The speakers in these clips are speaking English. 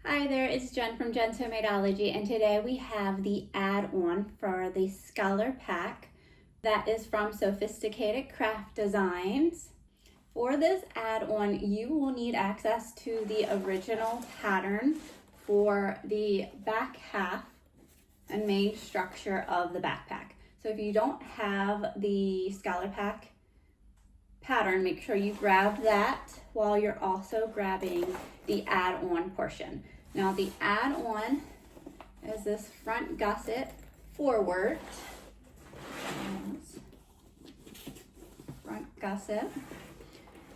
Hi there, it's Jen from Jen's Homemadeology, and today we have the add-on for the Scholar Pack that is from Sewfisticated Craft Designs. For this add-on, you will need access to the original pattern for the back half and main structure of the backpack. So if you don't have the Scholar Pack pattern, make sure you grab that while you're also grabbing the add-on portion. Now the add-on is this front gusset forward. Front gusset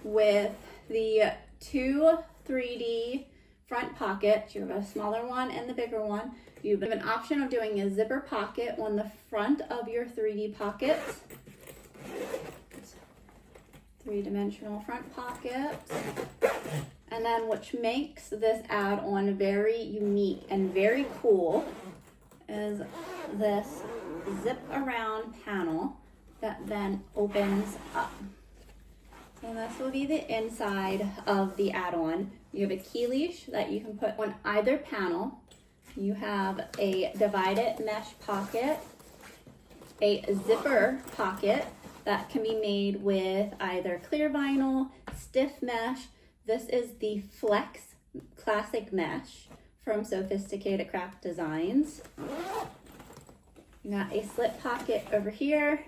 with the two 3D front pockets. You have a smaller one and the bigger one. You have an option of doing a zipper pocket on the front of your 3D pockets. Three-dimensional front pockets. And then which makes this add-on very unique and very cool is this zip around panel that then opens up. So this will be the inside of the add-on. You have a key leash that you can put on either panel. You have a divided mesh pocket, a zipper pocket that can be made with either clear vinyl, stiff mesh. This is the Flex Classic Mesh from Sewfisticated Craft Designs. You got a slip pocket over here,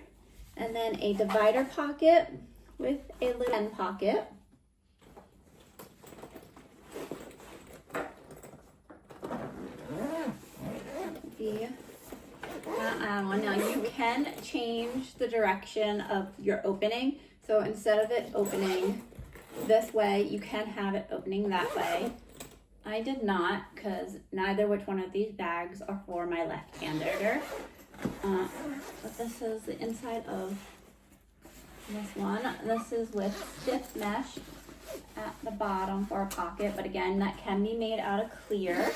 and then a divider pocket with a little end pocket. Now you can change the direction of your opening. So instead of it opening this way, you can have it opening that way. I did not, because neither which one of these bags are for my left-hander. But this is the inside of this one. This is with stiff mesh at the bottom for a pocket, but again, that can be made out of clear.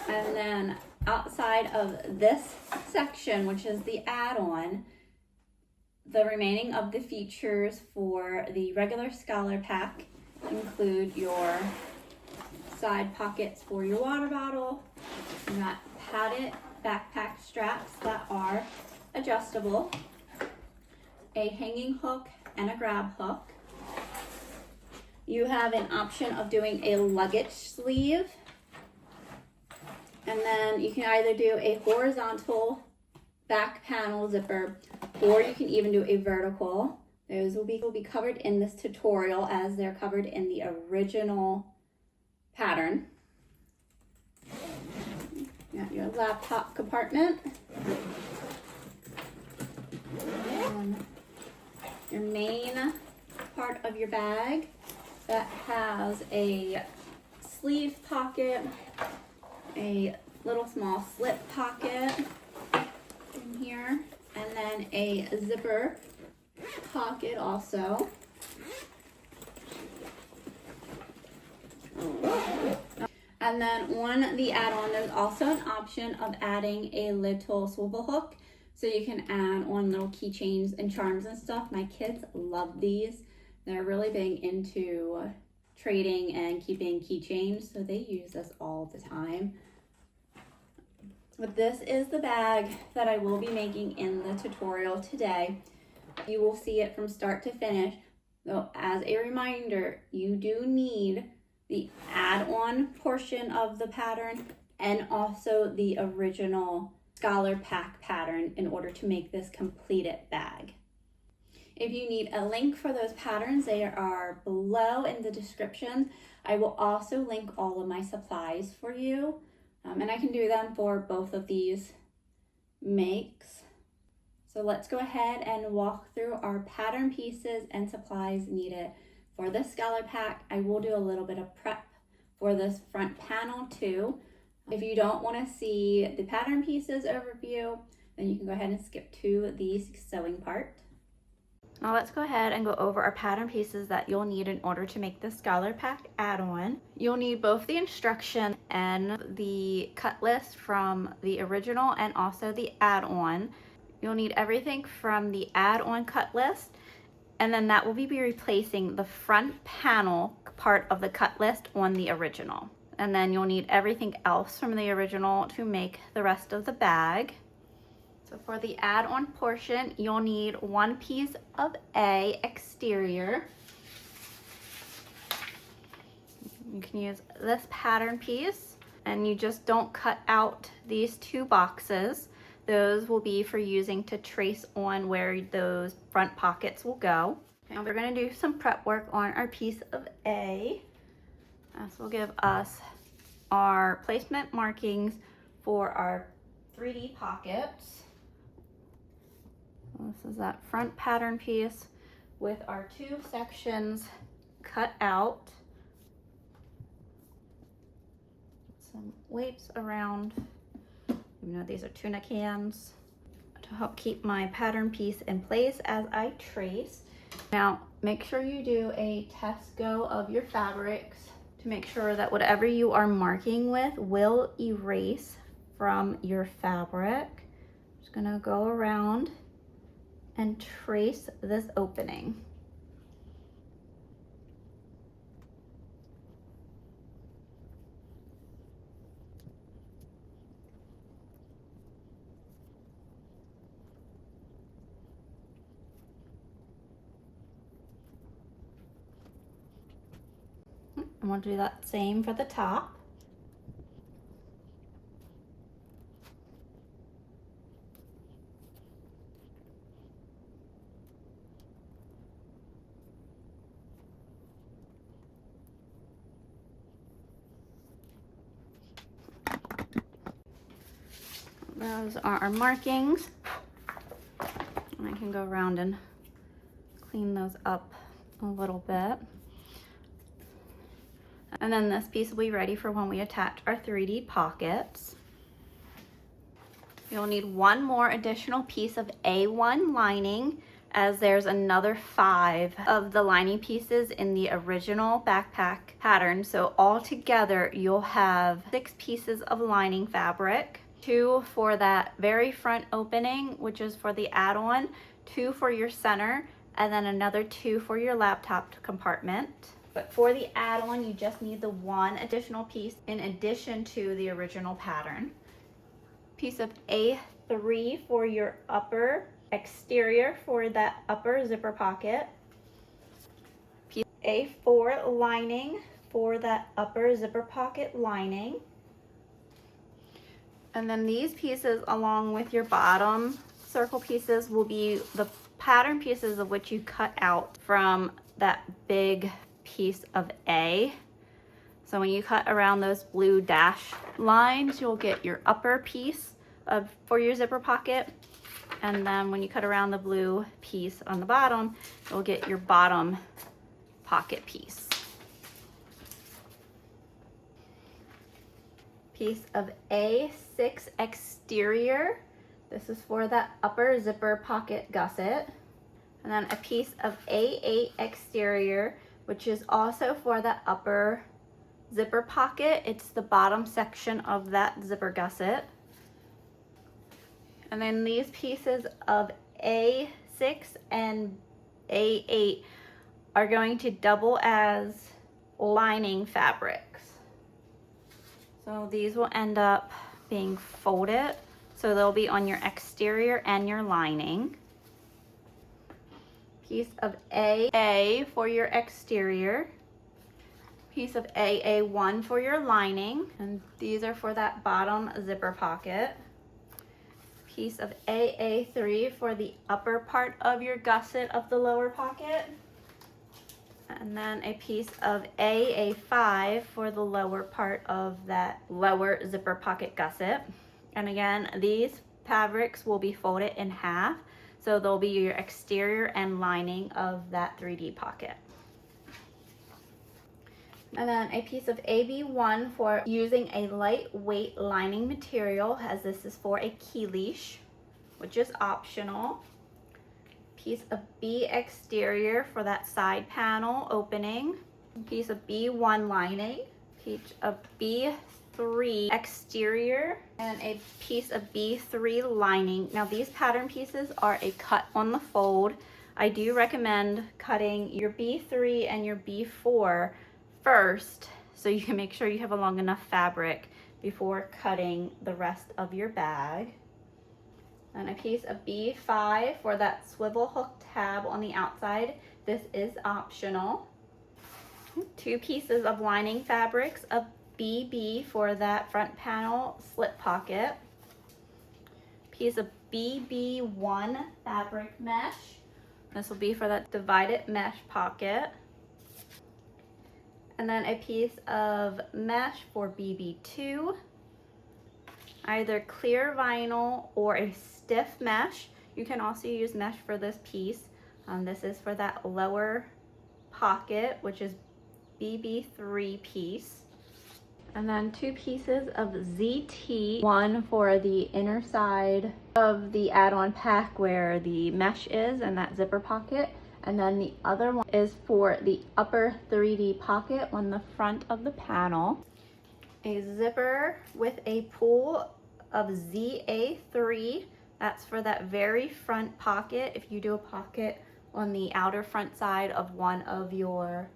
And then outside of this section, which is the add-on, the remaining of the features for the regular Scholar Pack include your side pockets for your water bottle. You got padded backpack straps that are adjustable, a hanging hook and a grab hook. You have an option of doing a luggage sleeve, and then you can either do a horizontal back panel zipper, or you can even do a vertical. Those will be covered in this tutorial as they're covered in the original pattern. You got your laptop compartment, and your main part of your bag that has a sleeve pocket, a little small slip pocket in here, and then a zipper pocket also. And then on the add-on, there's also an option of adding a little swivel hook, so you can add on little keychains and charms and stuff. My kids love these. They're really big into trading and keeping keychains, so they use this all the time. But this is the bag that I will be making in the tutorial today. You will see it from start to finish. So as a reminder, you do need the add-on portion of the pattern and also the original Scholar Pack pattern in order to make this completed bag. If you need a link for those patterns, they are below in the description. I will also link all of my supplies for you, and I can do them for both of these makes. So let's go ahead and walk through our pattern pieces and supplies needed for this Scholar Pack. I will do a little bit of prep for this front panel too. If you don't want to see the pattern pieces overview, then you can go ahead and skip to the sewing part. Now let's go ahead and go over our pattern pieces that you'll need in order to make the Scholar Pack add-on. You'll need both the instruction and the cut list from the original and also the add-on. You'll need everything from the add-on cut list And then that will be replacing the front panel part of the cut list on the original. And then you'll need everything else from the original to make the rest of the bag. So for the add-on portion, you'll need one piece of A exterior. You can use this pattern piece, and you just don't cut out these two boxes. Those will be for using to trace on where those front pockets will go. And we're gonna do some prep work on our piece of A. This will give us our placement markings for our 3D pockets. This is that front pattern piece with our two sections cut out. Some weights around, even though these are tuna cans, to help keep my pattern piece in place as I trace. Now, make sure you do a test go of your fabrics to make sure that whatever you are marking with will erase from your fabric. Just gonna go around and trace this opening. I'm going to do that same for the top. Those are our markings. And I can go around and clean those up a little bit. And then this piece will be ready for when we attach our 3D pockets. You'll need one more additional piece of A1 lining, as there's another 5 of the lining pieces in the original backpack pattern. So all together you'll have 6 pieces of lining fabric, 2 for that very front opening, which is for the add-on, 2 for your center, and then another 2 for your laptop compartment. But for the add-on, you just need the one additional piece in addition to the original pattern. Piece of A3 for your upper exterior for that upper zipper pocket. Piece A4 lining for that upper zipper pocket lining. And then these pieces, along with your bottom circle pieces, will be the pattern pieces of which you cut out from that big piece of A. So when you cut around those blue dash lines, you'll get your upper piece for your zipper pocket. And then when you cut around the blue piece on the bottom, you'll get your bottom pocket piece. Piece of A6 exterior. This is for that upper zipper pocket gusset. And then a piece of A8 exterior, which is also for that upper zipper pocket. It's the bottom section of that zipper gusset. And then these pieces of A6 and A8 are going to double as lining fabrics. So these will end up being folded. So they'll be on your exterior and your lining. Piece of AA for your exterior. Piece of AA1 for your lining. And these are for that bottom zipper pocket. Piece of AA3 for the upper part of your gusset of the lower pocket. And then a piece of AA5 for the lower part of that lower zipper pocket gusset. And again, these fabrics will be folded in half, so they'll be your exterior and lining of that 3D pocket. And then a piece of AB1 for using a lightweight lining material, as this is for a key leash, which is optional. Piece of B exterior for that side panel opening. Piece of B1 lining. Piece of B3 exterior, and a piece of B3 lining. Now these pattern pieces are a cut on the fold. I do recommend cutting your B3 and your B4 first so you can make sure you have a long enough fabric before cutting the rest of your bag. And a piece of B5 for that swivel hook tab on the outside. This is optional. 2 pieces of lining fabrics of BB for that front panel slip pocket. Piece of BB1 fabric mesh. This will be for that divided mesh pocket. And then a piece of mesh for BB2. Either clear vinyl or a stiff mesh. You can also use mesh for this piece. This is for that lower pocket, which is BB3 piece. And then 2 pieces of ZT, one for the inner side of the add-on pack where the mesh is and that zipper pocket. And then the other one is for the upper 3D pocket on the front of the panel. A zipper with a pull of ZA3. That's for that very front pocket. If you do a pocket on the outer front side of one of your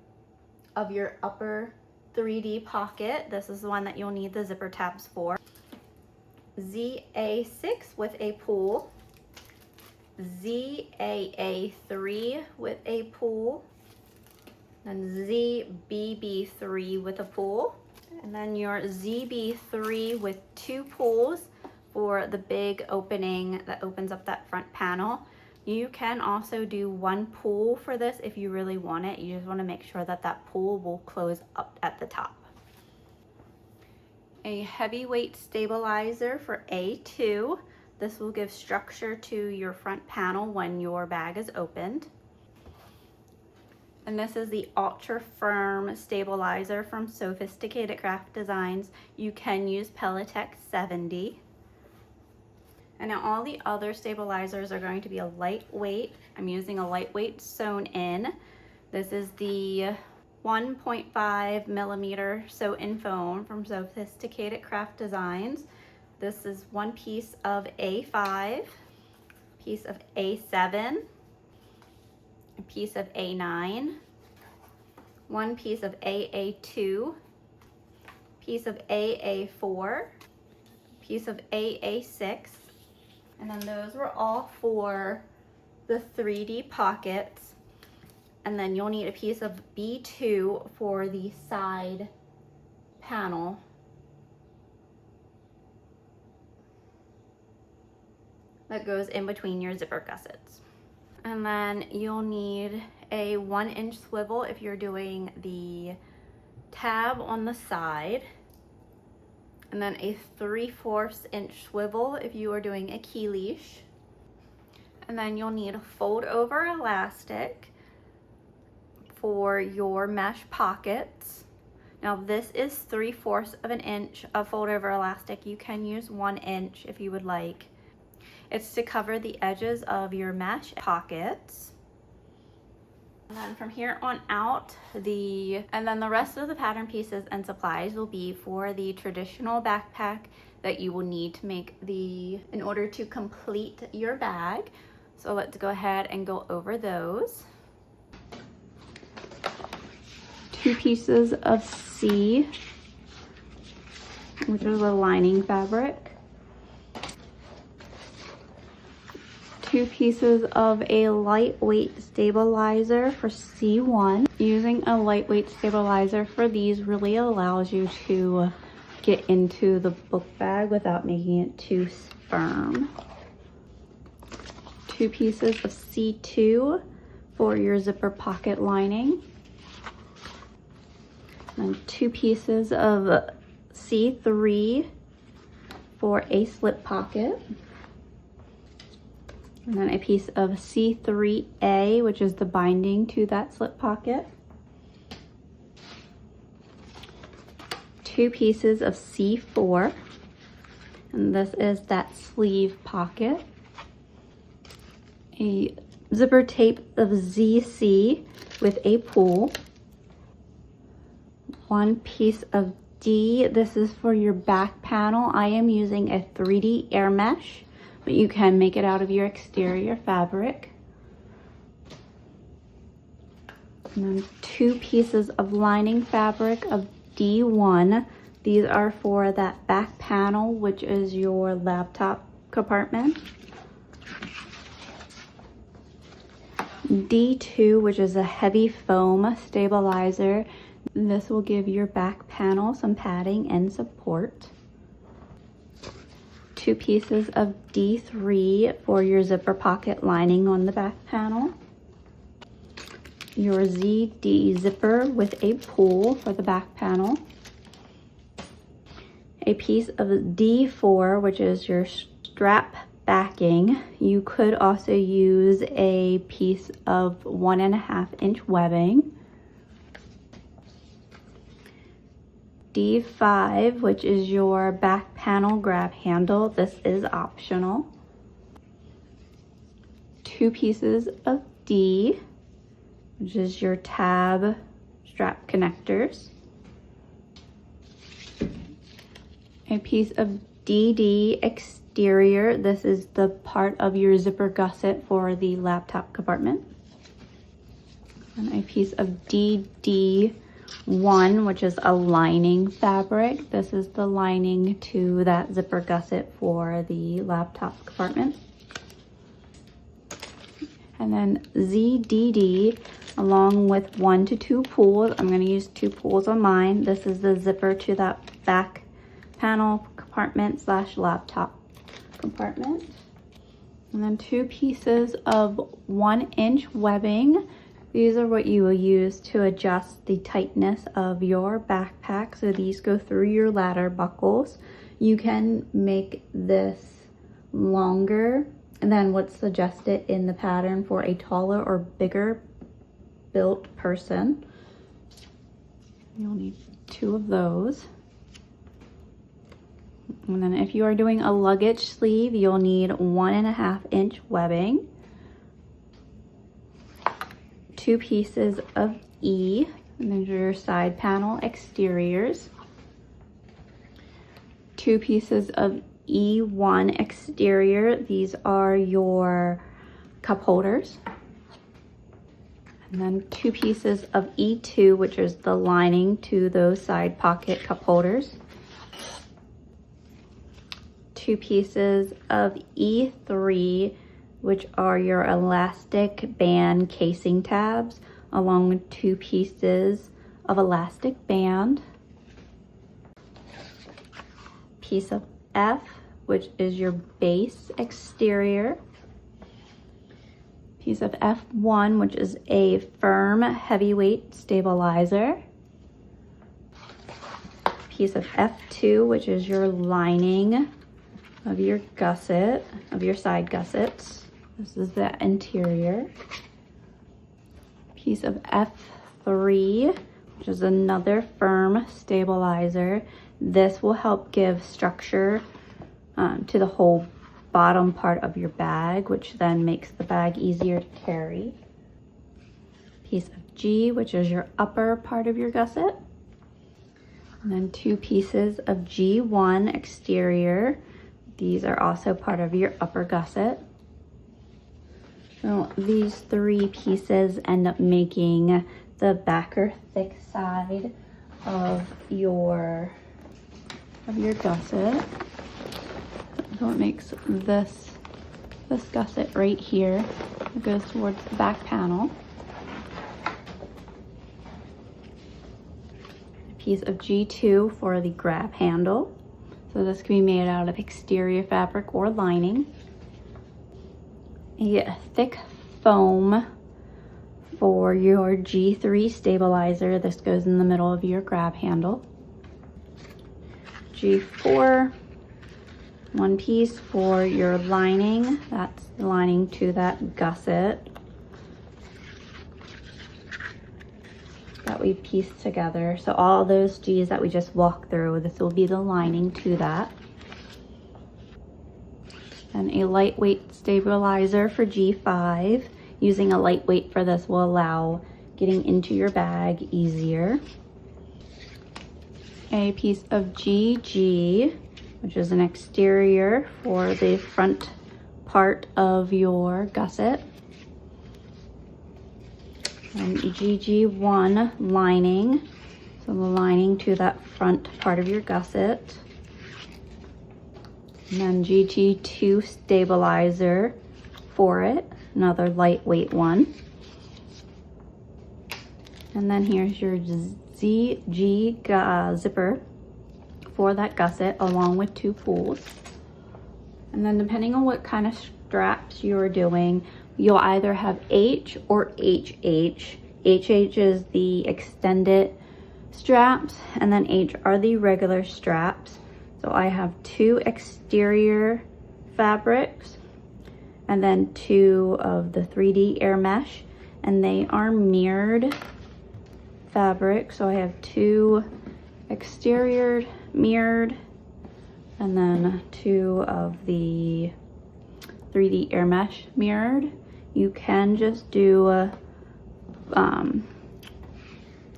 upper 3D pocket, this is the one that you'll need the zipper tabs for. ZA6 with a pull. ZAA3 with a pull. And ZBB3 with a pull. And then your ZB3 with 2 pulls for the big opening that opens up that front panel. You can also do 1 pull for this if you really want it. You just want to make sure that that pull will close up at the top. A heavyweight stabilizer for A2. This will give structure to your front panel when your bag is opened. And this is the Ultra Firm Stabilizer from Sewfisticated Craft Designs. You can use Pelletech 70. And now all the other stabilizers are going to be a lightweight. I'm using a lightweight sewn in. This is the 1.5 millimeter sew in foam from Sewfisticated Craft Designs. This is 1 piece of A5, piece of A7, a piece of A9, 1 piece of AA2, piece of AA4, piece of AA6, and then those were all for the 3D pockets. And then you'll need a piece of B2 for the side panel. That goes in between your zipper gussets. And then you'll need a 1-inch swivel if you're doing the tab on the side. And then a 3/4 inch swivel if you are doing a key leash. And then you'll need a fold over elastic for your mesh pockets. Now this is 3/4 of an inch of fold over elastic. You can use 1 inch if you would like. It's to cover the edges of your mesh pockets. And then from here on out, the rest of the pattern pieces and supplies will be for the traditional backpack that you will need to make in order to complete your bag. So let's go ahead and go over those. 2 pieces of C, which is a lining fabric. 2 pieces of a lightweight stabilizer for C1. Using a lightweight stabilizer for these really allows you to get into the book bag without making it too firm. 2 pieces of C2 for your zipper pocket lining. And 2 pieces of C3 for a slip pocket. And then a piece of C3A, which is the binding to that slip pocket. 2 pieces of C4, and this is that sleeve pocket. A zipper tape of ZC with a pull. 1 piece of D, this is for your back panel. I am using a 3D air mesh, but you can make it out of your exterior fabric. And then 2 pieces of lining fabric of D1. These are for that back panel, which is your laptop compartment. D2, which is a heavy foam stabilizer. This will give your back panel some padding and support. 2 pieces of D3 for your zipper pocket lining on the back panel. Your ZD zipper with a pull for the back panel. A piece of D4, which is your strap backing. You could also use a piece of 1.5 inch webbing. D5, which is your back panel grab handle. This is optional. 2 pieces of D, which is your tab strap connectors. A piece of DD exterior. This is the part of your zipper gusset for the laptop compartment. And a piece of DD1, which is a lining fabric. This is the lining to that zipper gusset for the laptop compartment. And then ZDD, along with 1 to 2 pulls. I'm going to use 2 pulls on mine. This is the zipper to that back panel compartment / laptop compartment. And then 2 pieces of 1 inch webbing. These are what you will use to adjust the tightness of your backpack. So these go through your ladder buckles. You can make this longer than what's suggested in the pattern for a taller or bigger built person. You'll need 2 of those. And then if you are doing a luggage sleeve, you'll need 1.5 inch webbing. 2 pieces of E, and then your side panel exteriors. 2 pieces of E1 exterior. These are your cup holders. And then 2 pieces of E2, which is the lining to those side pocket cup holders. 2 pieces of E3, which are your elastic band casing tabs, along with 2 pieces of elastic band. Piece of F, which is your base exterior. Piece of F1, which is a firm heavyweight stabilizer. Piece of F2, which is your lining of your gusset, of your side gussets. This is the interior. Piece of F3, which is another firm stabilizer. This will help give structure to the whole bottom part of your bag, which then makes the bag easier to carry. Piece of G, which is your upper part of your gusset. And then 2 pieces of G1 exterior. These are also part of your upper gusset. So these 3 pieces end up making the back or thick side of your gusset. So it makes this gusset right here. It goes towards the back panel. A piece of G2 for the grab handle. So this can be made out of exterior fabric or lining. A thick foam for your G3 stabilizer. This goes in the middle of your grab handle. G4, 1 piece for your lining. That's the lining to that gusset that we pieced together. So all those G's that we just walked through, this will be the lining to that. And a lightweight stabilizer for G5. Using a lightweight for this will allow getting into your bag easier. A piece of GG, which is an exterior for the front part of your gusset. And GG1 lining, so the lining to that front part of your gusset. And then GG2 stabilizer for it, another lightweight one. And then here's your ZG zipper for that gusset, along with 2 pulls. And then depending on what kind of straps you're doing, you'll either have H or HH. HH is the extended straps, and then H are the regular straps. So I have 2 exterior fabrics and then 2 of the 3D air mesh, and they are mirrored fabric. So I have 2 exterior mirrored and then 2 of the 3D air mesh mirrored. You can just do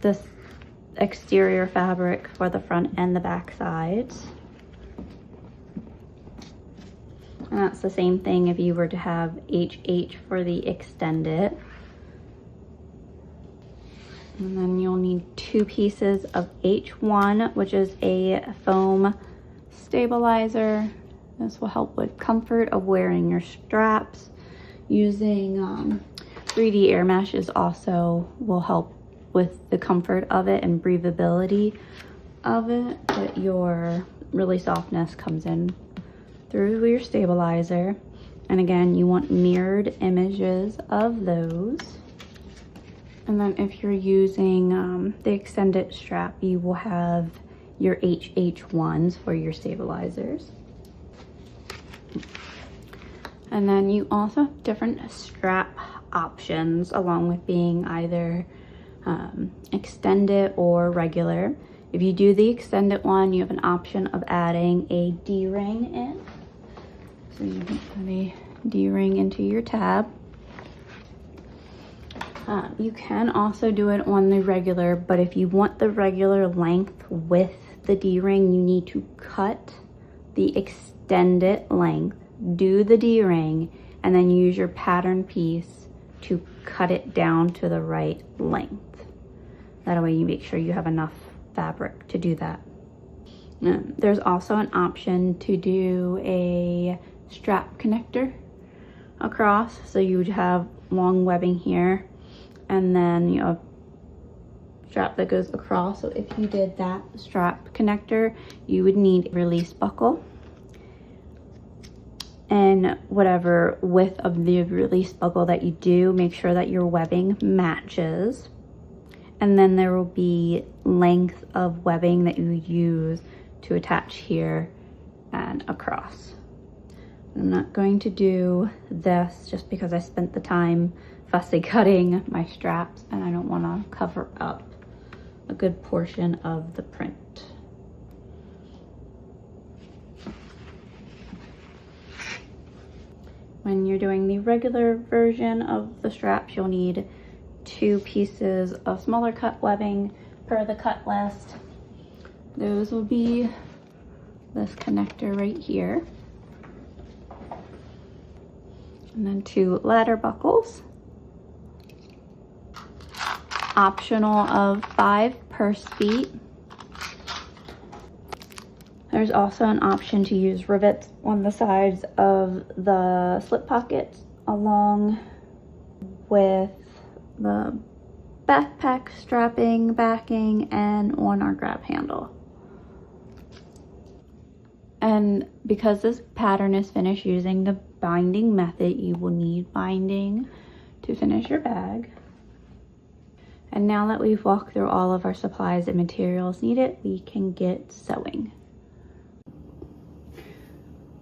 this exterior fabric for the front and the back sides. And that's the same thing if you were to have HH for the extended. And then you'll need 2 pieces of H1, which is a foam stabilizer. This will help with comfort of wearing your straps. Using 3D air mesh is also will help with the comfort of it and breathability of it, but your really softness comes in through your stabilizer. And again, you want mirrored images of those. And then if you're using the extended strap, you will have your HH ones for your stabilizers. And then you also have different strap options, along with being either extended or regular. If you do the extended one, you have an option of adding a D-ring in. So you can put a D-ring into your tab. You can also do it on the regular, but if you want the regular length with the D-ring, you need to cut the extended length, do the D-ring, and then use your pattern piece to cut it down to the right length. That way you make sure you have enough fabric to do that. There's also an option to do a strap connector across, so you would have long webbing here and then you have strap that goes across. So if you did that strap connector, you would need a release buckle and whatever width of the release buckle that you do, make sure that your webbing matches. And then there will be length of webbing that you use to attach here and across. I'm not going to do this just because I spent the time fussy cutting my straps and I don't want to cover up a good portion of the print. When you're doing the regular version of the straps, you'll need 2 pieces of smaller cut webbing per the cut list. Those will be this connector right here. And then 2 ladder buckles. Optional of 5 purse feet. There's also an option to use rivets on the sides of the slip pockets, along with the backpack strapping, backing, and on our grab handle. And because this pattern is finished using the binding method, you will need binding to finish your bag. And now that we've walked through all of our supplies and materials needed, we can get sewing.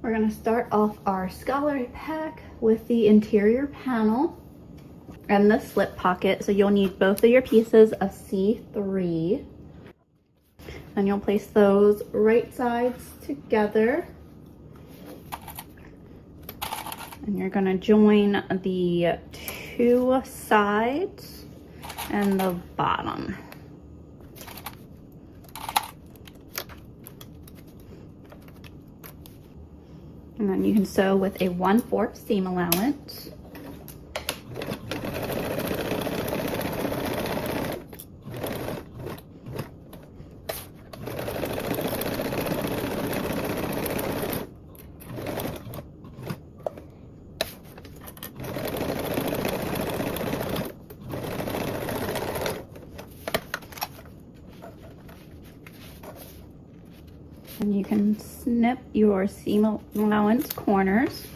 We're gonna start off our scholarly pack with the interior panel and the slip pocket. So you'll need both of your pieces of C3. And you'll place those right sides together. And you're gonna join the 2 sides and the bottom. And then you can sew with a 1/4 seam allowance. And you can snip your seam allowance corners.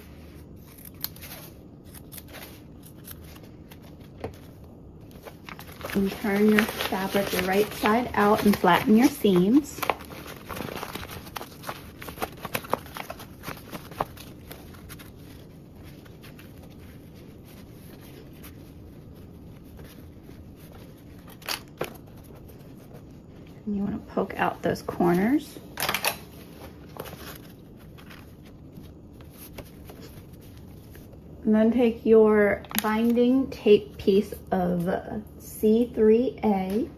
And turn your fabric right side out and flatten your seams. And you want to poke out those corners. And then take your binding tape piece of C3A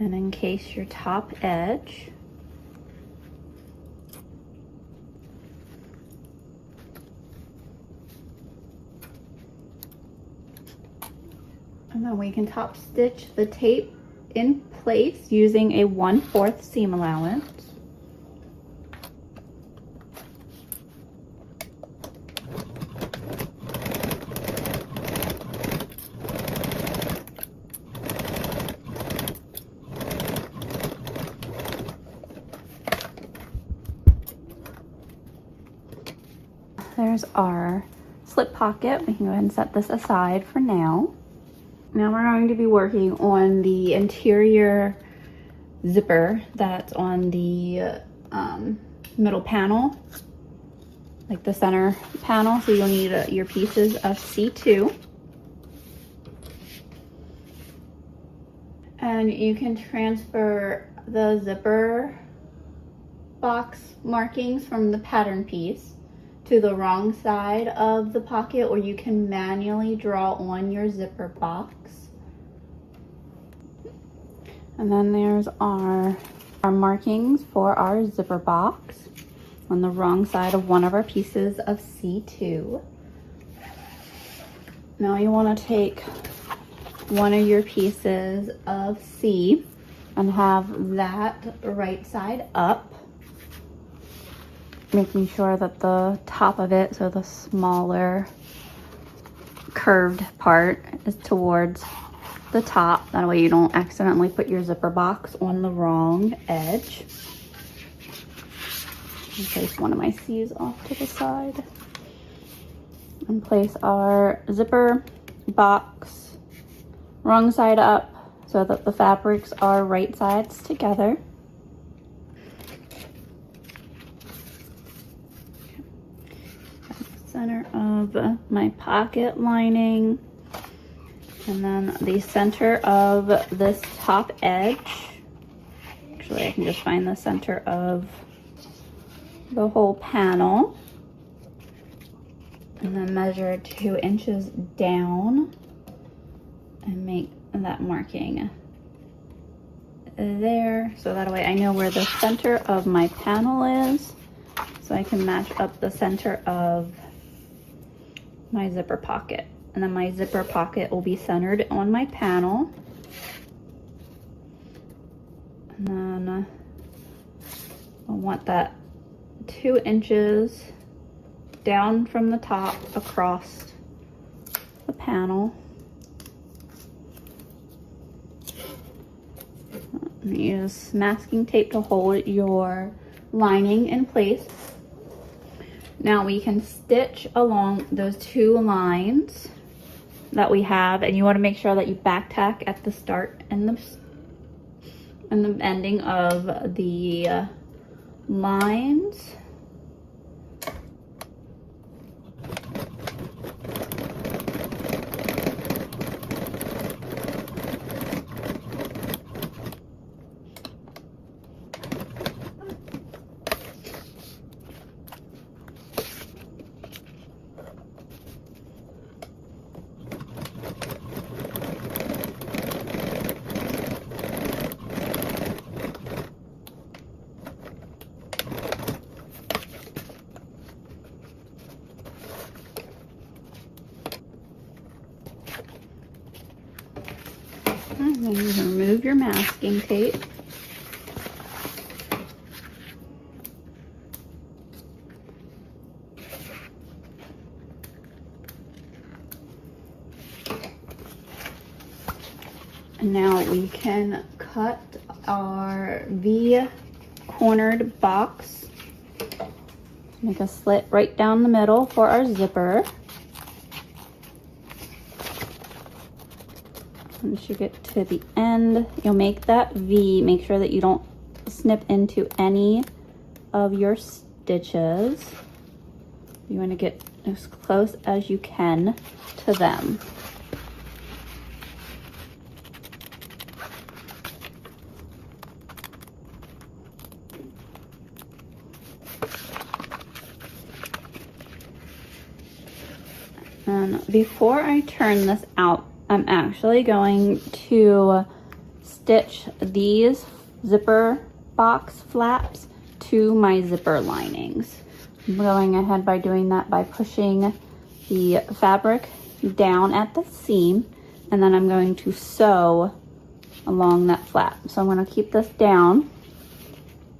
and encase your top edge. And then we can top stitch the tape in place using a 1/4 seam allowance. There's our slip pocket. We can go ahead and set this aside for now. Now we're going to be working on the interior zipper that's on the middle panel, like the center panel. So you'll need your pieces of C2. And you can transfer the zipper box markings from the pattern piece to the wrong side of the pocket, or you can manually draw on your zipper box. And then there's our markings for our zipper box on the wrong side of one of our pieces of C2. Now you want to take one of your pieces of C and have that right side up, making sure that the top of it, so the smaller curved part, is towards the top. That way you don't accidentally put your zipper box on the wrong edge. And place one of my C's off to the side. And place our zipper box wrong side up so that the fabrics are right sides together. Center of my pocket lining, and then the center of this top edge. Actually, I can just find the center of the whole panel, and then measure 2 inches down and make that marking there, so that way I know where the center of my panel is, so I can match up the center of my zipper pocket. And then my zipper pocket will be centered on my panel. And then I want that 2 inches down from the top across the panel. Use masking tape to hold your lining in place. Now we can stitch along those 2 lines that we have, and you want to make sure that you back tack at the start and the ending of the lines. And then you can remove your masking tape. And now we can cut our V cornered box. Make a slit right down the middle for our zipper. Once you get to the end, you'll make that V. Make sure that you don't snip into any of your stitches. You want to get as close as you can to them. And before I turn this out, I'm actually going to stitch these zipper box flaps to my zipper linings. I'm going ahead by doing that by pushing the fabric down at the seam, and then I'm going to sew along that flap. So I'm going to keep this down.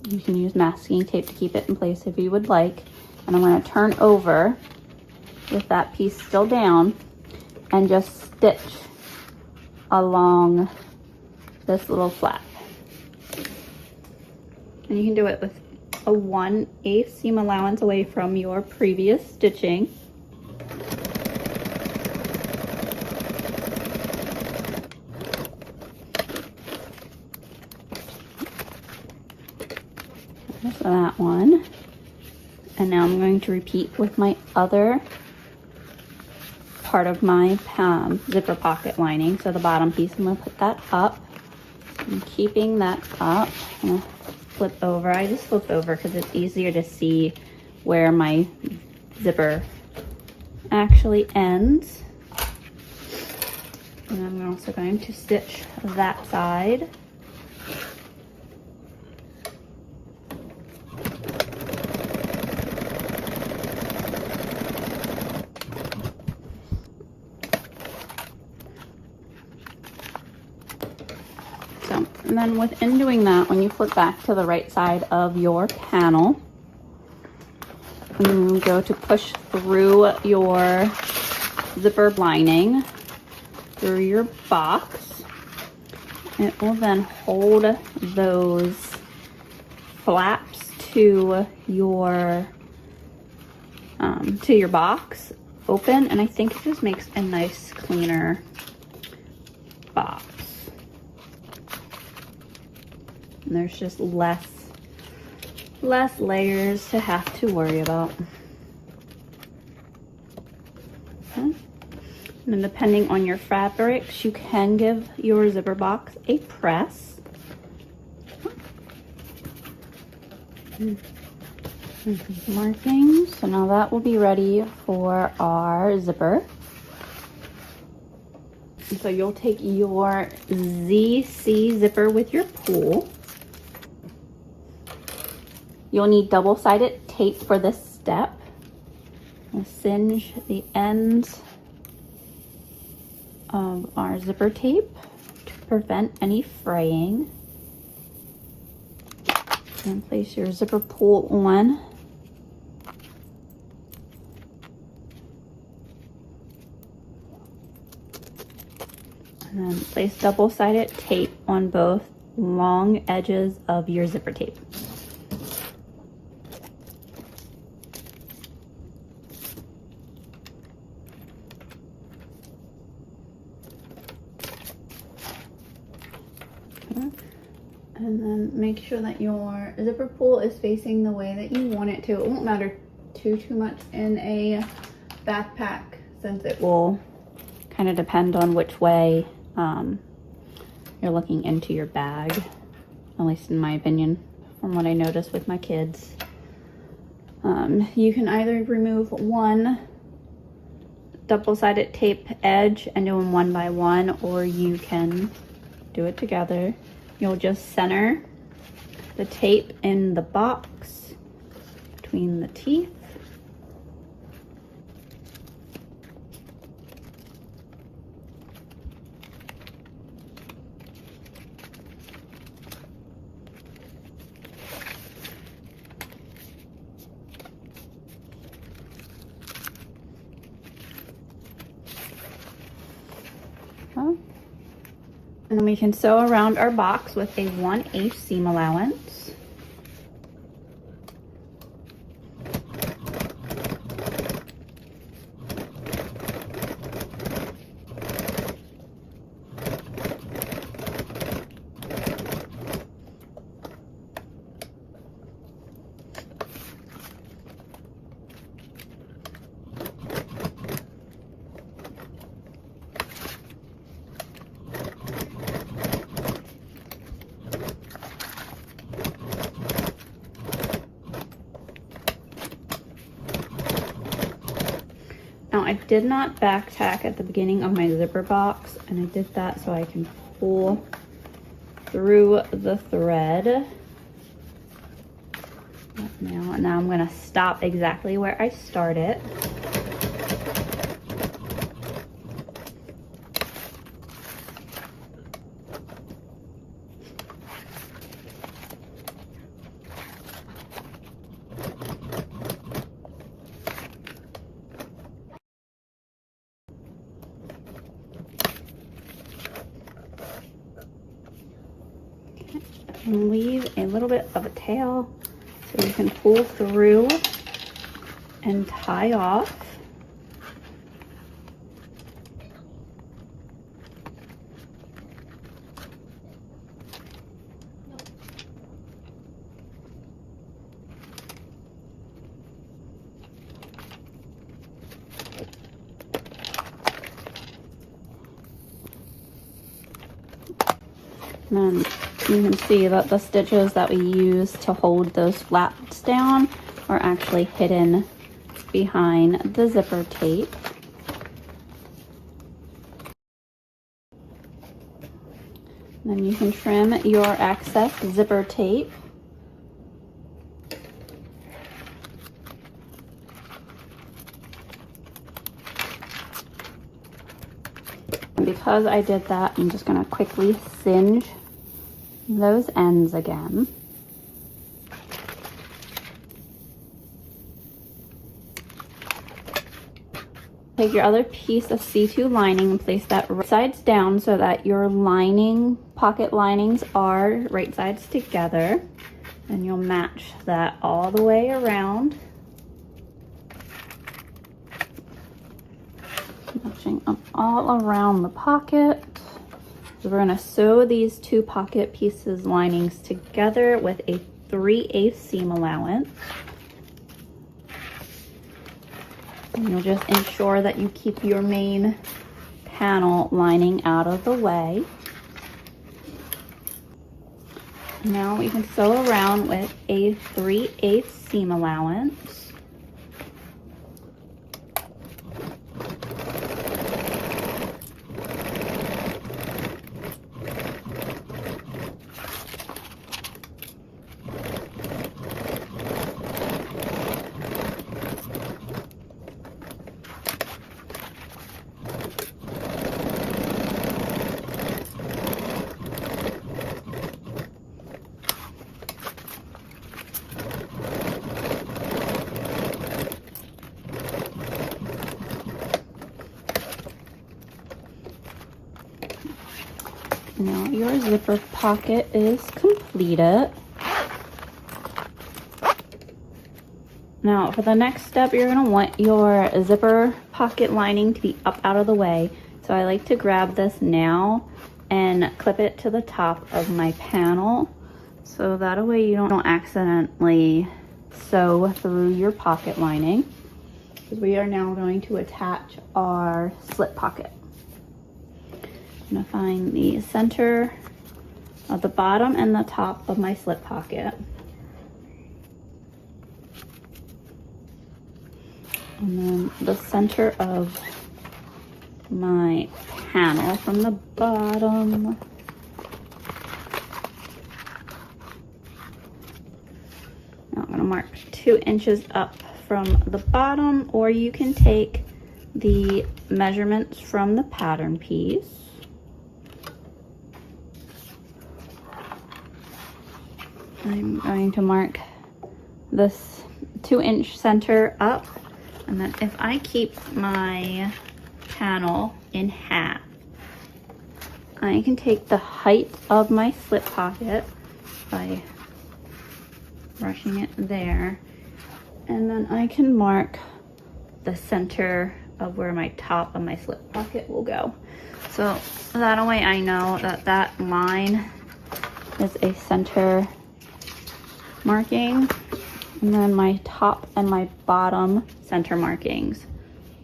You can use masking tape to keep it in place if you would like. And I'm going to turn over with that piece still down and just stitch along this little flap. And you can do it with a 1/8 seam allowance away from your previous stitching. There's that one. And now I'm going to repeat with my other part of my zipper pocket lining. So the bottom piece, I'm going to put that up. I'm keeping that up. I'm going to flip over. I just flip over because it's easier to see where my zipper actually ends. And I'm also going to stitch that side. And then within doing that, when you flip back to the right side of your panel, and you go to push through your zipper lining through your box, it will then hold those flaps to your box open, and I think it just makes a nice cleaner box. And there's just less layers to have to worry about. Okay. And then depending on your fabrics, you can give your zipper box a press. Markings. So now that will be ready for our zipper. So you'll take your ZC zipper with your pull. You'll need double-sided tape for this step. We'll singe the ends of our zipper tape to prevent any fraying. And place your zipper pull on. And then place double-sided tape on both long edges of your zipper tape. And then make sure that your zipper pull is facing the way that you want it to. It won't matter too much in a backpack, since it will kind of depend on which way you're looking into your bag, at least in my opinion, from what I noticed with my kids. You can either remove one double-sided tape edge and do them one by one, or you can do it together. You'll just center the tape in the box between the teeth. And then we can sew around our box with a 1/8 seam allowance. I did not back tack at the beginning of my zipper box, and I did that so I can pull through the thread. Now I'm gonna stop exactly where I started. And leave a little bit of a tail so you can pull through and tie off. And then you can see that the stitches that we use to hold those flaps down are actually hidden behind the zipper tape. Then you can trim your excess zipper tape. And because I did that, I'm just going to quickly singe those ends again. Take your other piece of C2 lining and place that right sides down so that your lining, pocket linings are right sides together. And you'll match that all the way around. Matching up all around the pocket. So we're going to sew these two pocket pieces linings together with a 3/8 seam allowance. And you'll just ensure that you keep your main panel lining out of the way. Now we can sew around with a 3/8 seam allowance. Now your zipper pocket is completed. Now for the next step, you're going to want your zipper pocket lining to be up out of the way. So I like to grab this now and clip it to the top of my panel. So that way you don't accidentally sew through your pocket lining. Because we are now going to attach our slip pocket. I'm going to find the center of the bottom and the top of my slip pocket. And then the center of my panel from the bottom. Now I'm going to mark 2 inches up from the bottom, or you can take the measurements from the pattern piece. I'm going to mark this 2-inch center up, and then if I keep my panel in half, I can take the height of my slip pocket by brushing it there, and then I can mark the center of where my top of my slip pocket will go. So that way I know that that line is a center marking, and then my top and my bottom center markings,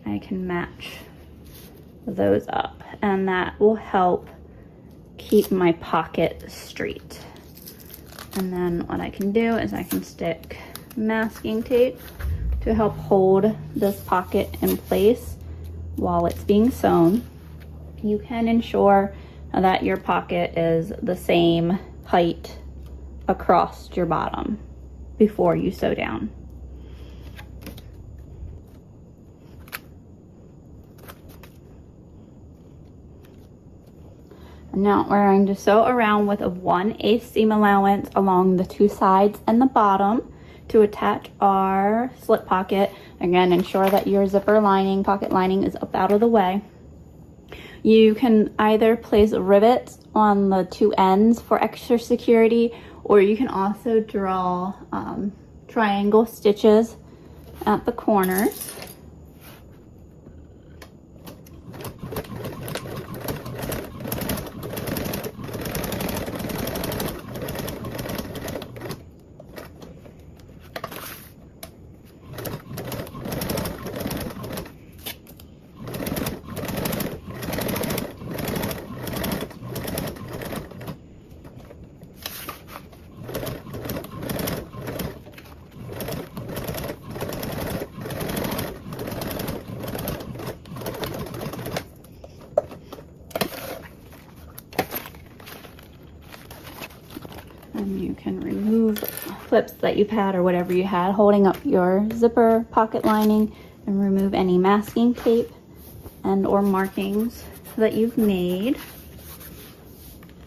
I can match those up, and that will help keep my pocket straight. And then what I can do is I can stick masking tape to help hold this pocket in place while it's being sewn. You can ensure that your pocket is the same height across your bottom before you sew down. Now we're going to sew around with a 1/8 seam allowance along the 2 sides and the bottom to attach our slip pocket. Again, ensure that your zipper lining, pocket lining is up out of the way. You can either place rivets on the 2 ends for extra security, or you can also draw triangle stitches at the corners. And you can remove clips that you've had or whatever you had holding up your zipper pocket lining, and remove any masking tape and or markings that you've made.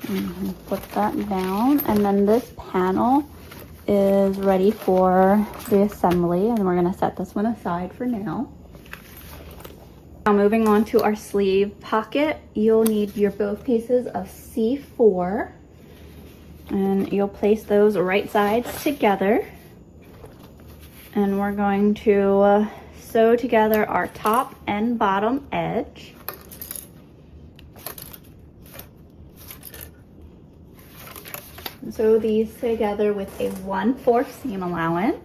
And put that down, and then this panel is ready for the assembly, and we're going to set this one aside for now. Now moving on to our sleeve pocket, you'll need your both pieces of C4, and you'll place those right sides together, and we're going to sew together our top and bottom edge. Sew these together with a 1/4 seam allowance.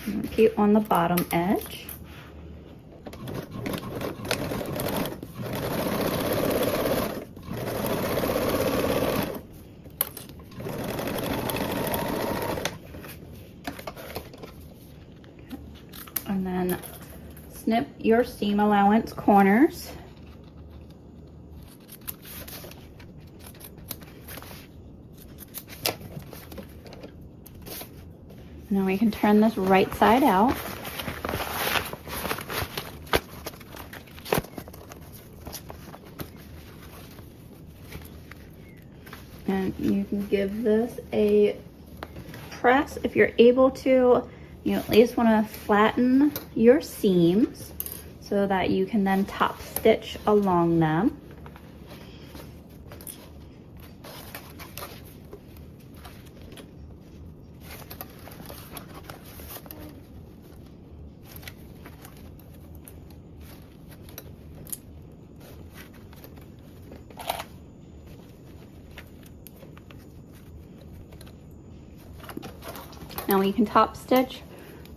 Repeat on the bottom edge. And then snip your seam allowance corners. Now we can turn this right side out. And you can give this a press if you're able to. You at least want to flatten your seams so that you can then top stitch along them. Now we can top stitch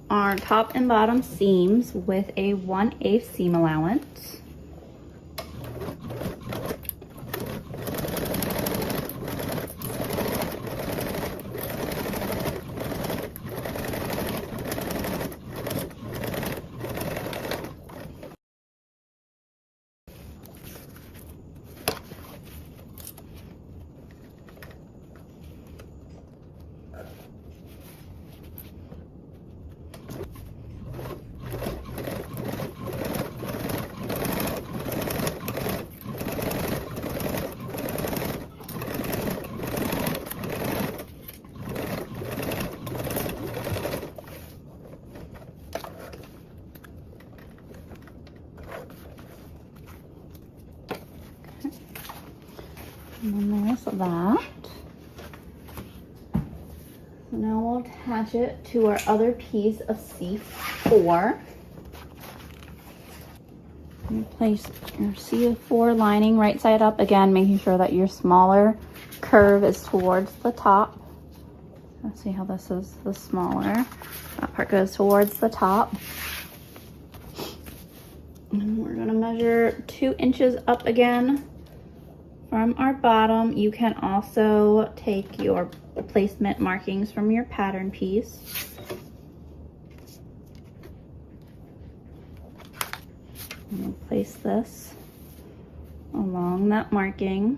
our top and bottom seams with a 1/8 seam allowance. And then there's that. So now we'll attach it to our other piece of C4. And place your C4 lining right side up, again making sure that your smaller curve is towards the top. Let's see how this is the smaller. That part goes towards the top. And we're gonna measure 2 inches up again from our bottom. You can also take your placement markings from your pattern piece. And we'll place this along that marking.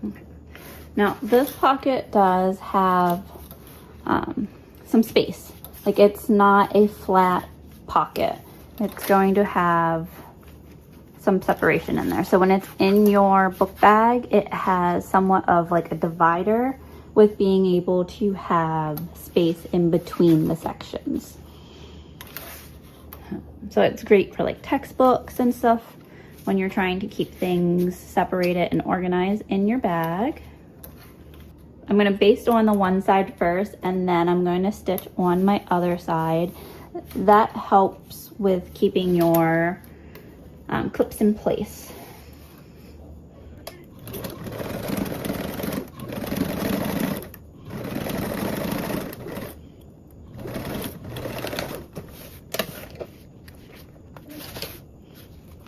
Okay. Now this pocket does have some space. Like, it's not a flat pocket. It's going to have some separation in there. So when it's in your book bag, it has somewhat of like a divider with being able to have space in between the sections. So it's great for like textbooks and stuff when you're trying to keep things separated and organized in your bag. I'm going to baste on the one side first, and then I'm going to stitch on my other side. That helps with keeping your clips in place.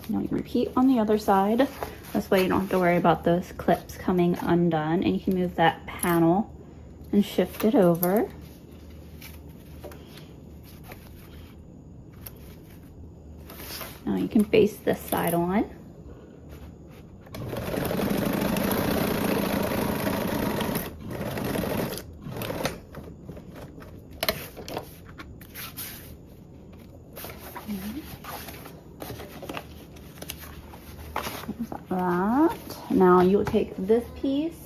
Now you repeat on the other side. This way you don't have to worry about those clips coming undone, and you can move that panel and shift it over. Now you can baste this side on. That. Now you will take this piece,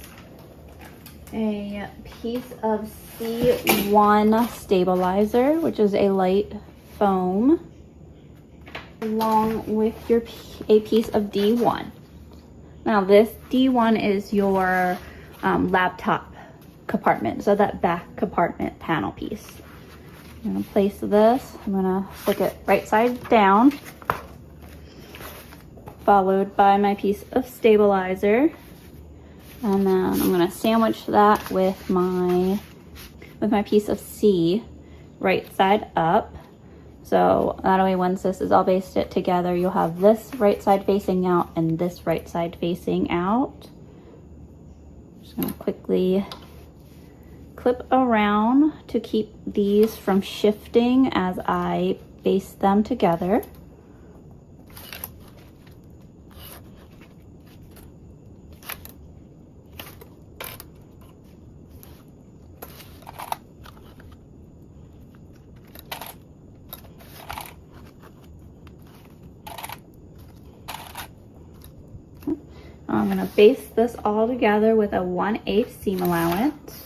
a piece of C1 stabilizer, which is a light foam, along with a piece of D1. Now this D1 is your laptop compartment, so that back compartment panel piece. I'm gonna place this, I'm gonna stick it right side down, followed by my piece of stabilizer, and then I'm gonna sandwich that with my piece of C right side up. So that way, once this is all basted together, you'll have this right side facing out and this right side facing out. Just gonna quickly clip around to keep these from shifting as I baste them together. I'm going to baste this all together with a 1/8 seam allowance.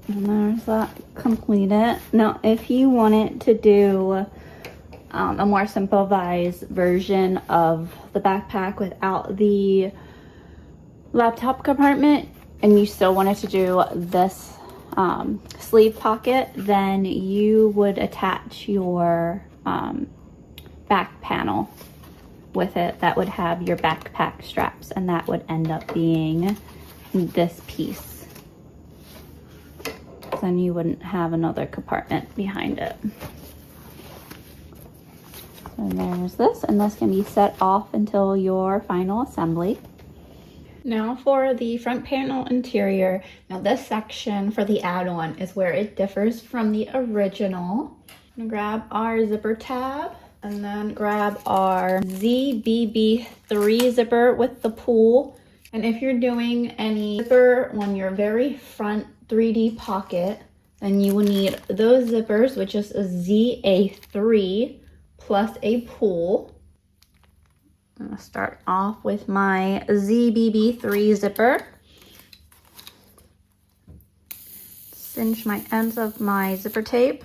And there's that completed. Now, if you wanted to do a more simplified version of the backpack without the laptop compartment, and you still wanted to do this sleeve pocket, then you would attach your back panel with it. That would have your backpack straps, and that would end up being this piece. Then you wouldn't have another compartment behind it. So there's this, and this can be set off until your final assembly. Now for the front panel interior. Now this section for the add-on is where it differs from the original. I'm gonna grab our zipper tab and then grab our ZBB3 zipper with the pull. And if you're doing any zipper on your very front 3D pocket, then you will need those zippers, which is a ZA3 plus a pull. I'm gonna start off with my ZBB3 zipper. cinch my ends of my zipper tape.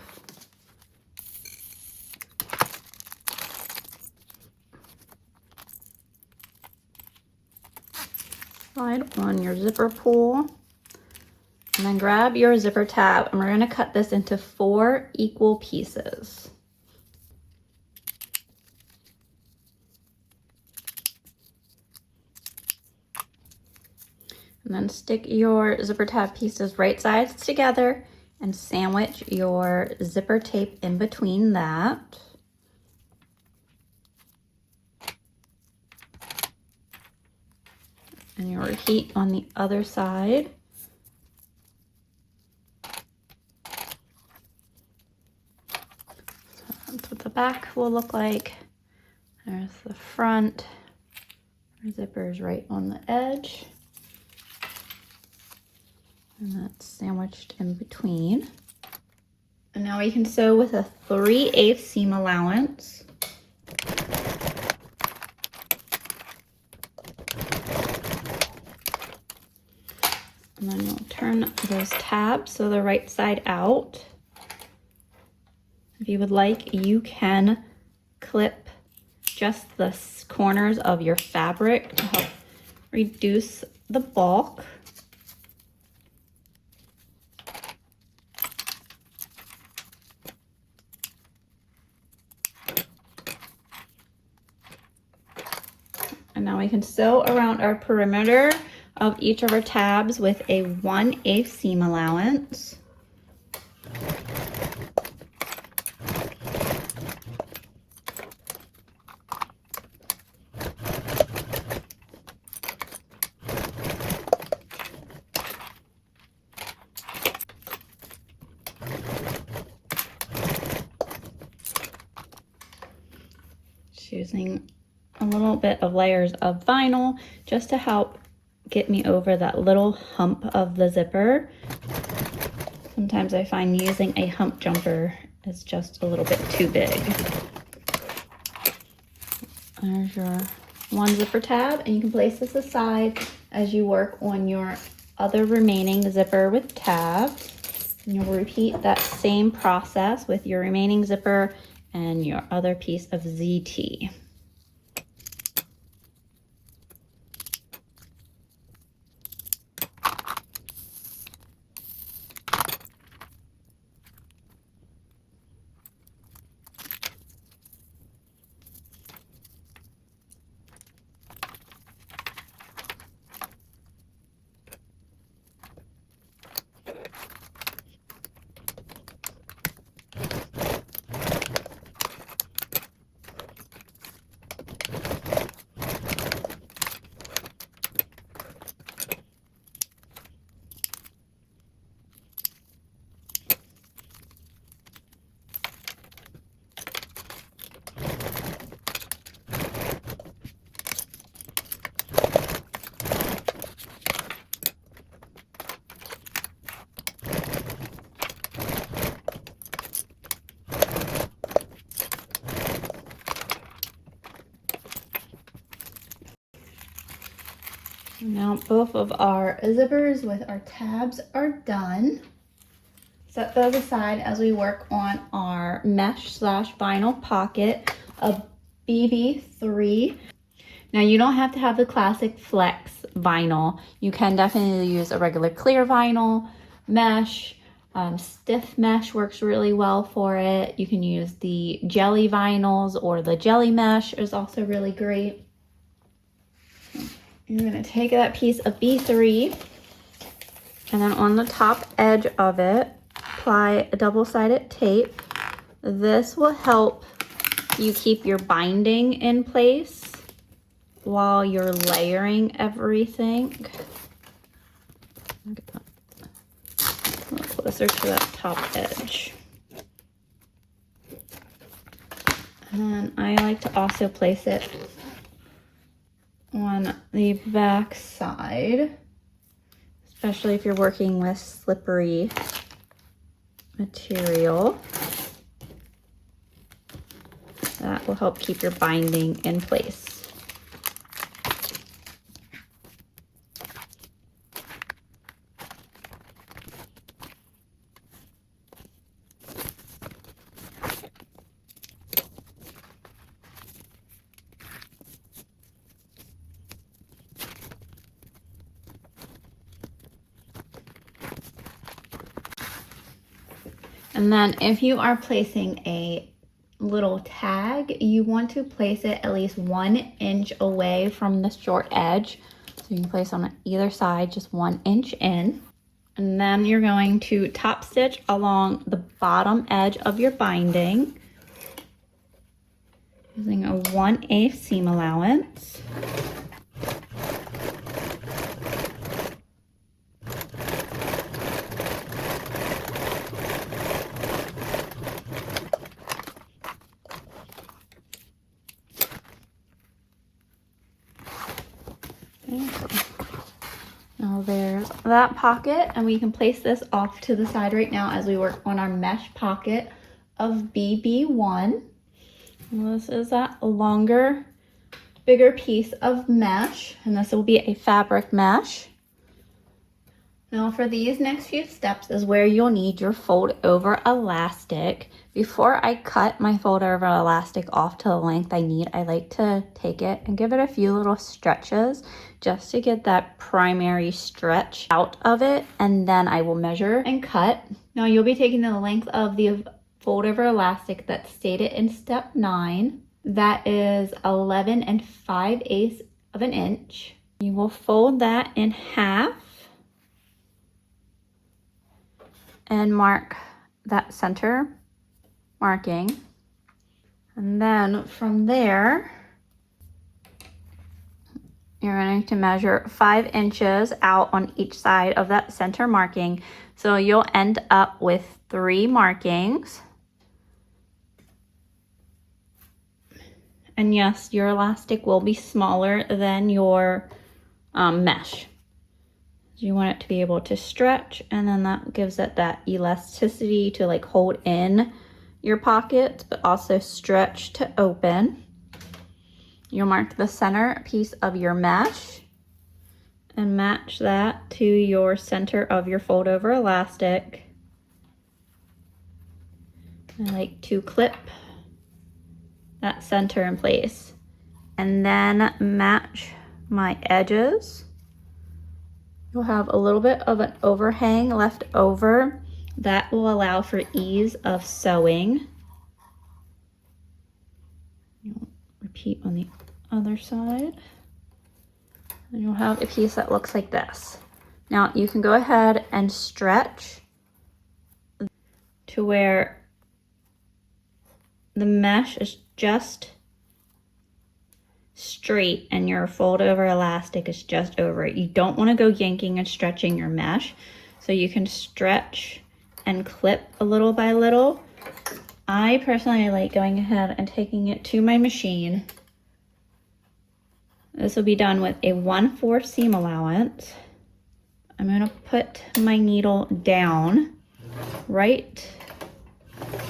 Slide on your zipper pull. And then grab your zipper tab, and we're going to cut this into 4 equal pieces. And then stick your zipper tab pieces right sides together and sandwich your zipper tape in between that. And you repeat on the other side. That's what the back will look like. There's the front. Our zipper is right on the edge. And that's sandwiched in between. And now we can sew with a 3/8 seam allowance. And then you'll turn those tabs so they're right side out. If you would like, you can clip just the corners of your fabric to help reduce the bulk. And now we can sew around our perimeter of each of our tabs with a 1/8 seam allowance. Using a little bit of layers of vinyl just to help get me over that little hump of the zipper. Sometimes I find using a hump jumper is just a little bit too big. There's your one zipper tab, and you can place this aside as you work on your other remaining zipper with tabs. And you'll repeat that same process with your remaining zipper and your other piece of ZT. Now both of our zippers with our tabs are done. Set those aside as we work on our mesh/vinyl pocket of BB3. Now you don't have to have the classic flex vinyl. You can definitely use a regular clear vinyl, mesh. Stiff mesh works really well for it. You can use the jelly vinyls, or the jelly mesh is also really great. You're going to take that piece of B3, and then on the top edge of it, apply a double-sided tape. This will help you keep your binding in place while you're layering everything. Get a little closer to that top edge. And I like to also place it on the back side, especially if you're working with slippery material. That will help keep your binding in place. And then if you are placing a little tag, you want to place it at least 1 inch away from the short edge. So you can place on either side, just 1 inch in. And then you're going to top stitch along the bottom edge of your binding using a 1/8 seam allowance. Now there's that pocket, and we can place this off to the side right now as we work on our mesh pocket of BB1. This is that longer, bigger piece of mesh, and this will be a fabric mesh. Now for these next few steps is where you'll need your fold over elastic. Before I cut my fold over elastic off to the length I need, I like to take it and give it a few little stretches just to get that primary stretch out of it, and then I will measure and cut. Now you'll be taking the length of the fold over elastic that's stated in step 9. That is 11 5/8 of an inch. You will fold that in half and mark that center marking. And then from there, you're going to measure 5 inches out on each side of that center marking. So you'll end up with 3 markings. And yes, your elastic will be smaller than your mesh. You want it to be able to stretch, and then that gives it that elasticity to like hold in your pockets, but also stretch to open. You'll mark the center piece of your mesh and match that to your center of your fold over elastic. I like to clip that center in place and then match my edges. You'll have a little bit of an overhang left over. That will allow for ease of sewing. You'll repeat on the other side. And you'll have a piece that looks like this. Now you can go ahead and stretch to where the mesh is just straight and your fold over elastic is just over it. You don't want to go yanking and stretching your mesh, so you can stretch and clip a little by little. I personally like going ahead and taking it to my machine. This will be done with a 1/4 seam allowance. I'm going to put my needle down right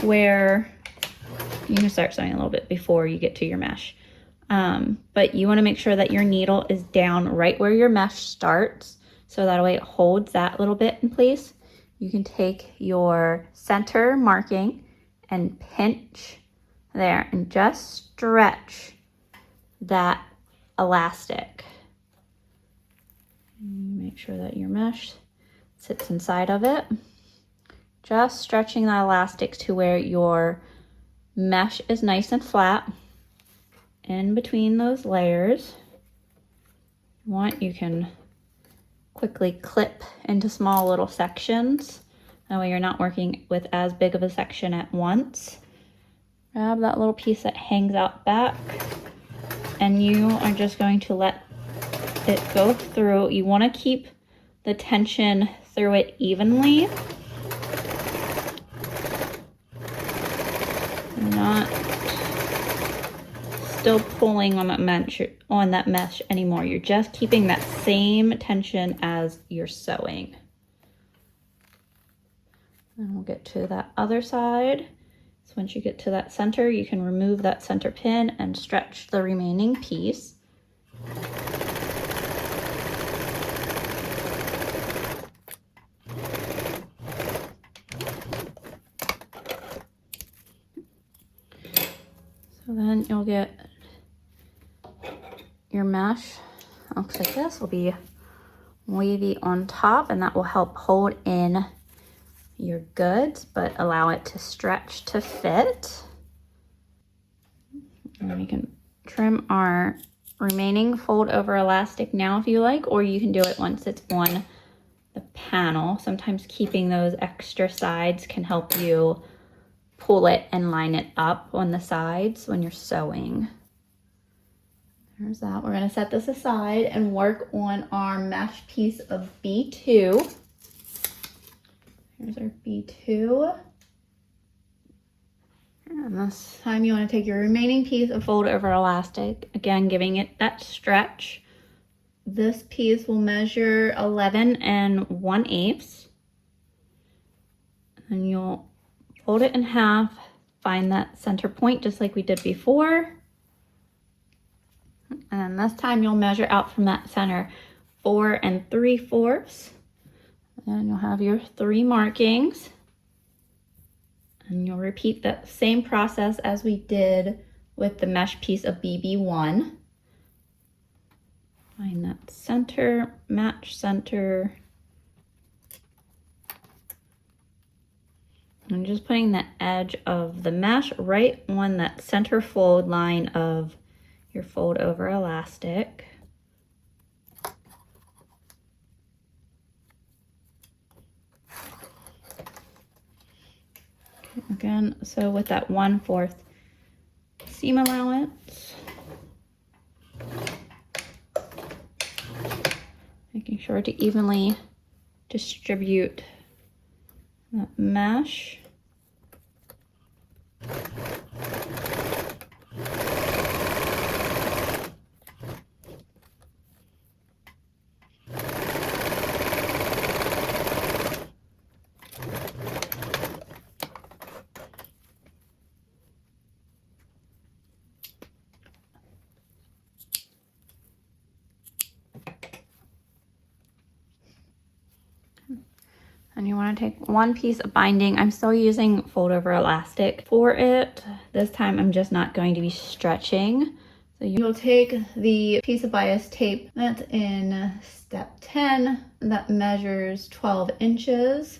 where you can start sewing a little bit before you get to your mesh. But you want to make sure that your needle is down right where your mesh starts, so that way it holds that little bit in place. You can take your center marking and pinch there and just stretch that elastic. Make sure that your mesh sits inside of it. Just stretching the elastic to where your mesh is nice and flat. In between those layers, you can quickly clip into small little sections. That way you're not working with as big of a section at once. Grab that little piece that hangs out back, and you are just going to let it go through. You want to keep the tension through it evenly. Not still pulling on that mesh anymore. You're just keeping that same tension as you're sewing. And we'll get to that other side. So once you get to that center, you can remove that center pin and stretch the remaining piece. So then you'll get your mesh. Looks like this will be wavy on top, and that will help hold in you're good, but allow it to stretch to fit. And we can trim our remaining fold over elastic now if you like, or you can do it once it's on the panel. Sometimes keeping those extra sides can help you pull it and line it up on the sides when you're sewing. There's that. We're going to set this aside and work on our mesh piece of B2. Here's our B2. And this time you want to take your remaining piece and fold over elastic, again giving it that stretch. This piece will measure 11 1/8. And you'll fold it in half, find that center point just like we did before. And this time you'll measure out from that center 4 3/4. And you'll have your 3 markings. And you'll repeat that same process as we did with the mesh piece of BB1. Find that center, match center. I'm just putting the edge of the mesh right on that center fold line of your fold over elastic. Again, so with that 1/4 seam allowance, making sure to evenly distribute that mesh. And you want to take one piece of binding. I'm still using fold over elastic for it. This time I'm just not going to be stretching. So you'll take the piece of bias tape that's in step 10 that measures 12 inches.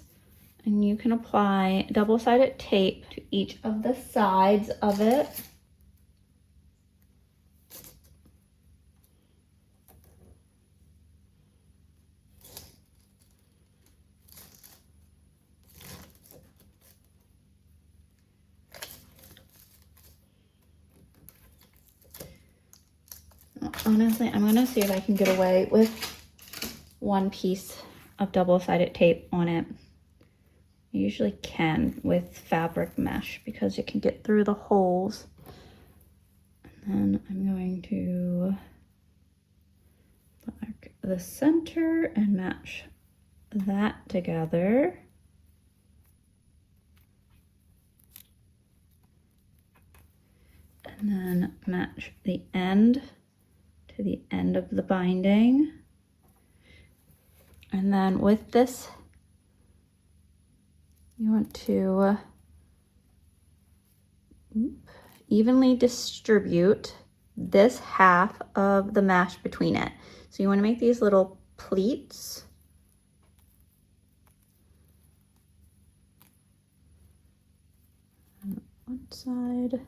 And you can apply double-sided tape to each of the sides of it. Honestly, I'm gonna see if I can get away with one piece of double-sided tape on it. I usually can with fabric mesh because it can get through the holes. And then I'm going to mark the center and match that together. And then match the end to the end of the binding. And then with this, you want to evenly distribute this half of the mesh between it. So you want to make these little pleats. On one side.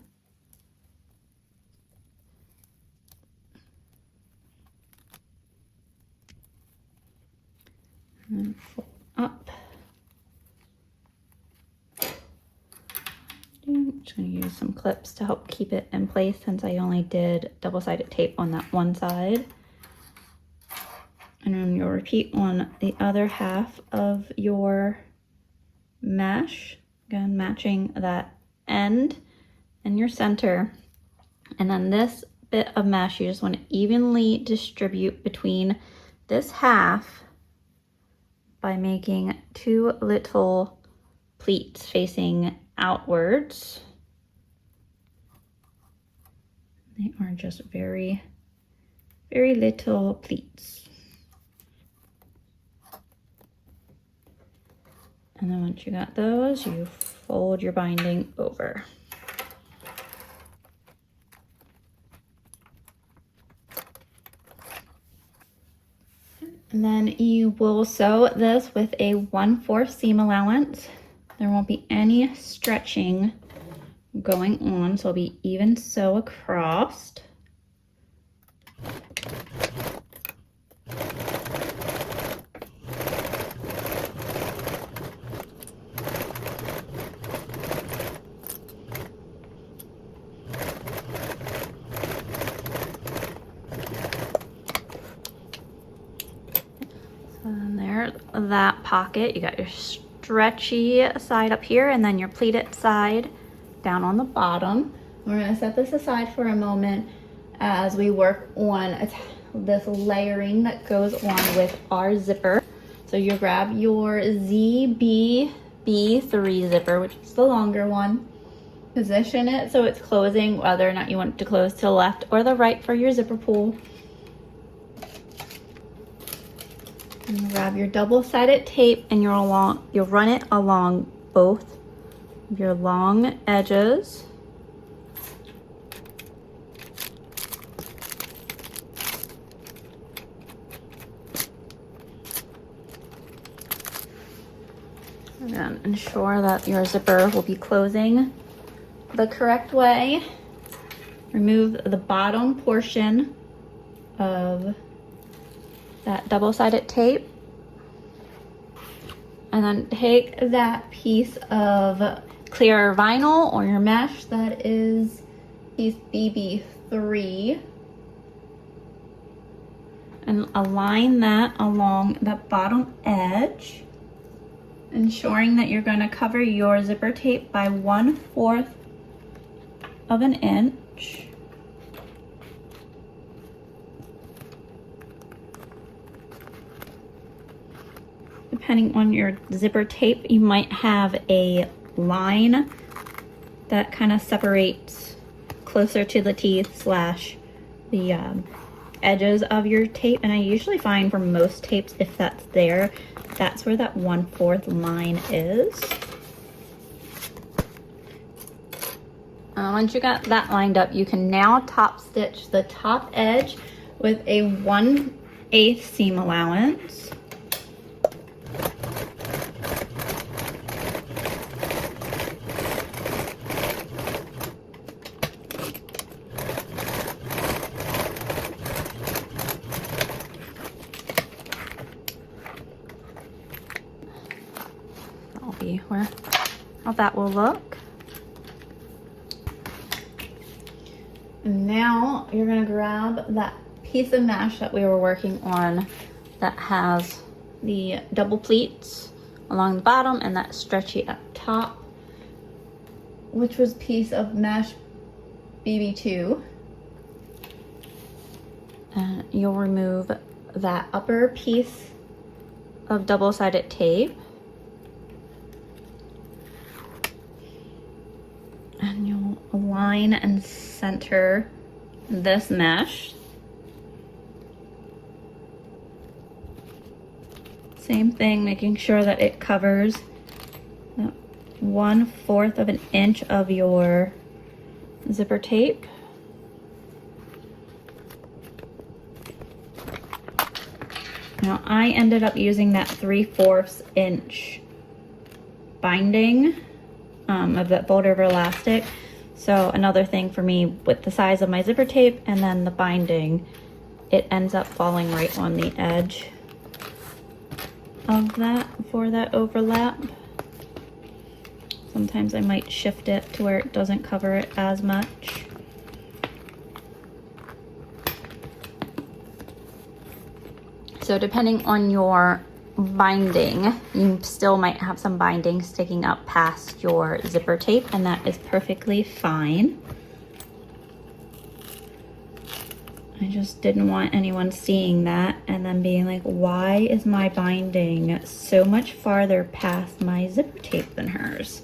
And then fold up. I'm just going to use some clips to help keep it in place since I only did double-sided tape on that one side. And then you'll repeat on the other half of your mesh. Again, matching that end and your center. And then this bit of mesh, you just want to evenly distribute between this half by making 2 little pleats facing outwards. They are just very, very little pleats. And then once you got those, you fold your binding over. And then you will sew this with a 1/4 seam allowance. there won't be any stretching going on, so it'll be even sew across. And there's that pocket. You got your stretchy side up here and then your pleated side down on the bottom. We're gonna set this aside for a moment as we work on this layering that goes on with our zipper. So you grab your ZBB3 zipper, which is the longer one. Position it so it's closing, whether or not you want it to close to the left or the right for your zipper pull. And grab your double-sided tape and you'll run it along both of your long edges. And then ensure that your zipper will be closing the correct way. Remove the bottom portion of that double-sided tape and then take that piece of clear vinyl or your mesh that is piece BB3 and align that along the bottom edge, ensuring that you're going to cover your zipper tape by 1/4 of an inch. Depending on your zipper tape, you might have a line that kind of separates closer to the teeth slash the edges of your tape. And I usually find for most tapes, if that's there, that's where that 1/4 line is. Once you got that lined up, you can now top stitch the top edge with a 1/8 seam allowance. That'll be how that will look. And now you're gonna grab that piece of mesh that we were working on that has the double pleats along the bottom and that stretchy up top, which was piece of mesh BB2. And you'll remove that upper piece of double-sided tape. And you'll align and center this mesh. Same thing, making sure that it covers 1/4 of an inch of your zipper tape. Now I ended up using that 3/4 inch binding of that fold over elastic. So another thing for me with the size of my zipper tape and then the binding, it ends up falling right on the edge of that for that overlap. Sometimes I might shift it to where it doesn't cover it as much. So depending on your binding, you still might have some binding sticking up past your zipper tape, and that is perfectly fine. I just didn't want anyone seeing that and then being like, why is my binding so much farther past my zipper tape than hers?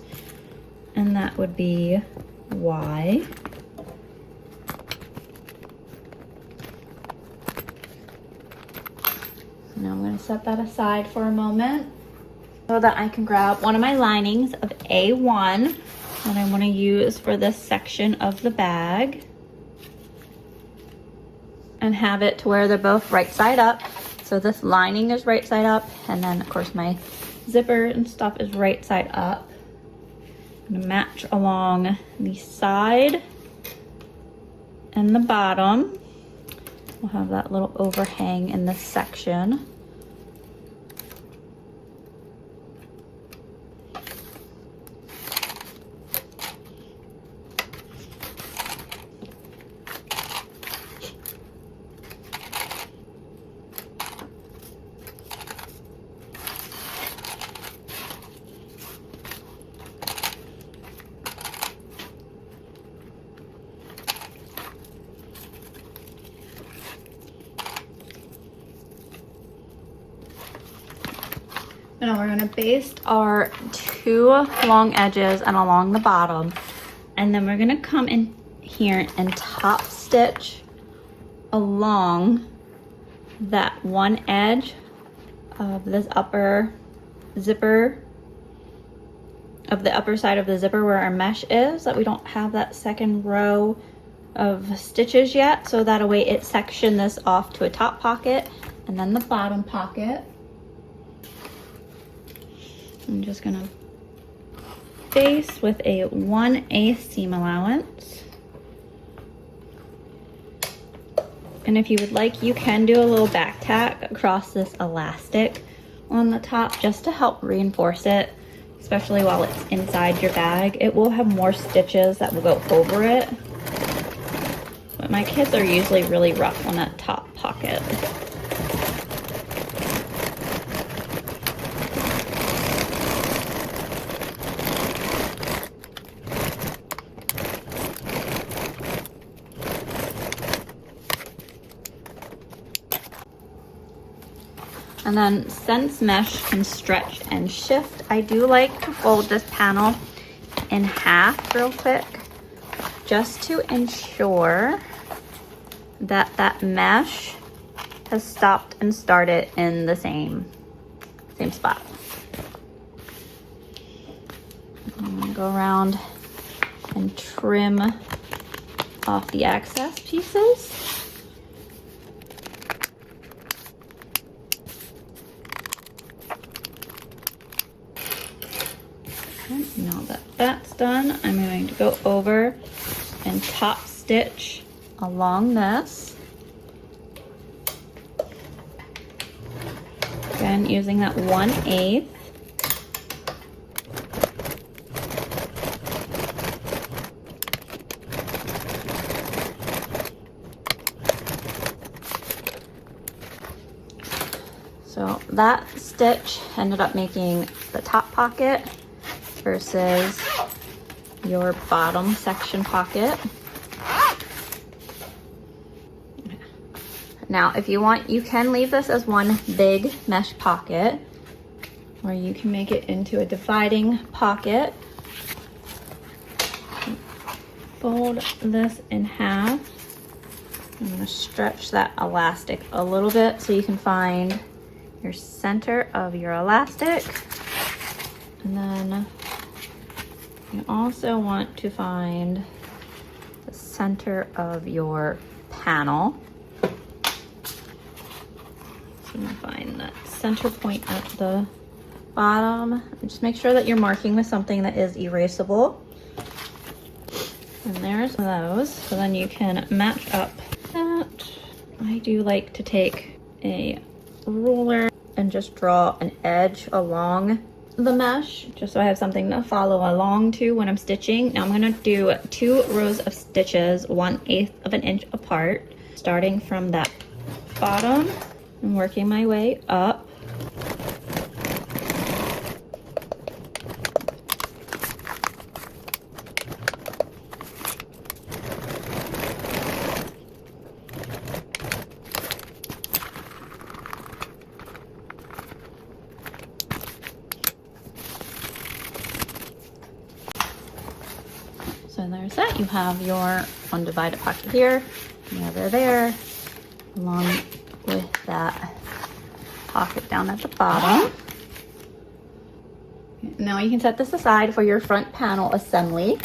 And that would be why. Now I'm going to set that aside for a moment so that I can grab one of my linings of A1 that I want to use for this section of the bag and have it to where they're both right side up. So this lining is right side up, and then of course my zipper and stuff is right side up. I'm gonna match along the side and the bottom. We'll have that little overhang in this section. Now we're gonna baste our 2 long edges and along the bottom, and then we're gonna come in here and top stitch along that one edge of this upper zipper, of the upper side of the zipper where our mesh is, that we don't have that second row of stitches yet, so that way it section this off to a top pocket and then the bottom pocket. I'm just gonna baste with a 1/8 seam allowance. And if you would like, you can do a little back tack across this elastic on the top just to help reinforce it, especially while it's inside your bag. It will have more stitches that will go over it, but my kids are usually really rough on that top pocket. And then since mesh can stretch and shift, I do like to fold this panel in half real quick, just to ensure that that mesh has stopped and started in the same spot. I'm gonna go around and trim off the excess pieces. Now that that's done, I'm going to go over and top stitch along this. Again, using that 1/8. So that stitch ended up making the top pocket versus your bottom section pocket. Now, if you want, you can leave this as one big mesh pocket, or you can make it into a dividing pocket. Fold this in half. I'm going to stretch that elastic a little bit so you can find your center of your elastic. And then you also want to find the center of your panel. So you're gonna find that center point at the bottom. And just make sure that you're marking with something that is erasable. And there's those. So then you can match up that. I do like to take a ruler and just draw an edge along the mesh, just so I have something to follow along to when I'm stitching. Now I'm gonna do 2 rows of stitches 1/8 of an inch apart, starting from that bottom and working my way up. So there's that. You have your undivided pocket here, the other there, along with that pocket down at the bottom. Now you can set this aside for your front panel assembly.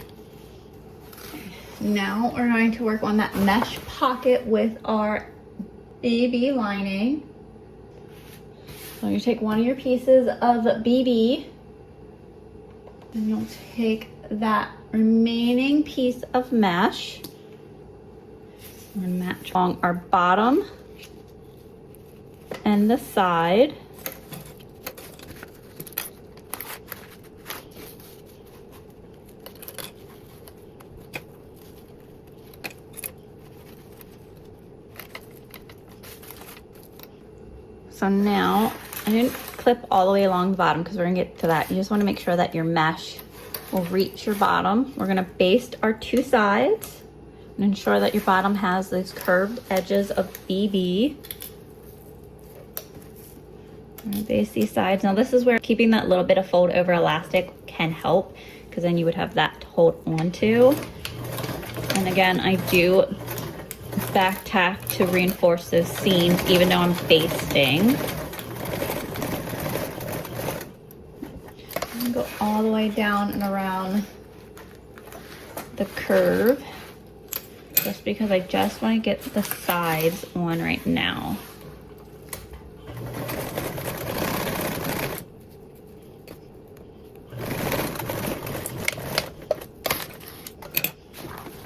Now we're going to work on that mesh pocket with our BB lining. So you take one of your pieces of BB and you'll take that remaining piece of mesh. We're gonna match along our bottom and the side. So now, I didn't clip all the way along the bottom because we're gonna get to that. You just wanna make sure that your mesh will reach your bottom. We're gonna baste our two sides and ensure that your bottom has those curved edges of BB. I'm gonna baste these sides. Now this is where keeping that little bit of fold over elastic can help, because then you would have that to hold onto. And again, I do back tack to reinforce those seams even though I'm basting. I'm gonna go all the way down and around the curve, just because I just want to get the sides on right now.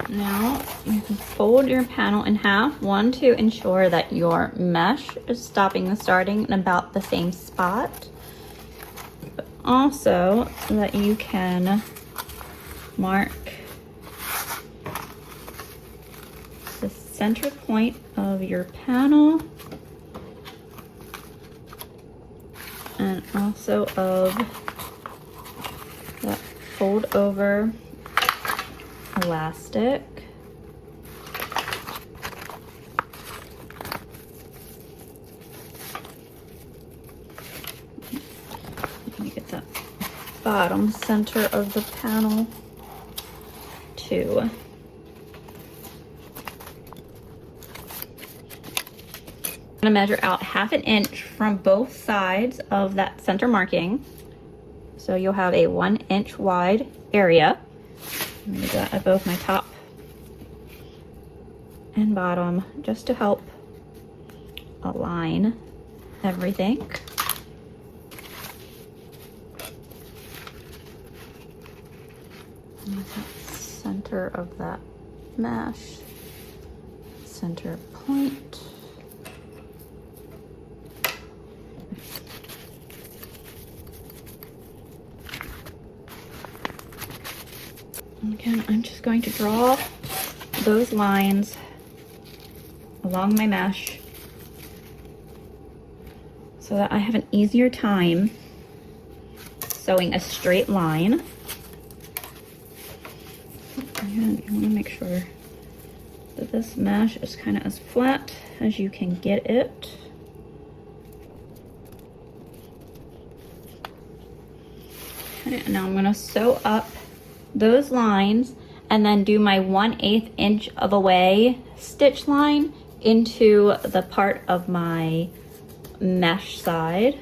Now you can fold your panel in half, one to ensure that your mesh is stopping the starting in about the same spot, but also so that you can mark the center point of your panel and also of that fold over elastic. Let me get that bottom center of the panel too. I'm gonna measure out 1/2 inch from both sides of that center marking. So you'll have a 1 inch wide area. I'm gonna do that at both my top and bottom just to help align everything. And that center of that mesh, center point. Again, I'm just going to draw those lines along my mesh so that I have an easier time sewing a straight line. And you want to make sure that this mesh is kind of as flat as you can get it. Okay, now I'm going to sew up those lines and then do my 1/8 inch of away stitch line into the part of my mesh side.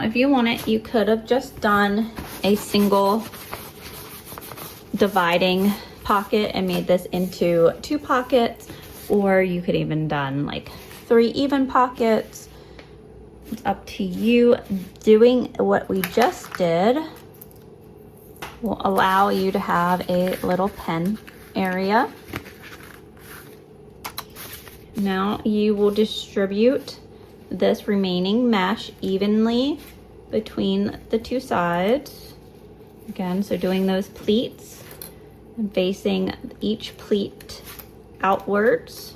If you want it, you could have just done a single dividing pocket and made this into 2 pockets, or you could even done like 3 even pockets. It's up to you. Doing what we just did will allow you to have a little pen area. Now you will distribute this remaining mesh evenly between the 2 sides. Again, so doing those pleats and facing each pleat outwards.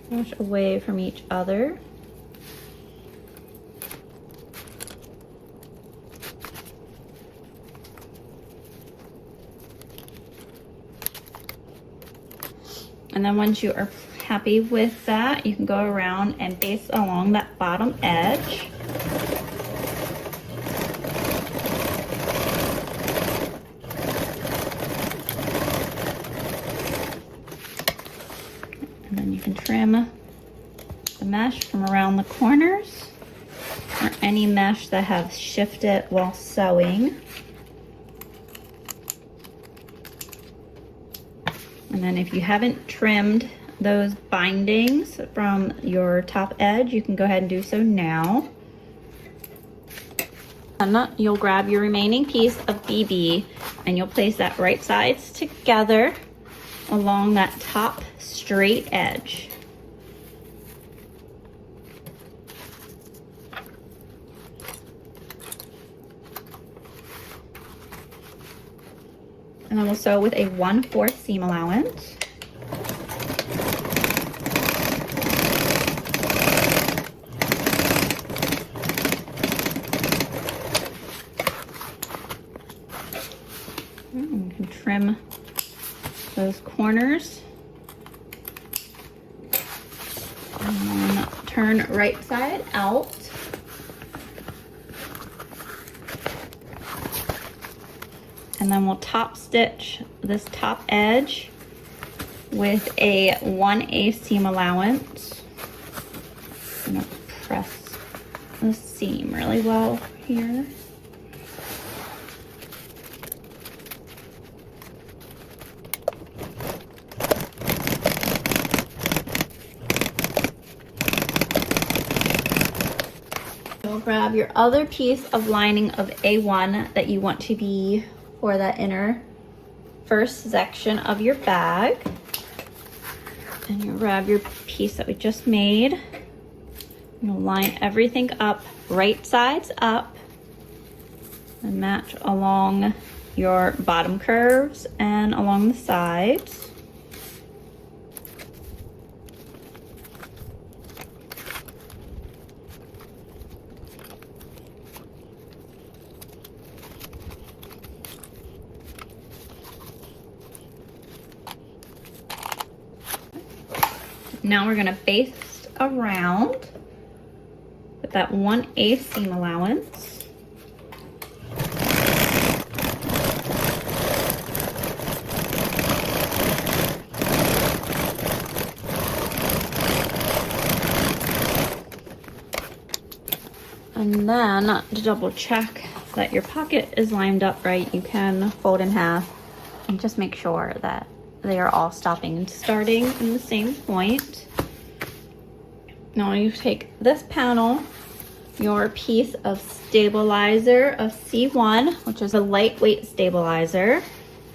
Push away from each other. And then once you are happy with that, you can go around and baste along that bottom edge. you can trim the mesh from around the corners or any mesh that have shifted while sewing. And then if you haven't trimmed those bindings from your top edge, you can go ahead and do so now. And you'll grab your remaining piece of BB and you'll place that right sides together along that top straight edge. And then we'll sew with a 1/4 seam allowance. You can trim those corners. And then turn right side out. And then we'll top stitch this top edge with a 1/8 seam allowance. I'm gonna press the seam really well here. You'll grab your other piece of lining of A1 that you want to be for that inner first section of your bag. And you grab your piece that we just made. You'll line everything up, right sides up, and match along your bottom curves and along the sides. Now we're gonna baste around with that 1/8 seam allowance. And then to double check that your pocket is lined up right, you can fold in half and just make sure that they are all stopping and starting in the same point. Now you take this panel, your piece of stabilizer of C1, which is a lightweight stabilizer.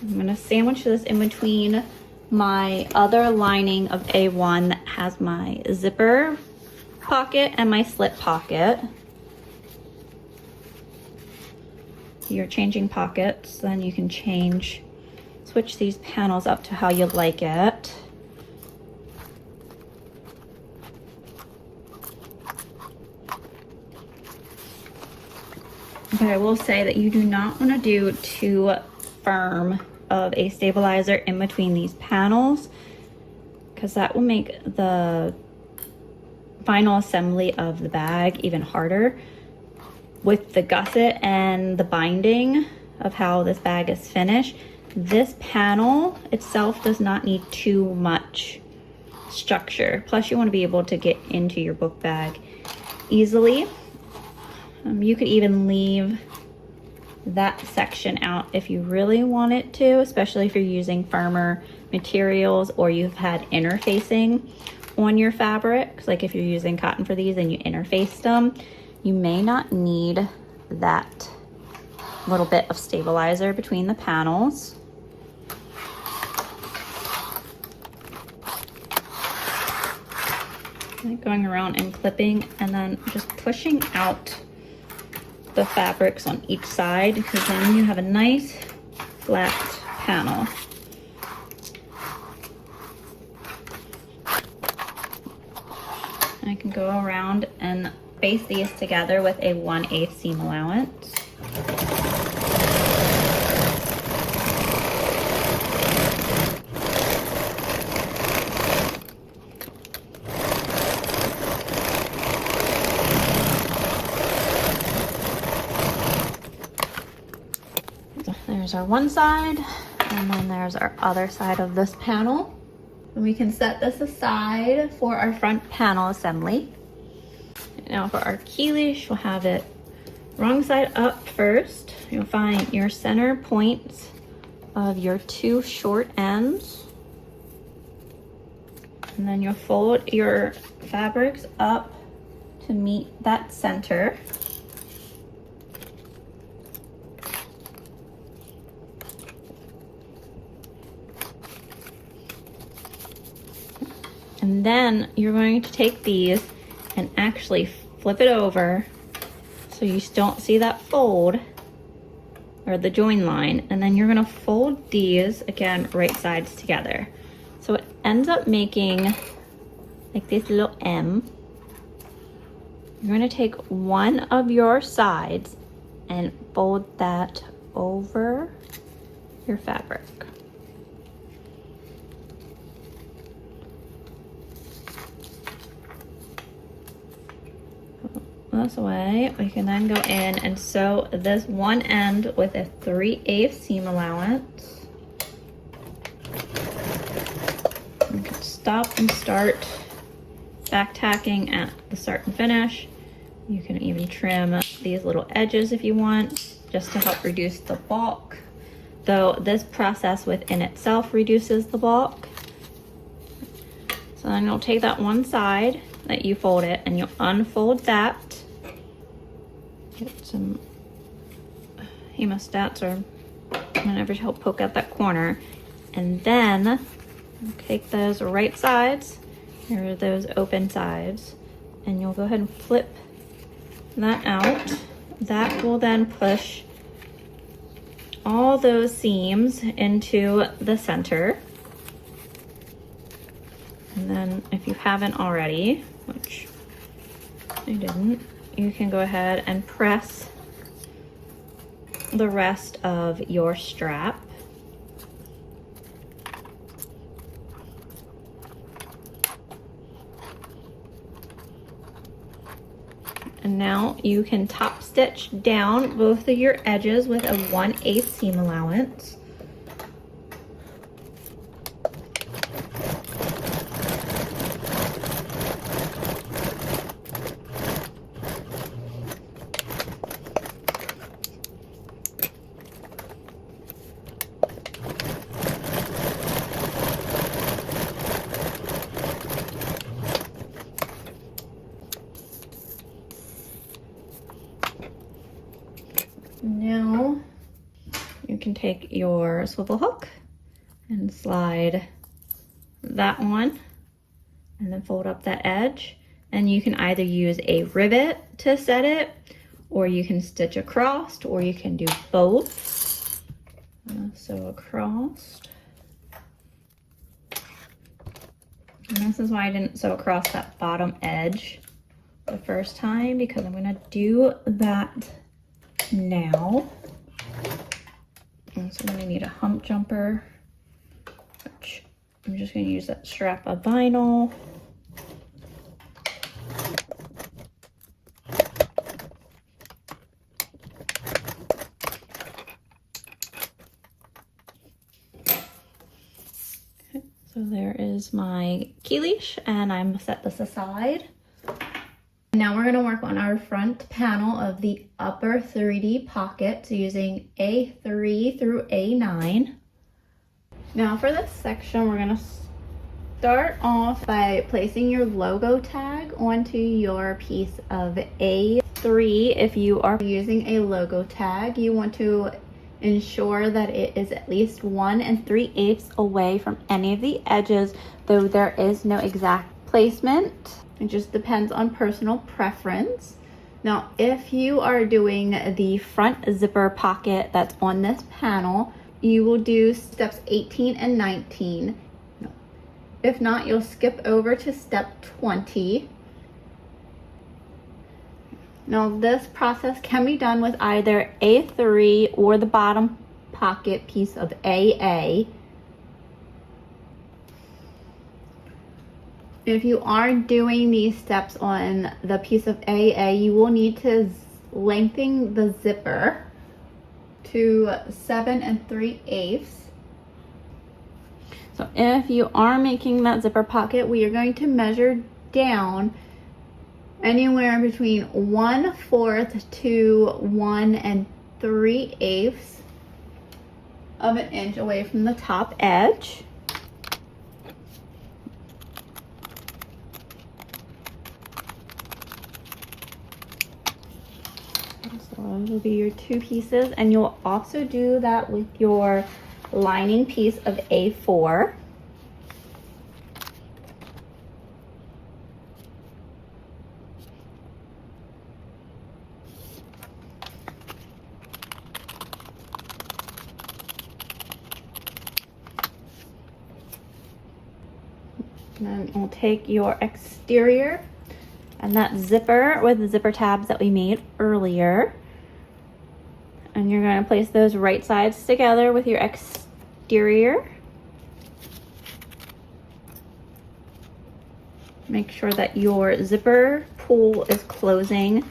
I'm gonna sandwich this in between my other lining of A1 that has my zipper pocket and my slip pocket. You're changing pockets, then you can switch these panels up to how you like it. But I will say that you do not want to do too firm of a stabilizer in between these panels, because that will make the final assembly of the bag even harder. With the gusset and the binding of how this bag is finished, this panel itself does not need too much structure. Plus you want to be able to get into your book bag easily. You could even leave that section out if you really want it to, especially if you're using firmer materials or you've had interfacing on your fabrics. Like if you're using cotton for these and you interfaced them, you may not need that little bit of stabilizer between the panels. Going around and clipping and then just pushing out the fabrics on each side, because then you have a nice flat panel. I can go around and baste these together with a 1/8 seam allowance. There's our one side, and then there's our other side of this panel. And we can set this aside for our front panel assembly. Now for our key leash, we'll have it wrong side up first. You'll find your center points of your two short ends. And then you'll fold your fabrics up to meet that center. And then you're going to take these and actually flip it over so you don't see that fold or the join line. And then you're gonna fold these, again, right sides together. So it ends up making like this little M. You're gonna take one of your sides and fold that over your fabric. This way, we can then go in and sew this one end with a 3/8 seam allowance. You can stop and start back tacking at the start and finish. You can even trim these little edges if you want, just to help reduce the bulk. Though this process within itself reduces the bulk. So then you'll take that one side that you fold it and you'll unfold that. Get some hemostats or whatever to help poke out that corner. And then take those right sides, here are those open sides, and you'll go ahead and flip that out. That will then push all those seams into the center. And then if you haven't already, which I didn't, you can go ahead and press the rest of your strap. And now you can top stitch down both of your edges with a 1/8 seam allowance. Now you can take your swivel hook and slide that one and then fold up that edge, and you can either use a rivet to set it, or you can stitch across, or you can do both. So across, and this is why I didn't sew across that bottom edge the first time, because I'm going to do that now. And so I'm going to need a hump jumper, which I'm just going to use that strap of vinyl. Okay, so there is my key leash, and I'm set this aside. Now we're going to work on our front panel of the upper 3D pocket using A3 through A9. Now for this section, we're going to start off by placing your logo tag onto your piece of A3. If you are using a logo tag, you want to ensure that it is at least 1 3/8 away from any of the edges, though there is no exact placement. It just depends on personal preference. Now, if you are doing the front zipper pocket that's on this panel, you will do steps 18 and 19. If not, you'll skip over to step 20. Now, this process can be done with either A3 or the bottom pocket piece of AA. If you are doing these steps on the piece of AA, you will need to lengthen the zipper to 7 3/8. So So if you are making that zipper pocket, we are going to measure down anywhere between 1/4 to 1 3/8 of an inch away from the top edge. So those will be your 2 pieces, and you'll also do that with your lining piece of A4. And then we'll take your exterior and that zipper with the zipper tabs that we made earlier. And you're going to place those right sides together with your exterior. Make sure that your zipper pull is closing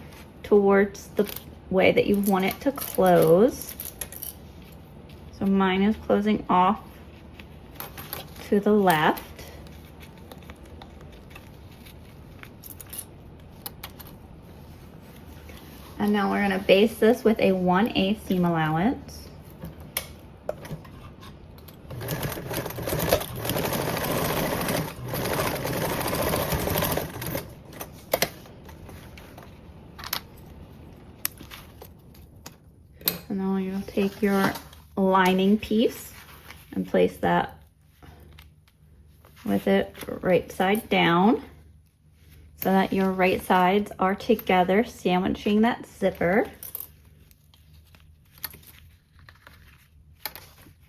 towards the way that you want it to close. So mine is closing off to the left. And now we're going to base this with a 1/8 seam allowance. And then you'll take your lining piece and place that with it right side down, so that your right sides are together, sandwiching that zipper.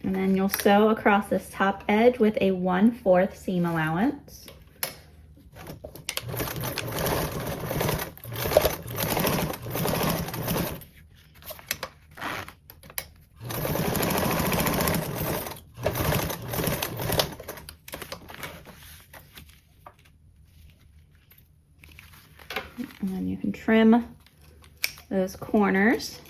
And then you'll sew across this top edge with a 1/4 seam allowance. And then you can trim those corners.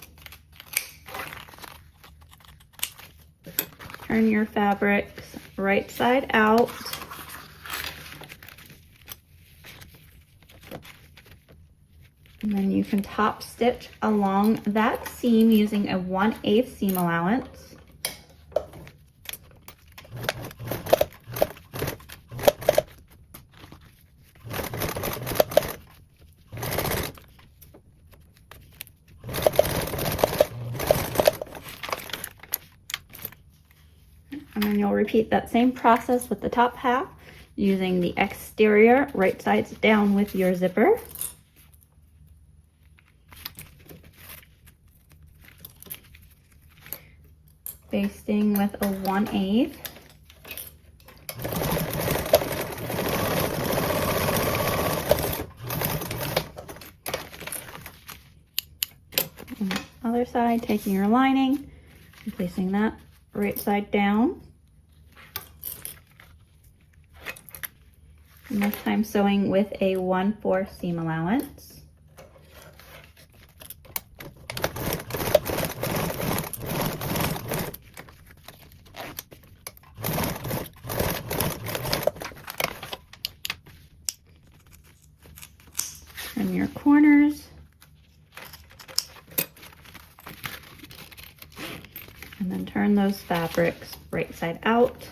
Turn your fabrics right side out. And then you can top stitch along that seam using a 1/8 seam allowance. And then you'll repeat that same process with the top half, using the exterior right sides down with your zipper. Basting with a 1/8. On the other side, taking your lining and placing that right side down. And this time sewing with a 1/4 seam allowance. Trim your corners. And then turn those fabrics right side out.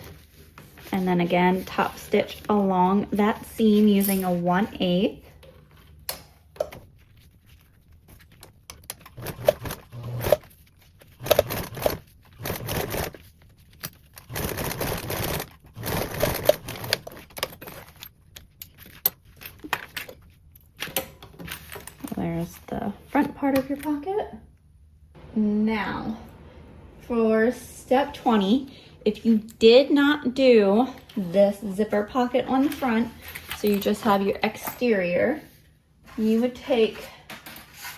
And then again, top stitch along that seam using a 1/8. There's the front part of your pocket. Now, for step 20, if you did not do this zipper pocket on the front, so you just have your exterior, you would take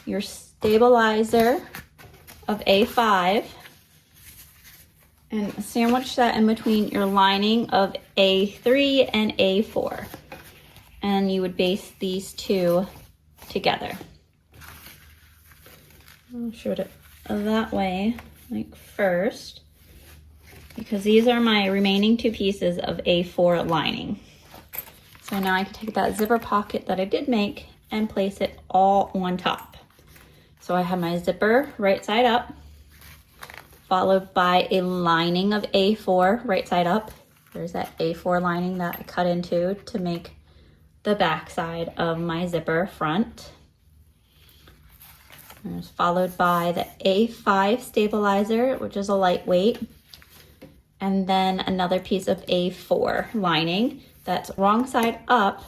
your stabilizer of A5 and sandwich that in between your lining of A3 and A4. And you would base these two together. I'll show it that way, like first. because these are my remaining 2 pieces of A4 lining. So now I can take that zipper pocket that I did make and place it all on top. So I have my zipper right side up, followed by a lining of A4 right side up. There's that A4 lining that I cut into to make the back side of my zipper front. And it's followed by the A5 stabilizer, which is a lightweight. And then another piece of A4 lining that's wrong side up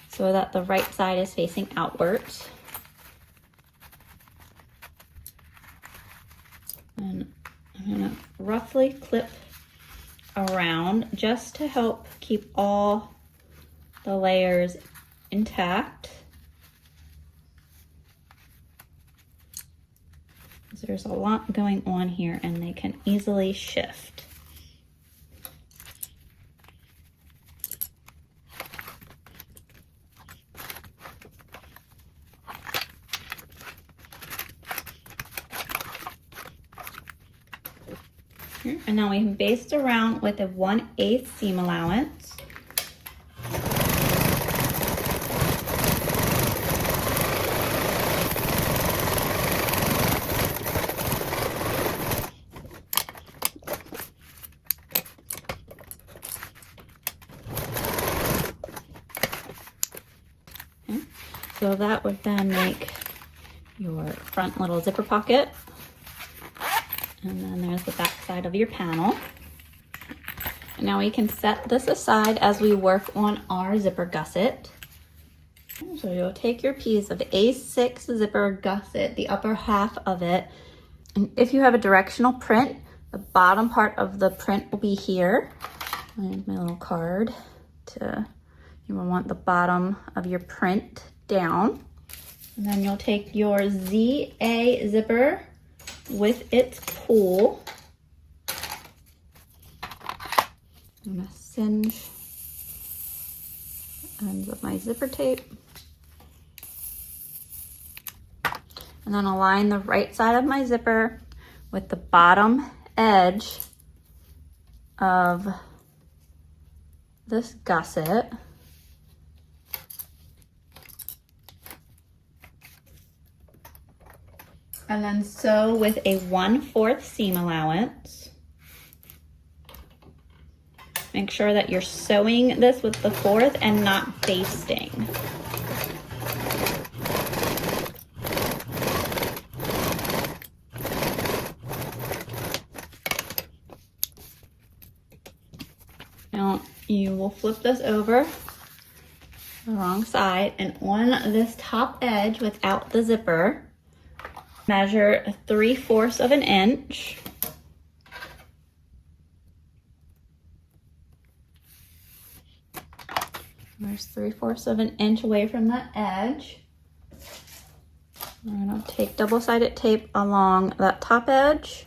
so that the right side is facing outwards. And I'm gonna roughly clip around just to help keep all the layers intact. There's a lot going on here and they can easily shift. And now we can baste around with a 1/8 seam allowance. Okay. So that would then make your front little zipper pocket. And then there's the back side of your panel. And now we can set this aside as we work on our zipper gusset. So you'll take your piece of A6 zipper gusset, the upper half of it. And if you have a directional print, the bottom part of the print will be here. And my little card you will want the bottom of your print down. And then you'll take your ZA zipper with its pull. I'm gonna singe ends of my zipper tape. And then align the right side of my zipper with the bottom edge of this gusset. And then sew with a 1/4 seam allowance. Make sure that you're sewing this with the 1/4 and not basting. Now you will flip this over the wrong side, and on this top edge without the zipper, measure 3/4 of an inch. There's 3/4 of an inch away from that edge. I'm gonna take double-sided tape along that top edge.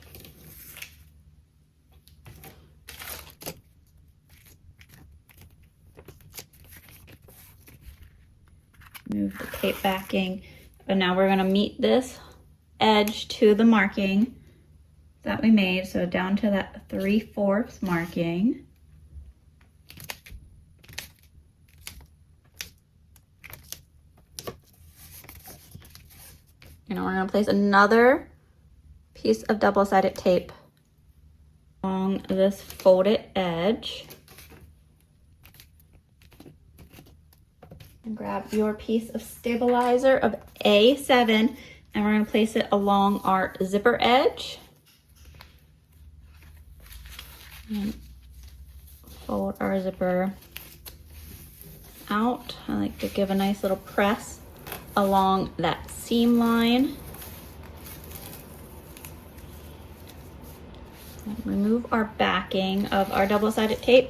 Move the tape backing, and now we're gonna meet this edge to the marking that we made, so down to that 3/4 marking. And we're going to place another piece of double-sided tape along this folded edge. And grab your piece of stabilizer of A7, and we're going to place it along our zipper edge. And fold our zipper out. I like to give a nice little press along that seam line. And remove our backing of our double-sided tape.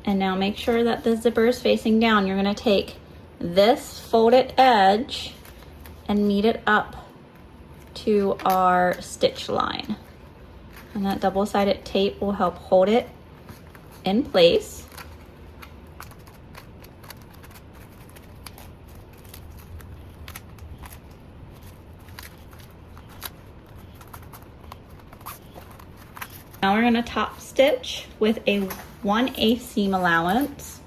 And now make sure that the zipper is facing down. You're going to take this folded edge and meet it up to our stitch line. And that double-sided tape will help hold it in place. Now we're gonna top stitch with a 1/8 seam allowance.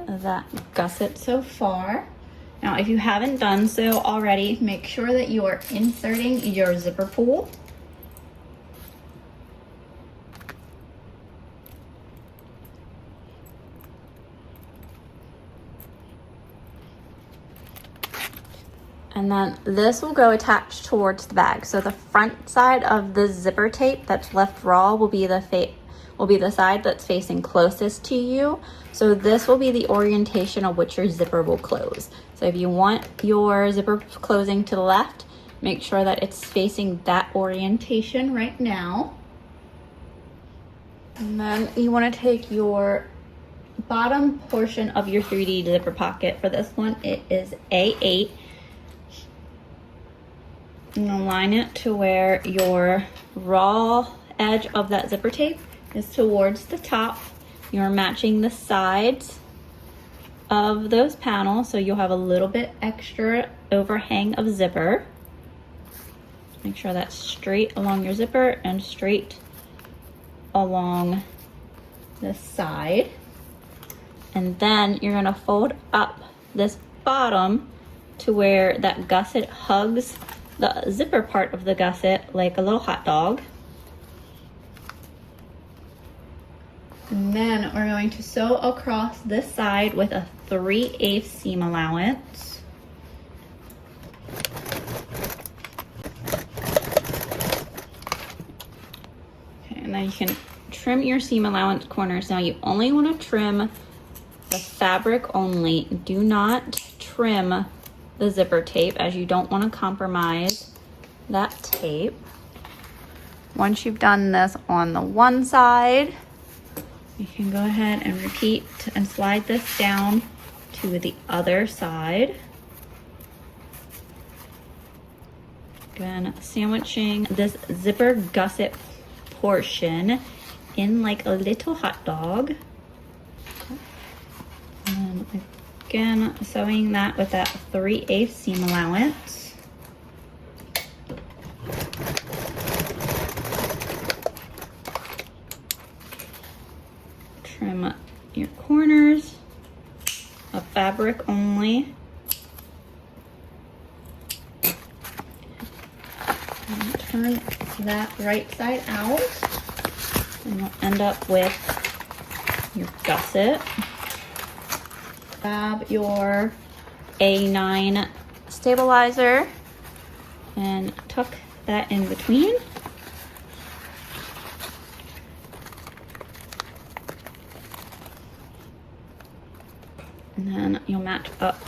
That gusset so far. Now, if you haven't done so already, make sure that you are inserting your zipper pull. And then this will go attached towards the bag. So the front side of the zipper tape that's left raw will be the side that's facing closest to you. So this will be the orientation of which your zipper will close. So if you want your zipper closing to the left, make sure that it's facing that orientation right now. And then you want to take your bottom portion of your 3D zipper pocket. For this one, it is A8. And align it to where your raw edge of that zipper tape is towards the top. You're matching the sides of those panels, so you'll have a little bit extra overhang of zipper. Make sure that's straight along your zipper and straight along the side. And then you're gonna fold up this bottom to where that gusset hugs the zipper part of the gusset like a little hot dog. And then we're going to sew across this side with a 3/8 seam allowance. Okay, and then you can trim your seam allowance corners. Now you only want to trim the fabric only. Do not trim the zipper tape, as you don't want to compromise that tape. Once you've done this on the one side, you can go ahead and repeat and slide this down to the other side. Again, sandwiching this zipper gusset portion in like a little hot dog. And again, sewing that with that 3/8 seam allowance. Trim your corners of fabric only. And turn that right side out, and you'll end up with your gusset. Grab your A9 stabilizer and tuck that in between. And then you'll match up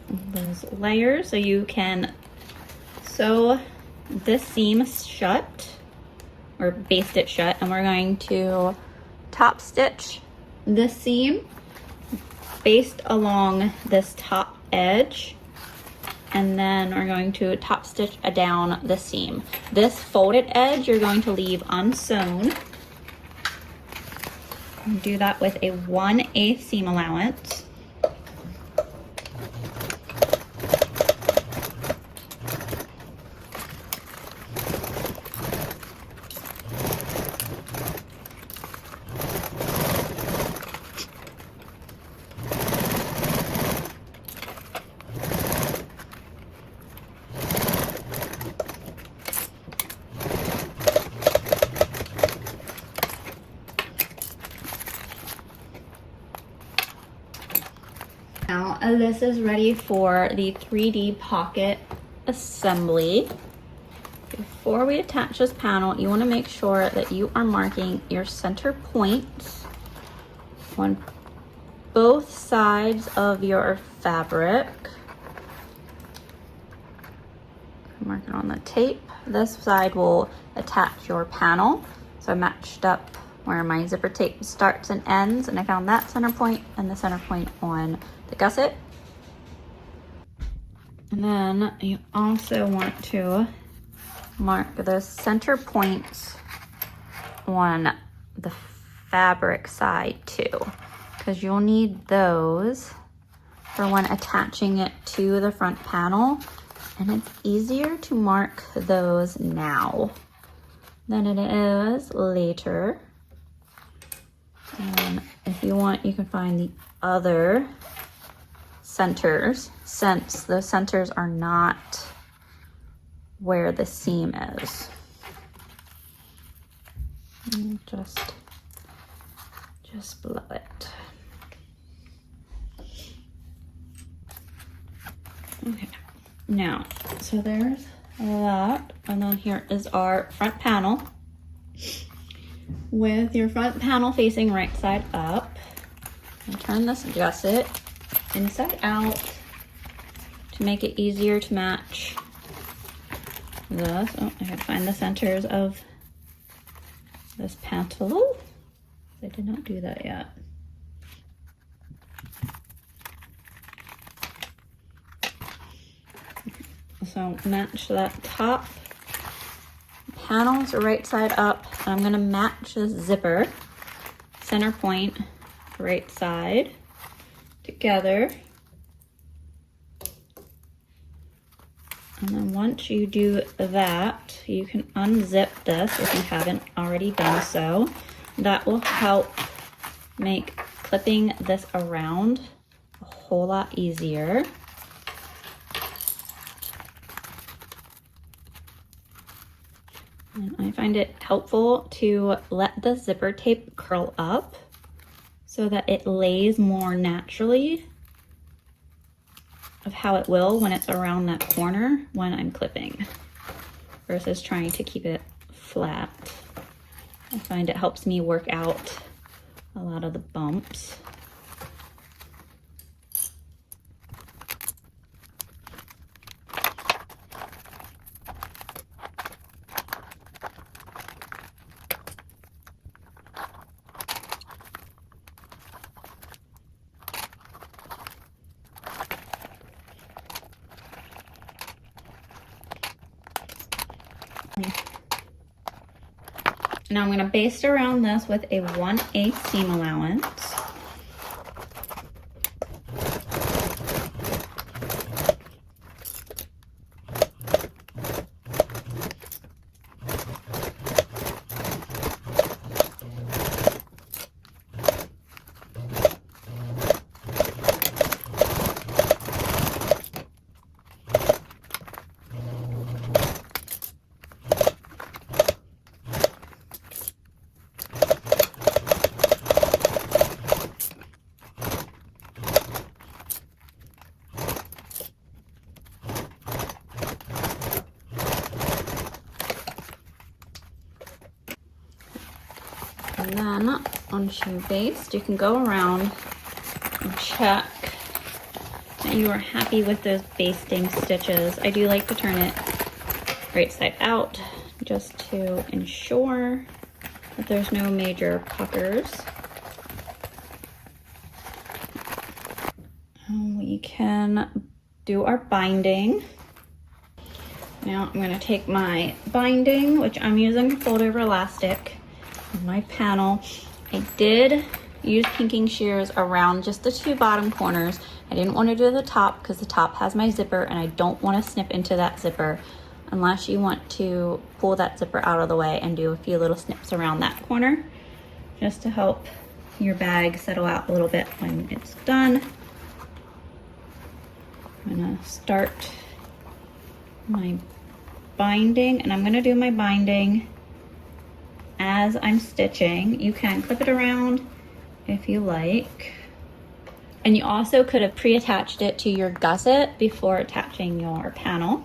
those layers so you can sew this seam shut or baste it shut, and we're going to top stitch this seam based along this top edge, and then we're going to top stitch down the seam. This folded edge you're going to leave unsewn. And do that with a 1/8 seam allowance. Now this is ready for the 3D pocket assembly. Before we attach this panel, you want to make sure that you are marking your center points on both sides of your fabric. Mark it on the tape. This side will attach your panel. So I matched up where my zipper tape starts and ends, and I found that center point and the center point on the gusset. And then you also want to mark the center points on the fabric side too, because you'll need those for when attaching it to the front panel, and it's easier to mark those now than it is later. And if you want, you can find the other centers, since those centers are not where the seam is. And just below it. Okay, now, so there's that, and then here is our front panel with your front panel facing right side up. And turn this gusset inside out to make it easier to match this. Oh, I gotta find the centers of this panel. I did not do that yet. So match that top panels right side up. I'm gonna match this zipper, center point, right side together. And then once you do that, you can unzip this if you haven't already done so. That will help make clipping this around a whole lot easier. And I find it helpful to let the zipper tape curl up so that it lays more naturally of how it will when it's around that corner when I'm clipping, versus trying to keep it flat. I find it helps me work out a lot of the bumps. Now I'm going to baste around this with a 1/8 seam allowance. And then once you baste, you can go around and check that you are happy with those basting stitches. I do like to turn it right side out just to ensure that there's no major puckers. We can do our binding. Now I'm going to take my binding, which I'm using to fold over elastic, on my panel. I did use pinking shears around just the two bottom corners. I didn't want to do the top because the top has my zipper and I don't want to snip into that zipper unless you want to pull that zipper out of the way and do a few little snips around that corner just to help your bag settle out a little bit when it's done. I'm gonna start my binding, and I'm gonna do my binding as I'm stitching. You can clip it around if you like. And you also could have pre-attached it to your gusset before attaching your panel.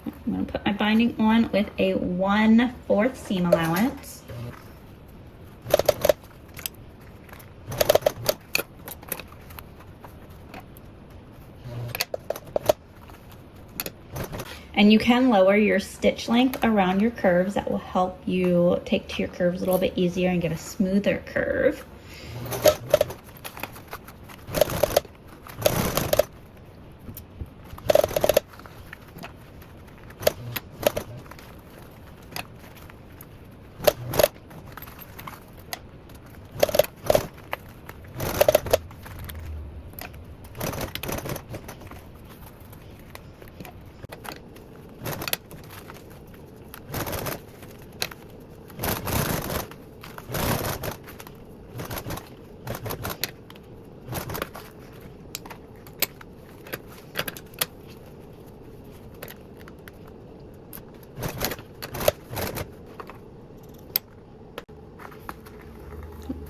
I'm gonna put my binding on with a 1/4 seam allowance. And you can lower your stitch length around your curves. That will help you take to your curves a little bit easier and get a smoother curve.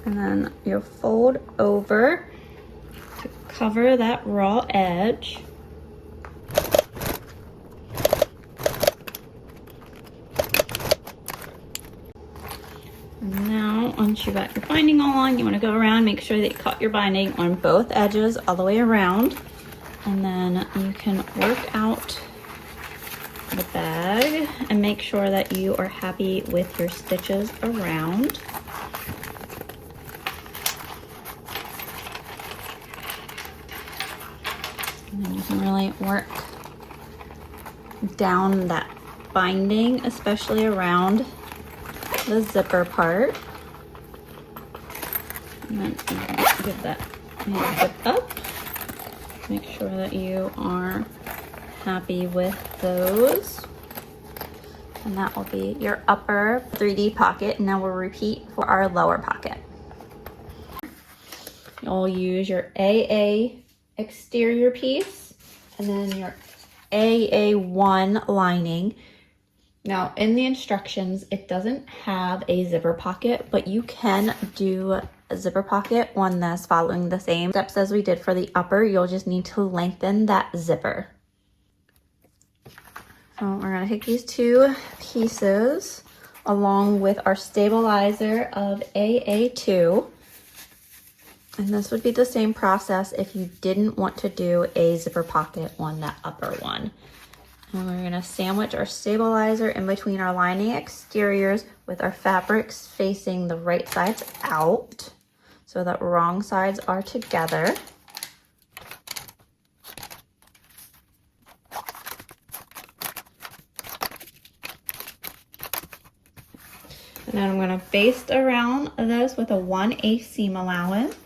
And then you'll fold over to cover that raw edge. And now, once you got your binding all on, you want to go around, make sure that you cut your binding on both edges all the way around. And then you can work out the bag and make sure that you are happy with your stitches around. And then you can really work down that binding, especially around the zipper part. And then give that a zip up. Make sure that you are happy with those. And that will be your upper 3D pocket. And now we'll repeat for our lower pocket. You'll use your AA exterior piece and then your AA1 lining. Now in the instructions, it doesn't have a zipper pocket, but you can do a zipper pocket on this following the same steps as we did for the upper. You'll just need to lengthen that zipper. So we're gonna take these two pieces along with our stabilizer of AA2. And this would be the same process if you didn't want to do a zipper pocket on that upper one. And we're gonna sandwich our stabilizer in between our lining exteriors with our fabrics facing the right sides out so that wrong sides are together. And then I'm gonna baste around this with a 1/8 seam allowance.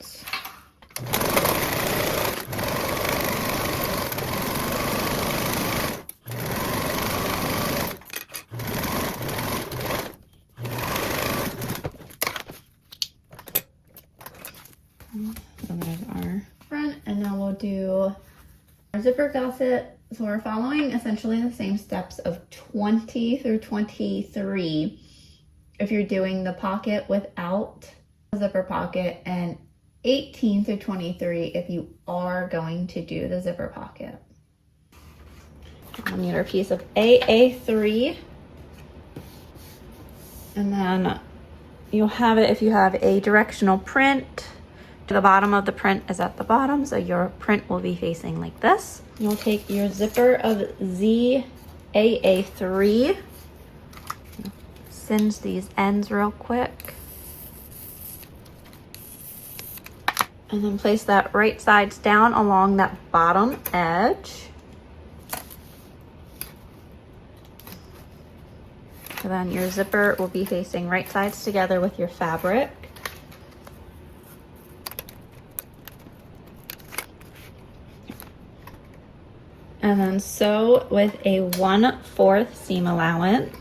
And there's our front, and now we'll do our zipper gusset. So we're following essentially the same steps of 20 through 23 if you're doing the pocket without a zipper pocket, and 18 through 23 if you are going to do the zipper pocket. We'll need our piece of AA3, and then you'll have it if you have a directional print. The bottom of the print is at the bottom, so your print will be facing like this. You'll take your zipper of ZAA3, singe these ends real quick, and then place that right sides down along that bottom edge. So then your zipper will be facing right sides together with your fabric. And then sew with a 1/4 seam allowance.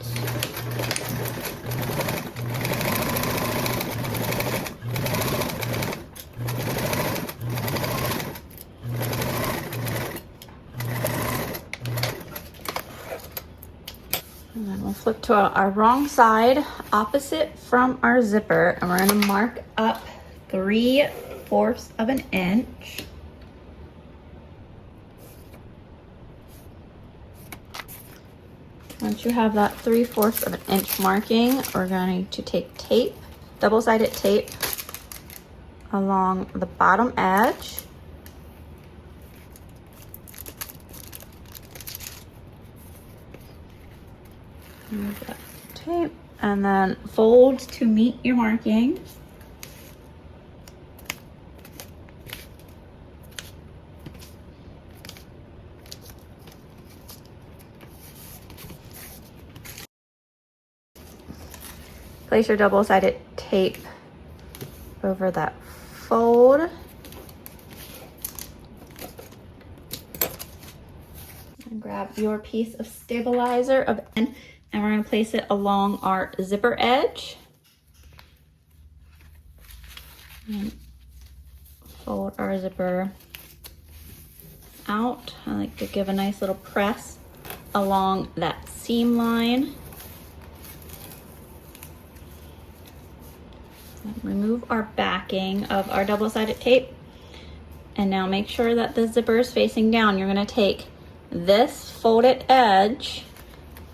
And then we'll flip to our wrong side, opposite from our zipper, and we're gonna mark up 3/4 of an inch. Once you have that 3/4 of an inch marking, we're going to take tape, double-sided tape, along the bottom edge. Move that tape, and then fold to meet your marking. Place your double-sided tape over that fold. And grab your piece of stabilizer and we're going to place it along our zipper edge. And fold our zipper out. I like to give a nice little press along that seam line. Remove our backing of our double-sided tape. And now make sure that the zipper is facing down. You're gonna take this folded edge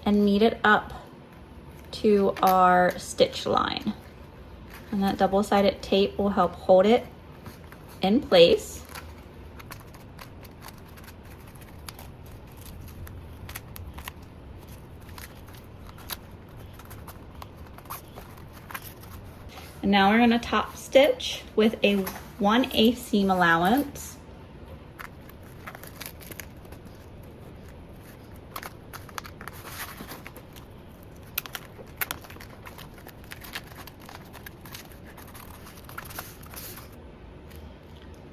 and meet it up to our stitch line. And that double-sided tape will help hold it in place. And now we're gonna top stitch with a 1/8 seam allowance.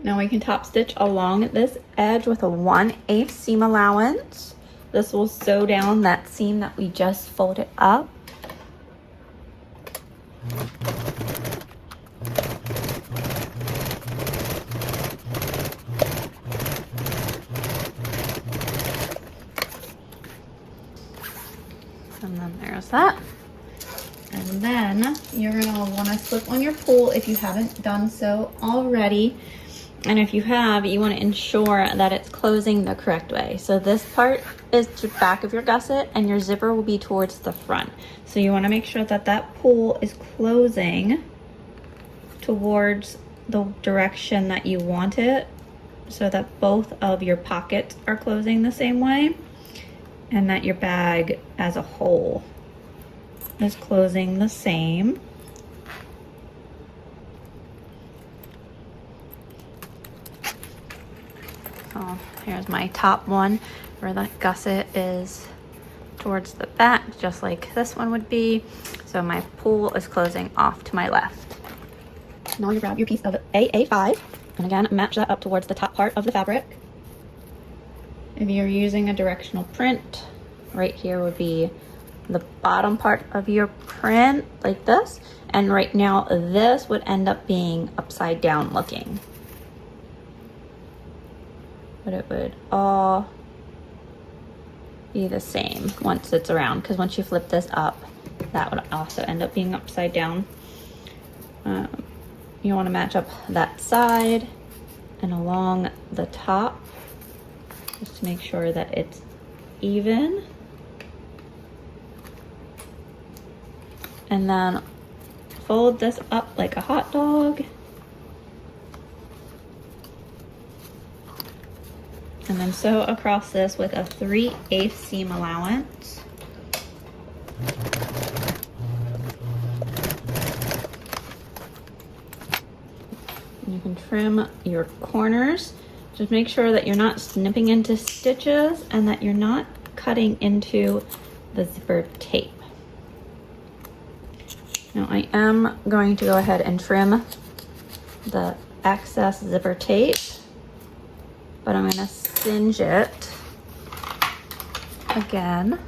Now we can top stitch along this edge with a 1/8 seam allowance. This will sew down that seam that we just folded up. And then there's that. And then you're gonna wanna slip on your pull if you haven't done so already. And if you have, you wanna ensure that it's closing the correct way. So this part is to the back of your gusset and your zipper will be towards the front. So you wanna make sure that that pull is closing towards the direction that you want it, so that both of your pockets are closing the same way, and that your bag as a whole is closing the same. So here's my top one where the gusset is towards the back, just like this one would be. So my pull is closing off to my left. Now you grab your piece of AA5 and again match that up towards the top part of the fabric. If you're using a directional print, right here would be the bottom part of your print, like this. And right now, this would end up being upside down looking. But it would all be the same once it's around, because once you flip this up, that would also end up being upside down. You want to match up that side and along the top, just to make sure that it's even. And then fold this up like a hot dog. And then sew across this with a 3/8 seam allowance. And you can trim your corners. Just make sure that you're not snipping into stitches and that you're not cutting into the zipper tape. Now I am going to go ahead and trim the excess zipper tape, but I'm going to singe it again.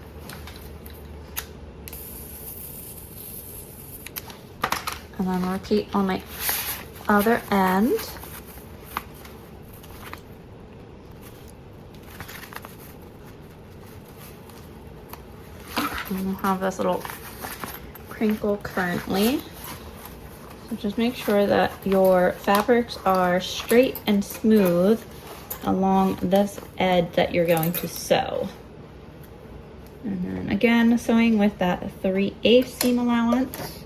And then repeat on my other end. And we'll have this little crinkle currently. So just make sure that your fabrics are straight and smooth along this edge that you're going to sew. And then again, sewing with that 3/8 seam allowance.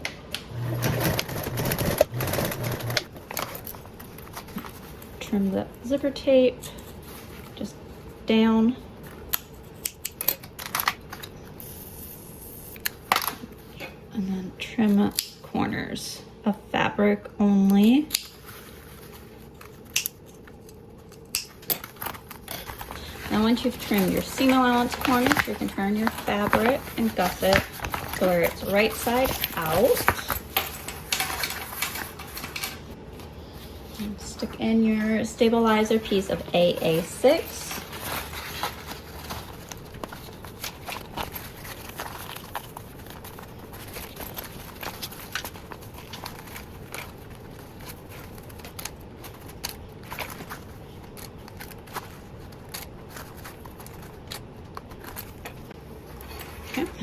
Trim the zipper tape just down. And then trim corners of fabric only. Now once you've trimmed your seam allowance corners, you can turn your fabric and gusset so where it's right side out. And stick in your stabilizer piece of AA6.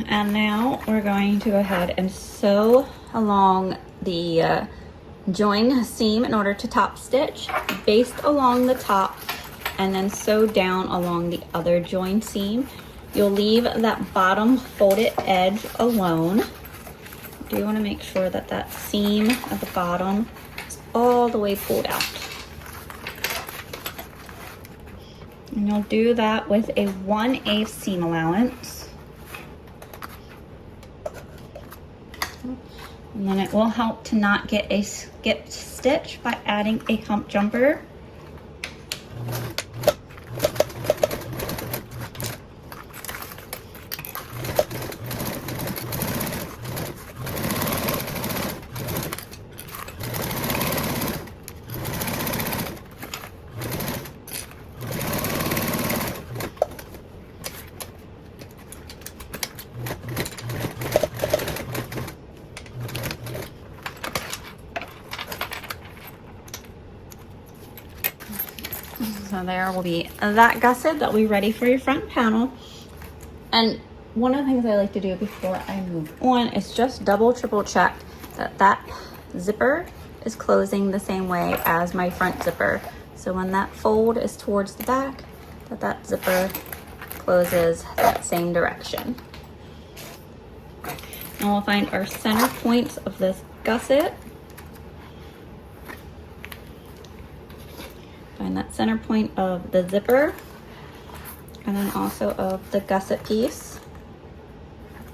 And now we're going to go ahead and sew along the join seam in order to top stitch, baste along the top, and then sew down along the other join seam. You'll leave that bottom folded edge alone. You do want to make sure that that seam at the bottom is all the way pulled out. And you'll do that with a 1/8 seam allowance. And then it will help to not get a skipped stitch by adding a hump jumper. So there will be that gusset that will be ready for your front panel. And one of the things I like to do before I move on is just double, triple check that that zipper is closing the same way as my front zipper. So when that fold is towards the back, that zipper closes that same direction. And we'll find our center points of this gusset. Find that center point of the zipper, and then also of the gusset piece.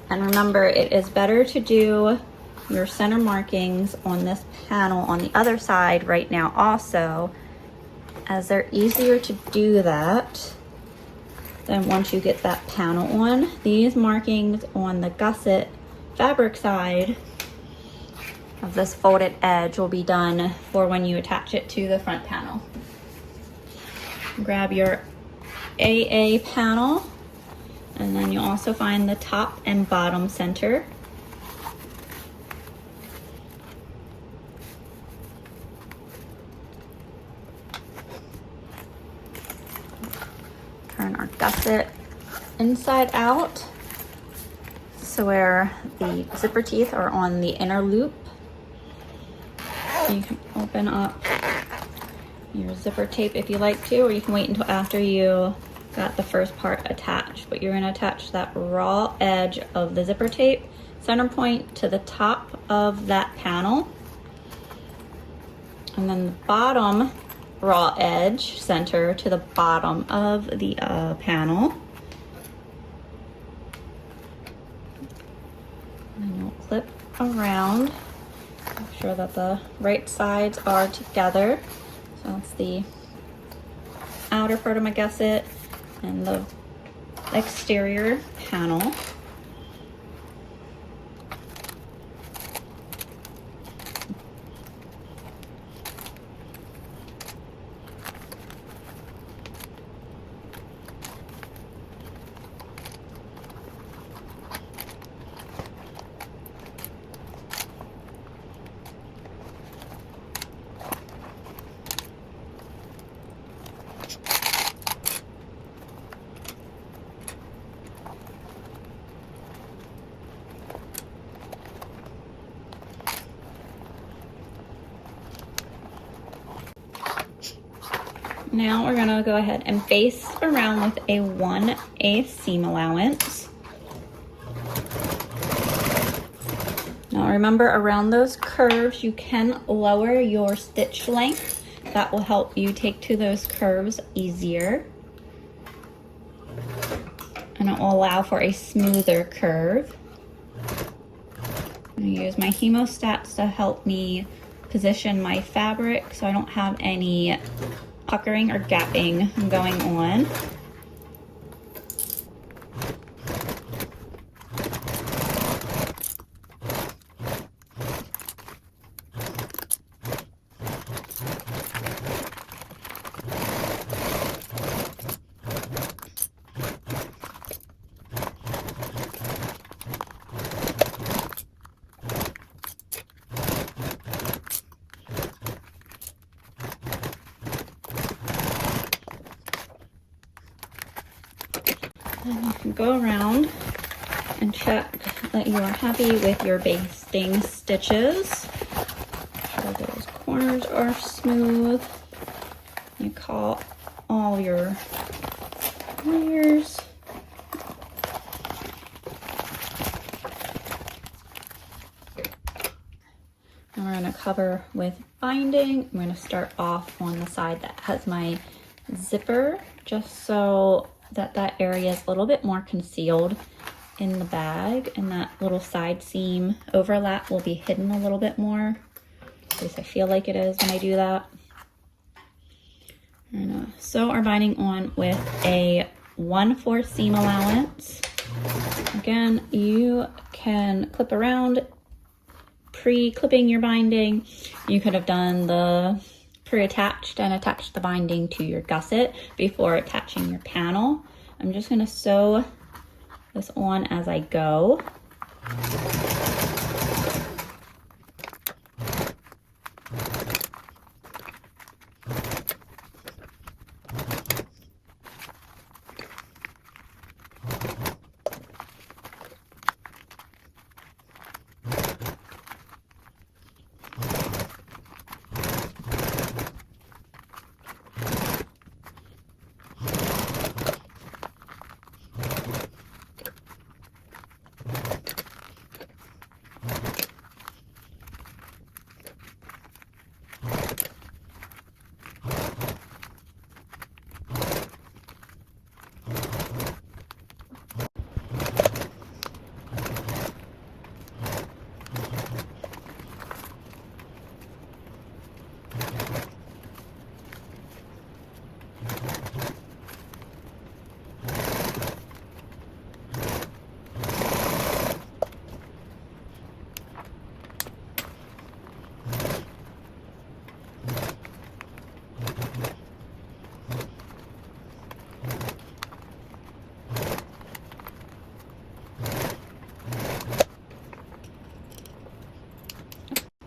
And remember, it is better to do your center markings on this panel on the other side right now also, as they're easier to do that than once you get that panel on. These markings on the gusset fabric side of this folded edge will be done for when you attach it to the front panel. Grab your AA panel, and then you'll also find the top and bottom center. Turn our gusset inside out, so where the zipper teeth are on the inner loop. You can open up your zipper tape if you like to, or you can wait until after you got the first part attached. But you're going to attach that raw edge of the zipper tape center point to the top of that panel, and then the bottom raw edge center to the bottom of the panel. And then you'll clip around, make sure that the right sides are together. So that's the outer part of my gusset and the exterior panel. Now we're gonna go ahead and baste around with a 1/8 seam allowance. Now remember, around those curves, you can lower your stitch length. That will help you take to those curves easier. And it will allow for a smoother curve. I'm gonna use my hemostats to help me position my fabric so I don't have any puckering or gapping going on. And you can go around and check that you are happy with your basting stitches. Make sure those corners are smooth. You caught all your layers. And we're gonna cover with binding. I'm gonna start off on the side that has my zipper, just so that that area is a little bit more concealed in the bag, and that little side seam overlap will be hidden a little bit more. At least I feel like it is when I do that. I'm gonna sew our binding on with a 1/4 seam allowance. Again, you can clip around pre-clipping your binding. You could have done the pre-attached and attached the binding to your gusset before attaching your panel. I'm just gonna sew this on as I go.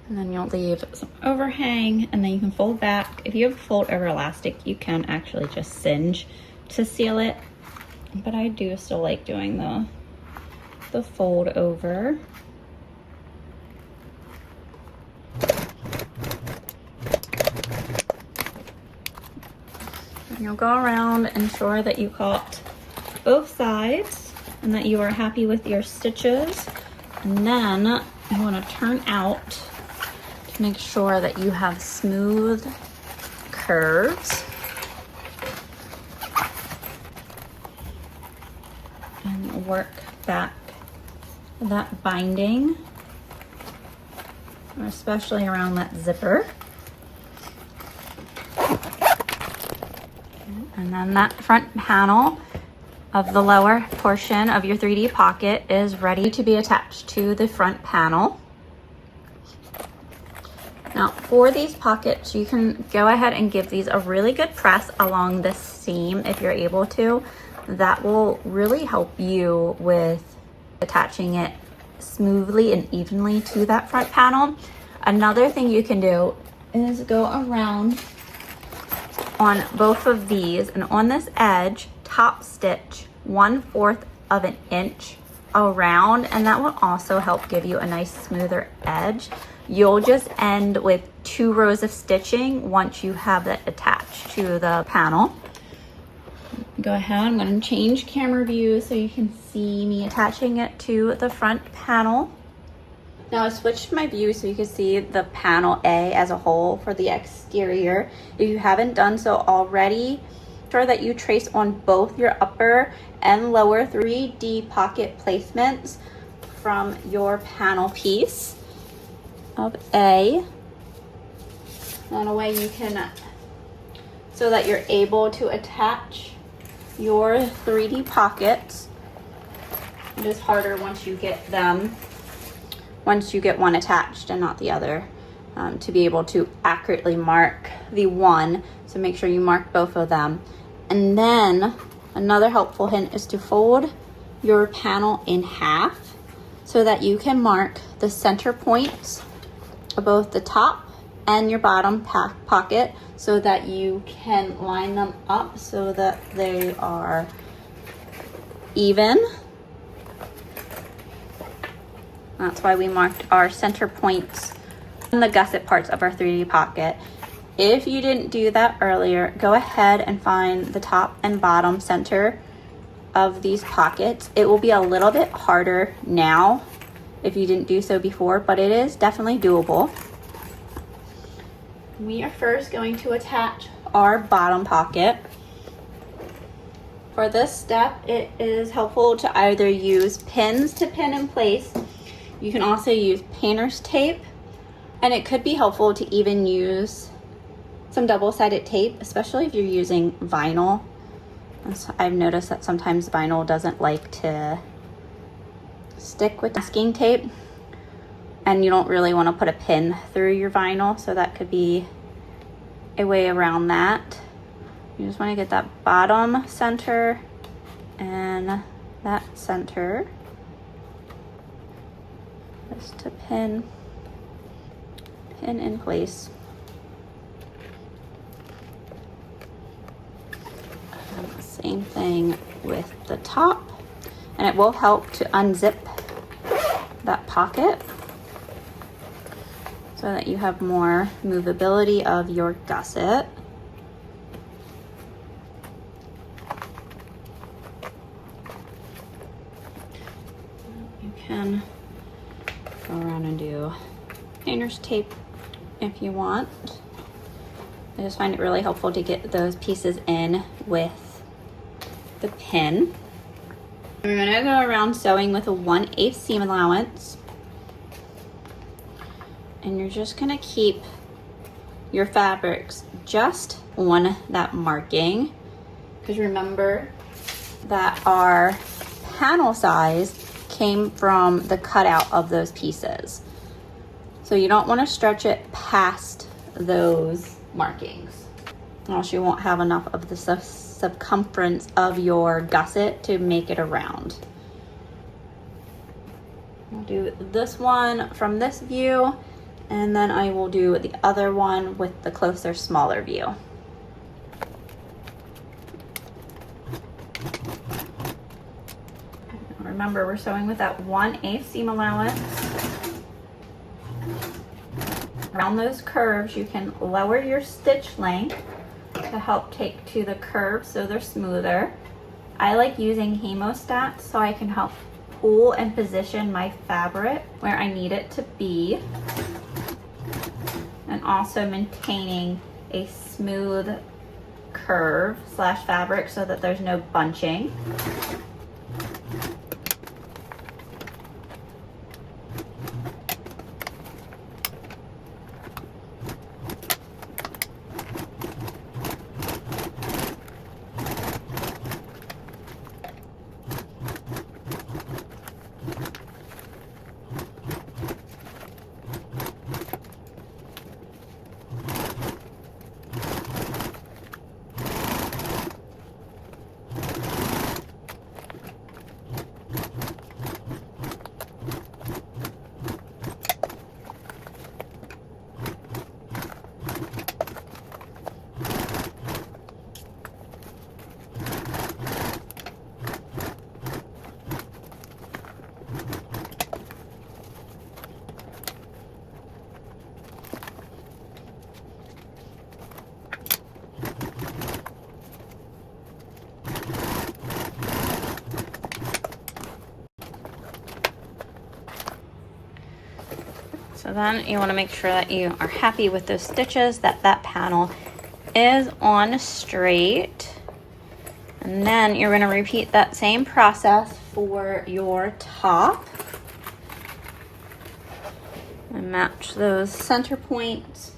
And then you'll leave some overhang, and then you can fold back. If you have fold over elastic, you can actually just singe to seal it. But I do still like doing the fold over. And you'll go around, ensure that you caught both sides and that you are happy with your stitches. And then you want to turn out to make sure that you have smooth curves. And work back that binding, especially around that zipper. And then that front panel of the lower portion of your 3D pocket is ready to be attached to the front panel. Now for these pockets, you can go ahead and give these a really good press along this seam if you're able to. That will really help you with attaching it smoothly and evenly to that front panel. Another thing you can do is go around on both of these, and on this edge, top stitch 1/4 of an inch around, and that will also help give you a nice smoother edge. You'll just end with 2 rows of stitching once you have that attached to the panel. Go ahead, I'm going to change camera view so you can see me attaching it to the front panel. Now I switched my view so you can see the panel A as a whole for the exterior. If you haven't done so already, make sure that you trace on both your upper and lower 3D pocket placements from your panel piece of A. And a way you can, so that you're able to attach your 3D pockets. It is harder once you get them, once you get one attached and not the other, to be able to accurately mark the one. So make sure you mark both of them. And then another helpful hint is to fold your panel in half so that you can mark the center points of both the top and your bottom pocket, so that you can line them up so that they are even. That's why we marked our center points the gusset parts of our 3D pocket. If you didn't do that earlier, go ahead and find the top and bottom center of these pockets. It will be a little bit harder now if you didn't do so before, but it is definitely doable. We are first going to attach our bottom pocket. For this step, it is helpful to either use pins to pin in place. You can also use painter's tape, and it could be helpful to even use some double-sided tape, especially if you're using vinyl. I've noticed that sometimes vinyl doesn't like to stick with masking tape, and you don't really want to put a pin through your vinyl, so that could be a way around that. You just want to get that bottom center and that center just to pin in place. Same thing with the top, and it will help to unzip that pocket so that you have more movability of your gusset. You can go around and do painter's tape if you want. I just find it really helpful to get those pieces in with the pin. We're gonna go around sewing with a 1/8 seam allowance. And you're just gonna keep your fabrics just on that marking. Because remember that our panel size came from the cutout of those pieces. So you don't wanna stretch it past those markings, or else you won't have enough of the circumference of your gusset to make it around. I'll do this one from this view, and then I will do the other one with the closer, smaller view. Remember, we're sewing with that 1/8 seam allowance. Around those curves, you can lower your stitch length to help take to the curves so they're smoother. I like using hemostats so I can help pull and position my fabric where I need it to be, and also maintaining a smooth curve slash fabric so that there's no bunching. So then you want to make sure that you are happy with those stitches, that that panel is on straight. And then you're going to repeat that same process for your top. And match those center points.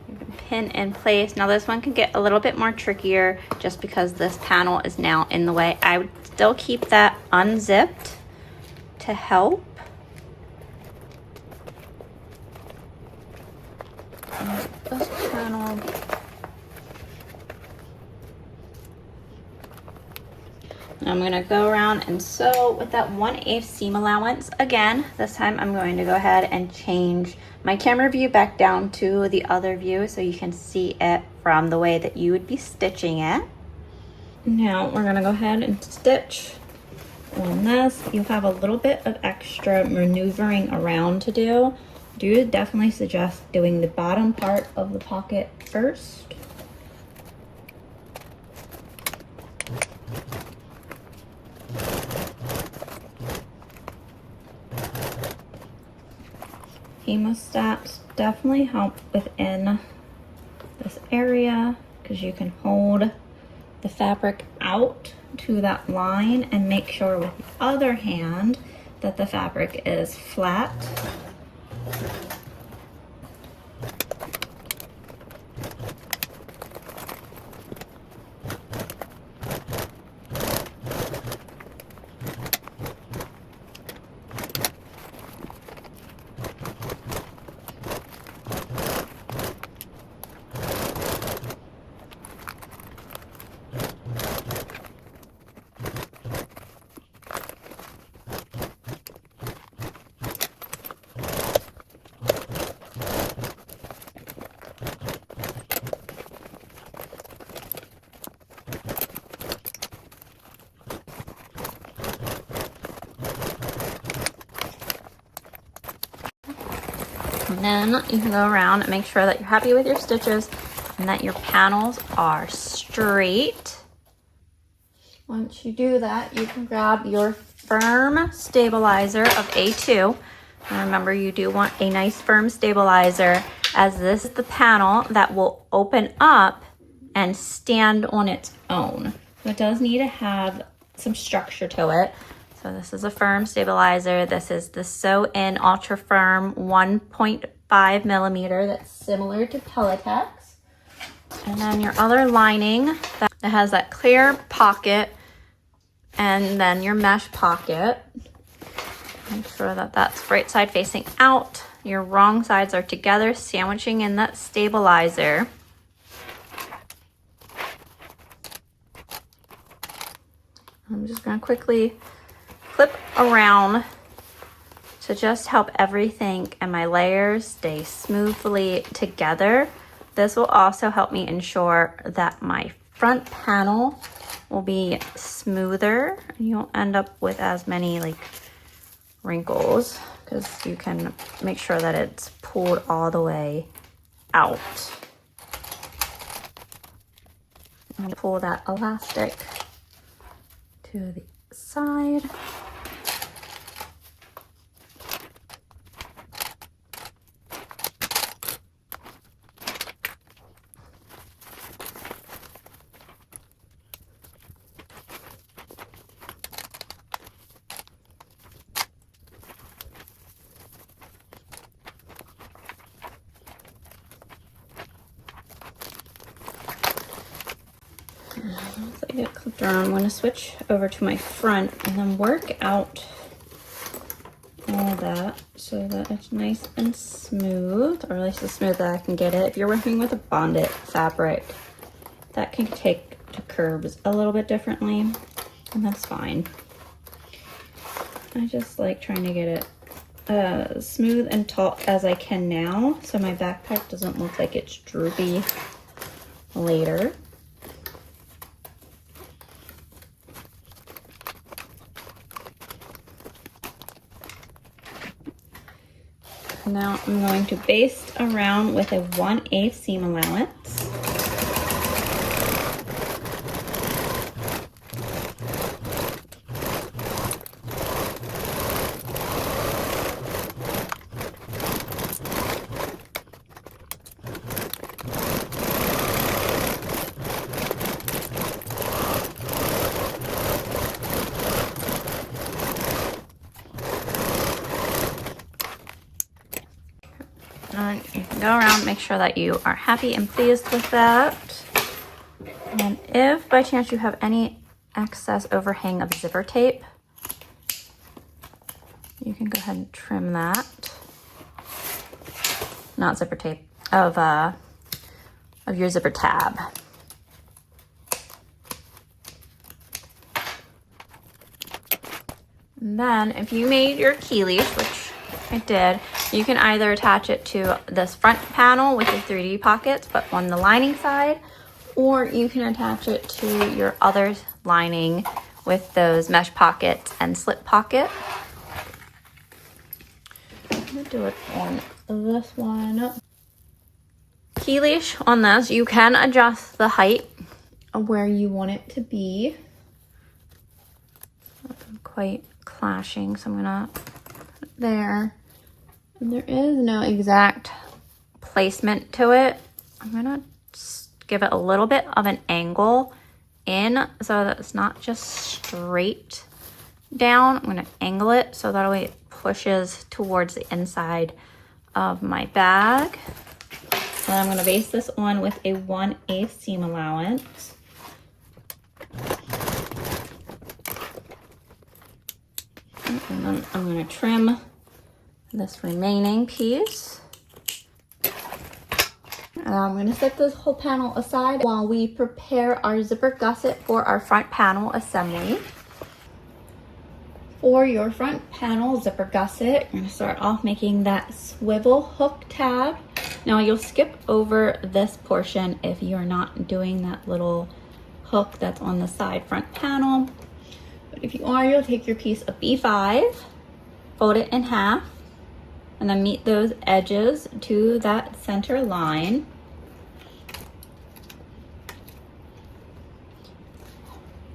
You can pin in place. Now this one can get a little bit more trickier just because this panel is now in the way. I would still keep that unzipped to help. This panel. I'm going to go around and sew with that 1/8 seam allowance again. This time I'm going to go ahead and change my camera view back down to the other view so you can see it from the way that you would be stitching it. Now we're going to go ahead and stitch on this. You'll have a little bit of extra maneuvering around to do, do definitely suggest doing the bottom part of the pocket first. Hemostats definitely help within this area because you can hold the fabric out to that line and make sure with the other hand that the fabric is flat. And then you can go around and make sure that you're happy with your stitches and that your panels are straight. Once you do that, you can grab your firm stabilizer of A2. And remember, you do want a nice firm stabilizer, as this is the panel that will open up and stand on its own. So it does need to have some structure to it. So this is a firm stabilizer. This is the Sew-In Ultra Firm 1.5 millimeter that's similar to Pelletex. And then your other lining that has that clear pocket, and then your mesh pocket. Make sure that that's right side facing out. Your wrong sides are together, sandwiching in that stabilizer. I'm just going to quickly flip around to just help everything and my layers stay smoothly together. This will also help me ensure that my front panel will be smoother and you won't end up with as many like wrinkles, because you can make sure that it's pulled all the way out. I'm going to pull that elastic to the side. Once I get clipped around, I'm going to switch over to my front and then work out all that so that it's nice and smooth, or at least as smooth that I can get it. If you're working with a bonded fabric, that can take to curves a little bit differently, and that's fine. I just like trying to get it as smooth and taut as I can now, so my backpack doesn't look like it's droopy later. Now I'm going to baste around with a 1/8 seam allowance. And you can go around, make sure that you are happy and pleased with that. And if by chance you have any excess overhang of zipper tape, you can go ahead and trim that. Not zipper tape, of your zipper tab. And then if you made your key leash, which I did, you can either attach it to this front panel with the 3D pockets, but on the lining side, or you can attach it to your other lining with those mesh pockets and slip pocket. I'm gonna do it on this one. Key leash on this, you can adjust the height of where you want it to be. I'm quite clashing, so I'm gonna put it there. And there is no exact placement to it. I'm gonna give it a little bit of an angle in so that it's not just straight down. I'm gonna angle it so that way it pushes towards the inside of my bag. And I'm gonna base this on with a 1/8 seam allowance. And then I'm gonna trim this remaining piece. And I'm gonna set this whole panel aside while we prepare our zipper gusset for our front panel assembly. For your front panel zipper gusset, you're gonna start off making that swivel hook tab. Now you'll skip over this portion if you're not doing that little hook that's on the side front panel. But if you are, you'll take your piece of B5, fold it in half, and then meet those edges to that center line.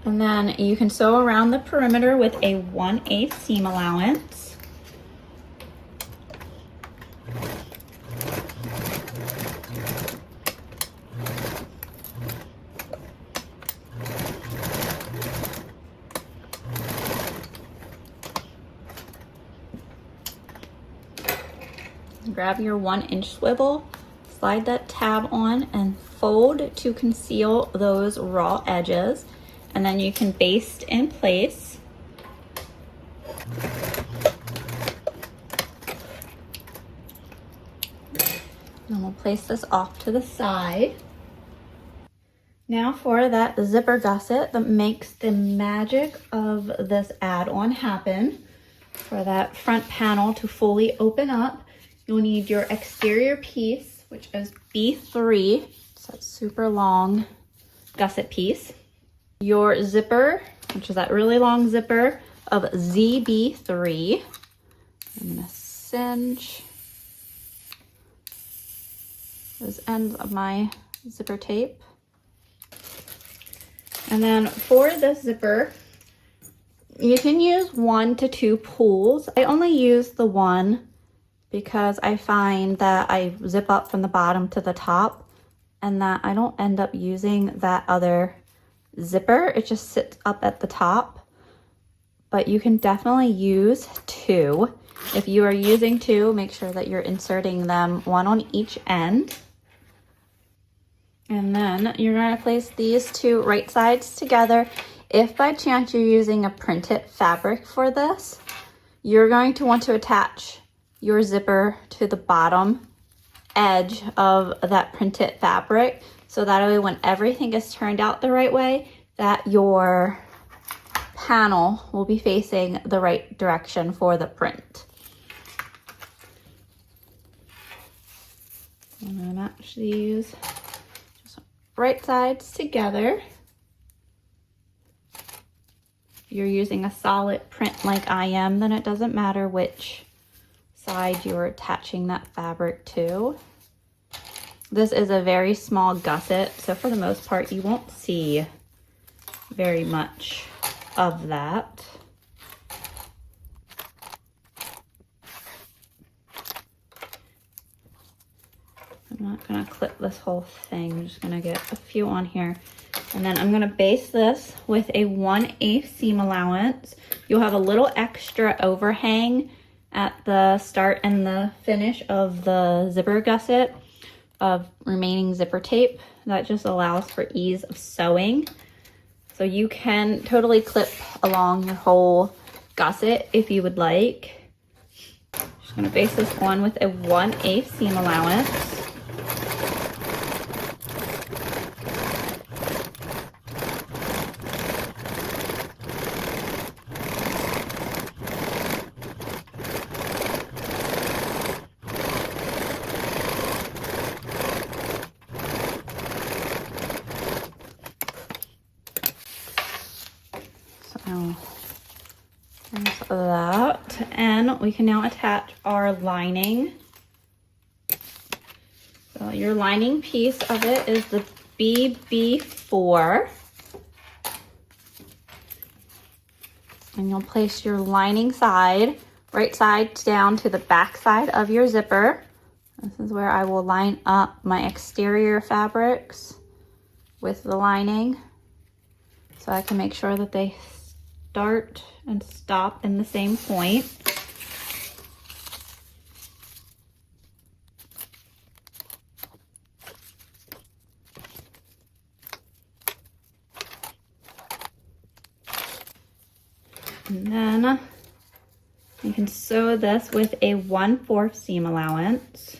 And then you can sew around the perimeter with a 1/8 seam allowance. Grab your 1-inch swivel, slide that tab on and fold to conceal those raw edges. And then you can baste in place. And we'll place this off to the side. Now for that zipper gusset that makes the magic of this add-on happen. For that front panel to fully open up, you'll need your exterior piece, which is B3. It's that super long gusset piece. Your zipper, which is that really long zipper of ZB3. I'm gonna cinch those ends of my zipper tape. And then for this zipper, you can use 1 to 2 pulls. I only use the one because I find that I zip up from the bottom to the top and that I don't end up using that other zipper. It just sits up at the top, but you can definitely use 2. If you are using 2, make sure that you're inserting them 1 on each end. And then you're going to place these 2 right sides together. If by chance you're using a printed fabric for this, you're going to want to attach your zipper to the bottom edge of that printed fabric, so that way when everything is turned out the right way, that your panel will be facing the right direction for the print. I'm gonna match these just right sides together. If you're using a solid print like I am, then it doesn't matter which side you're attaching that fabric to. This is a very small gusset, so for the most part you won't see very much of that. I'm not gonna clip this whole thing, I'm just gonna get a few on here. And then I'm gonna base this with a 1/8 seam allowance. You'll have a little extra overhang at the start and the finish of the zipper gusset of remaining zipper tape. That just allows for ease of sewing. So you can totally clip along your whole gusset if you would like. Just gonna base this on with a 1/8 seam allowance. There's that, and we can now attach our lining your lining piece of it is the BB4. And you'll place your lining side, right side down to the back side of your zipper. This is where I will line up my exterior fabrics with the lining, so I can make sure that they start and stop in the same point. And then you can sew this with a 1/4 seam allowance.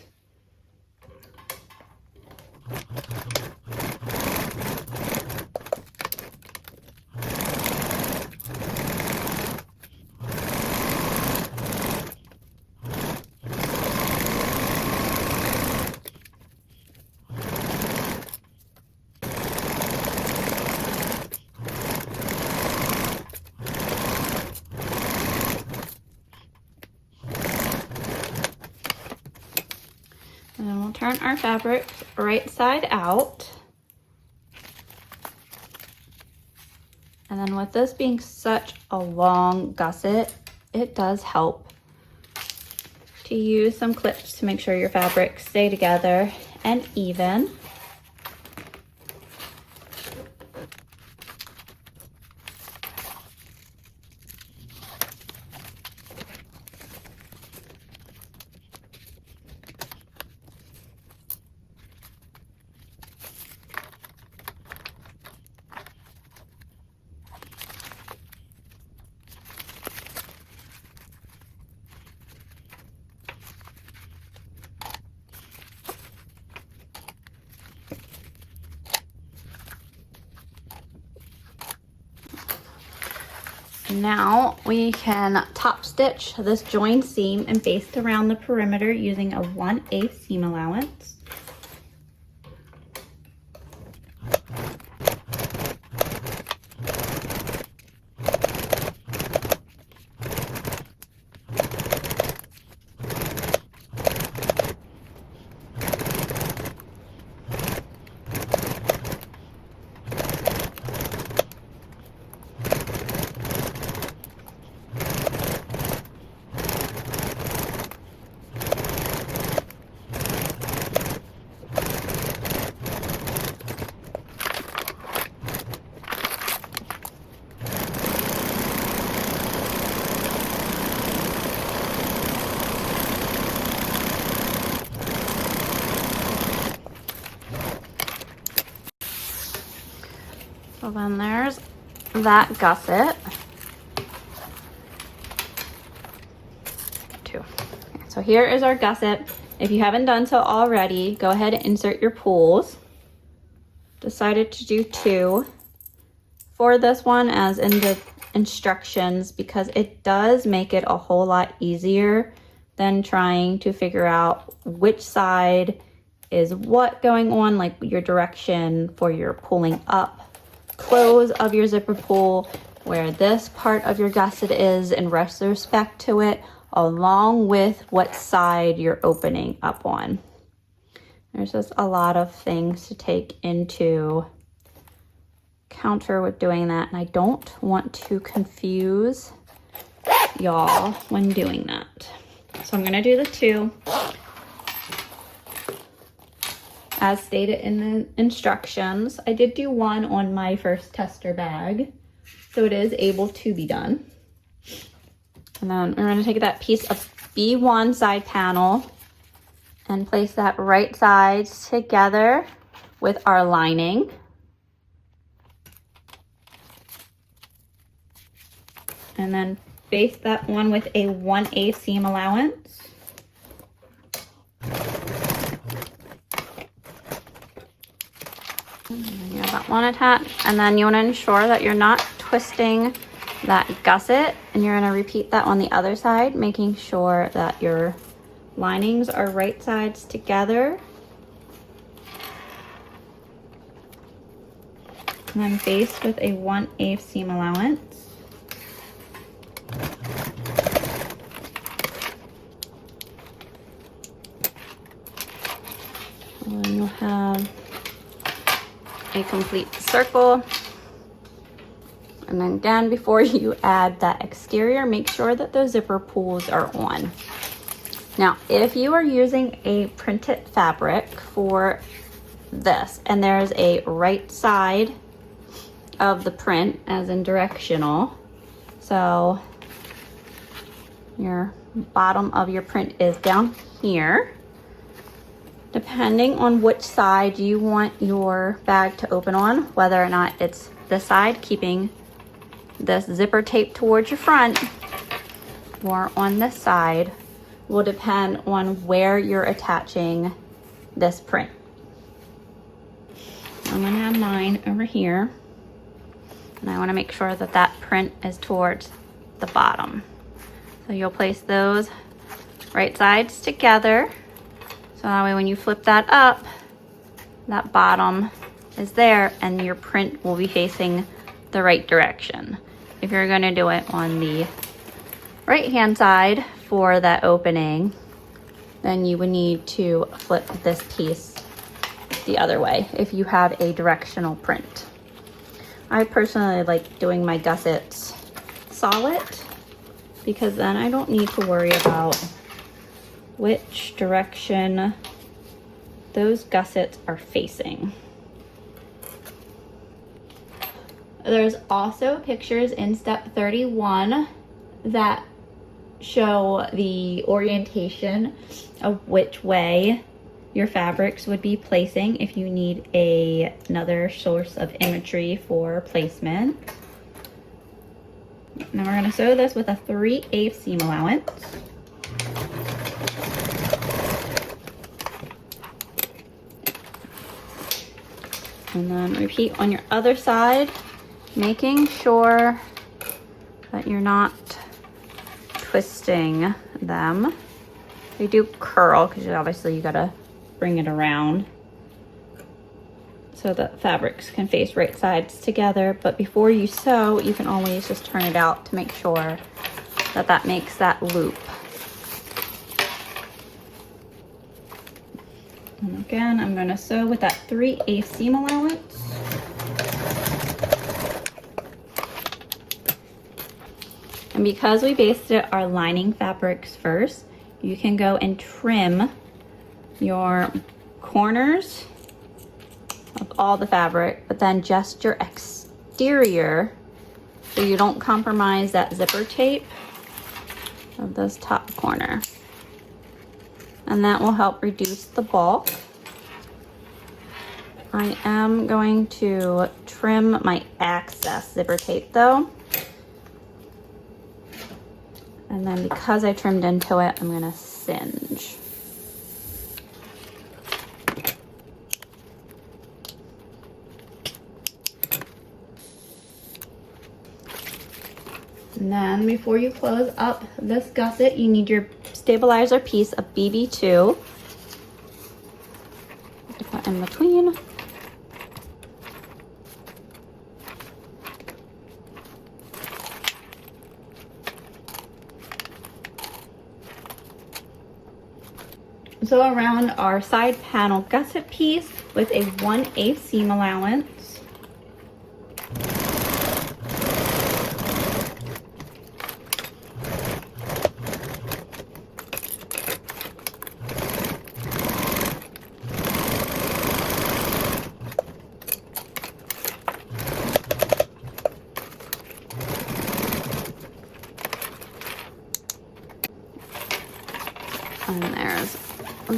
And then we'll turn our fabric right side out. And then with this being such a long gusset, it does help to use some clips to make sure your fabrics stay together and even. Now we can top stitch this joined seam and baste around the perimeter using a 1/8 seam allowance. So then there's that gusset. Two. Okay, so here is our gusset. If you haven't done so already, go ahead and insert your pulls. Decided to do 2 for this one as in the instructions because it does make it a whole lot easier than trying to figure out which side is what going on, like your direction for your pulling up close of your zipper pull, where this part of your gusset is in respect to it, along with what side you're opening up on. There's just a lot of things to take into counter with doing that, and I don't want to confuse y'all when doing that. So I'm gonna do the 2. As stated in the instructions. I did do 1 on my first tester bag, so it is able to be done. And then we're going to take that piece of B1 side panel and place that right sides together with our lining. And then baste that one with a 1/8 seam allowance. You have that one attached, and then you want to ensure that you're not twisting that gusset, and you're going to repeat that on the other side, making sure that your linings are right sides together. And then baste with a 1/8 seam allowance. And you a complete circle. And then again, before you add that exterior, make sure that those zipper pulls are on. Now, if you are using a printed fabric for this, and there's a right side of the print as in directional, so your bottom of your print is down here. Depending on which side you want your bag to open on, whether or not it's this side, keeping this zipper taped towards your front, or on this side, will depend on where you're attaching this print. I'm gonna have mine over here, and I wanna make sure that that print is towards the bottom. So you'll place those right sides together, so that way when you flip that up, that bottom is there and your print will be facing the right direction. If you're gonna do it on the right hand side for that opening, then you would need to flip this piece the other way if you have a directional print. I personally like doing my gussets solid, because then I don't need to worry about which direction those gussets are facing. There's also pictures in step 31 that show the orientation of which way your fabrics would be placing if you need another source of imagery for placement. Now we're going to sew this with a 3/8 seam allowance. And then repeat on your other side, making sure that you're not twisting them. They do curl because obviously you gotta bring it around so that fabrics can face right sides together. But before you sew, you can always just turn it out to make sure that that makes that loop. And again, I'm going to sew with that 3/8 seam allowance. And because we basted our lining fabrics first, you can go and trim your corners of all the fabric, but then just your exterior so you don't compromise that zipper tape of this top corner. And that will help reduce the bulk. I am going to trim my excess zipper tape though. And then because I trimmed into it, I'm gonna singe. And then before you close up this gusset, you need your stabilizer piece of BB2 to put in between. So around our side panel gusset piece with a 1/8 seam allowance. And there's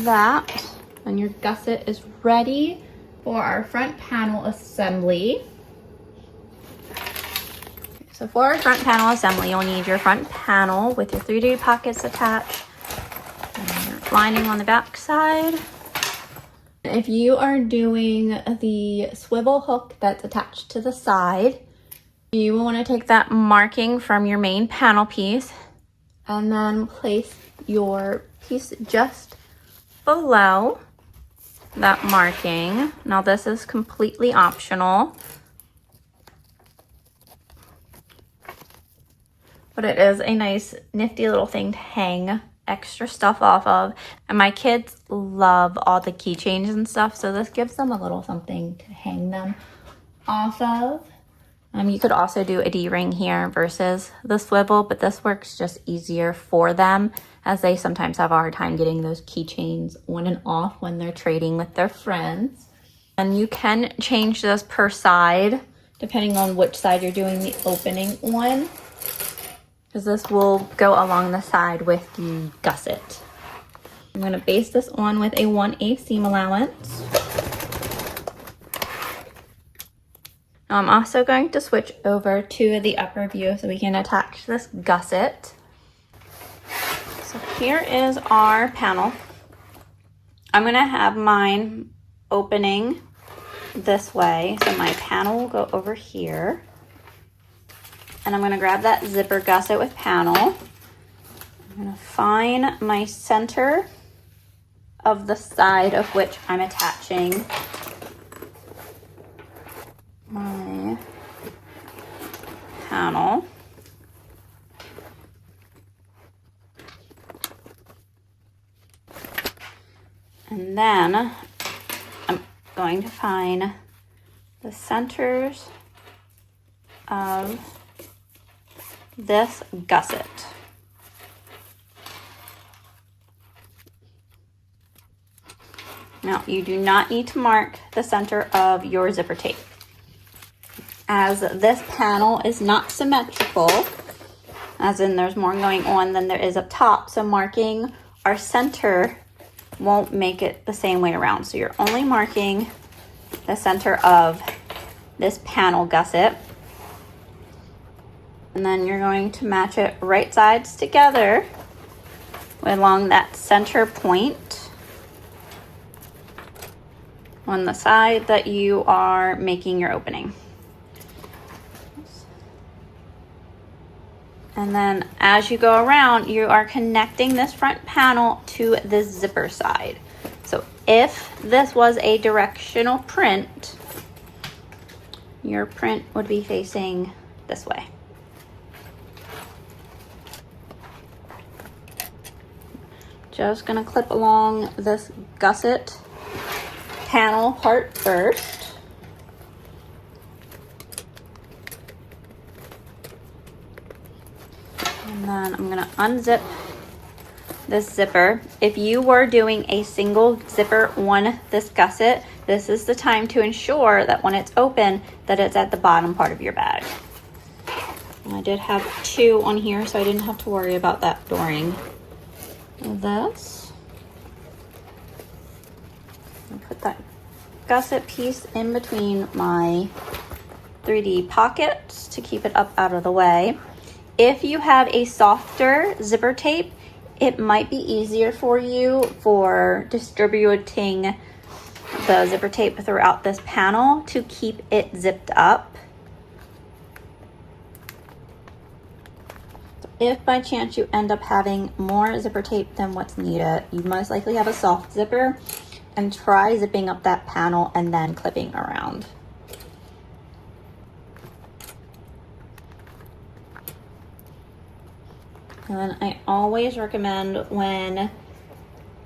that. And your gusset is ready for our front panel assembly. So for our front panel assembly, you'll need your front panel with your 3D pockets attached and your lining on the back side. If you are doing the swivel hook that's attached to the side, you will want to take that marking from your main panel piece and then place your piece just below that marking. Now this is completely optional, but it is a nice nifty little thing to hang extra stuff off of. And my kids love all the keychains and stuff, so this gives them a little something to hang them off of. You could also do a D-ring here versus the swivel, but this works just easier for them as they sometimes have a hard time getting those keychains on and off when they're trading with their friends. And you can change this per side depending on which side you're doing the opening on, because this will go along the side with the gusset. I'm going to base this on with a 1/8 seam allowance. Now I'm also going to switch over to the upper view so we can attach this gusset. So here is our panel. I'm going to have mine opening this way, so my panel will go over here. And I'm going to grab that zipper gusset with panel. I'm going to find my center of the side of which I'm attaching my panel. And then I'm going to find the centers of this gusset. Now, you do not need to mark the center of your zipper tape, as this panel is not symmetrical, as in there's more going on than there is up top, so marking our center won't make it the same way around. So you're only marking the center of this panel gusset, and then you're going to match it right sides together along that center point on the side that you are making your opening. And then as you go around, you are connecting this front panel to the zipper side. So if this was a directional print, your print would be facing this way. Just gonna clip along this gusset panel part first. And then I'm gonna unzip this zipper. If you were doing a single zipper on this gusset, this is the time to ensure that when it's open, that it's at the bottom part of your bag. And I did have 2 on here, so I didn't have to worry about that during this. I'll put that gusset piece in between my 3D pockets to keep it up out of the way. If you have a softer zipper tape, it might be easier for you for distributing the zipper tape throughout this panel to keep it zipped up. If by chance you end up having more zipper tape than what's needed, you most likely have a soft zipper, and try zipping up that panel and then clipping around. And I always recommend when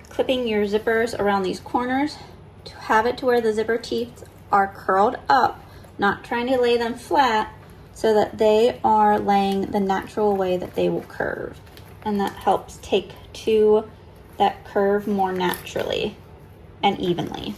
clipping your zippers around these corners to have it to where the zipper teeth are curled up, not trying to lay them flat, so that they are laying the natural way that they will curve. And that helps take to that curve more naturally and evenly.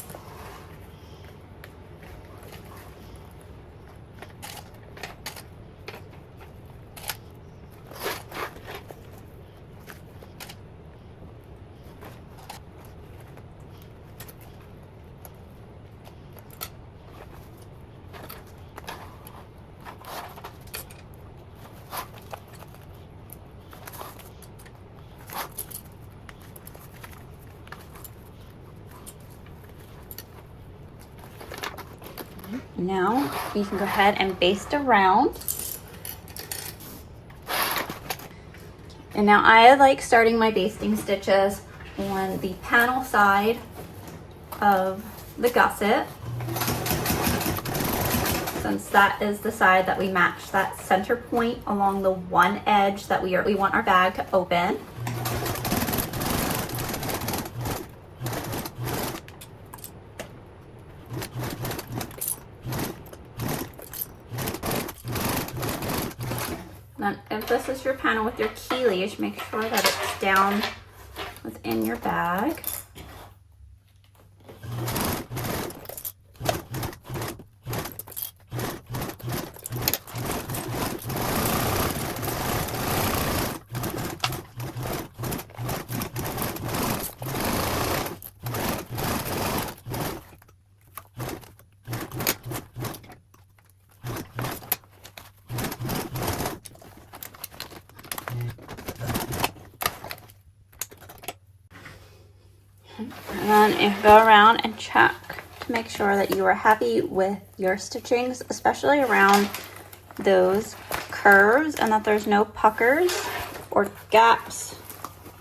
Now you can go ahead and baste around. And now I like starting my basting stitches on the panel side of the gusset, since that is the side that we match that center point along the one edge that we want our bag to open. Then if this is your panel with your key leash, make sure that it's down within your bag. And then you go around and check to make sure that you are happy with your stitchings, especially around those curves, and that there's no puckers or gaps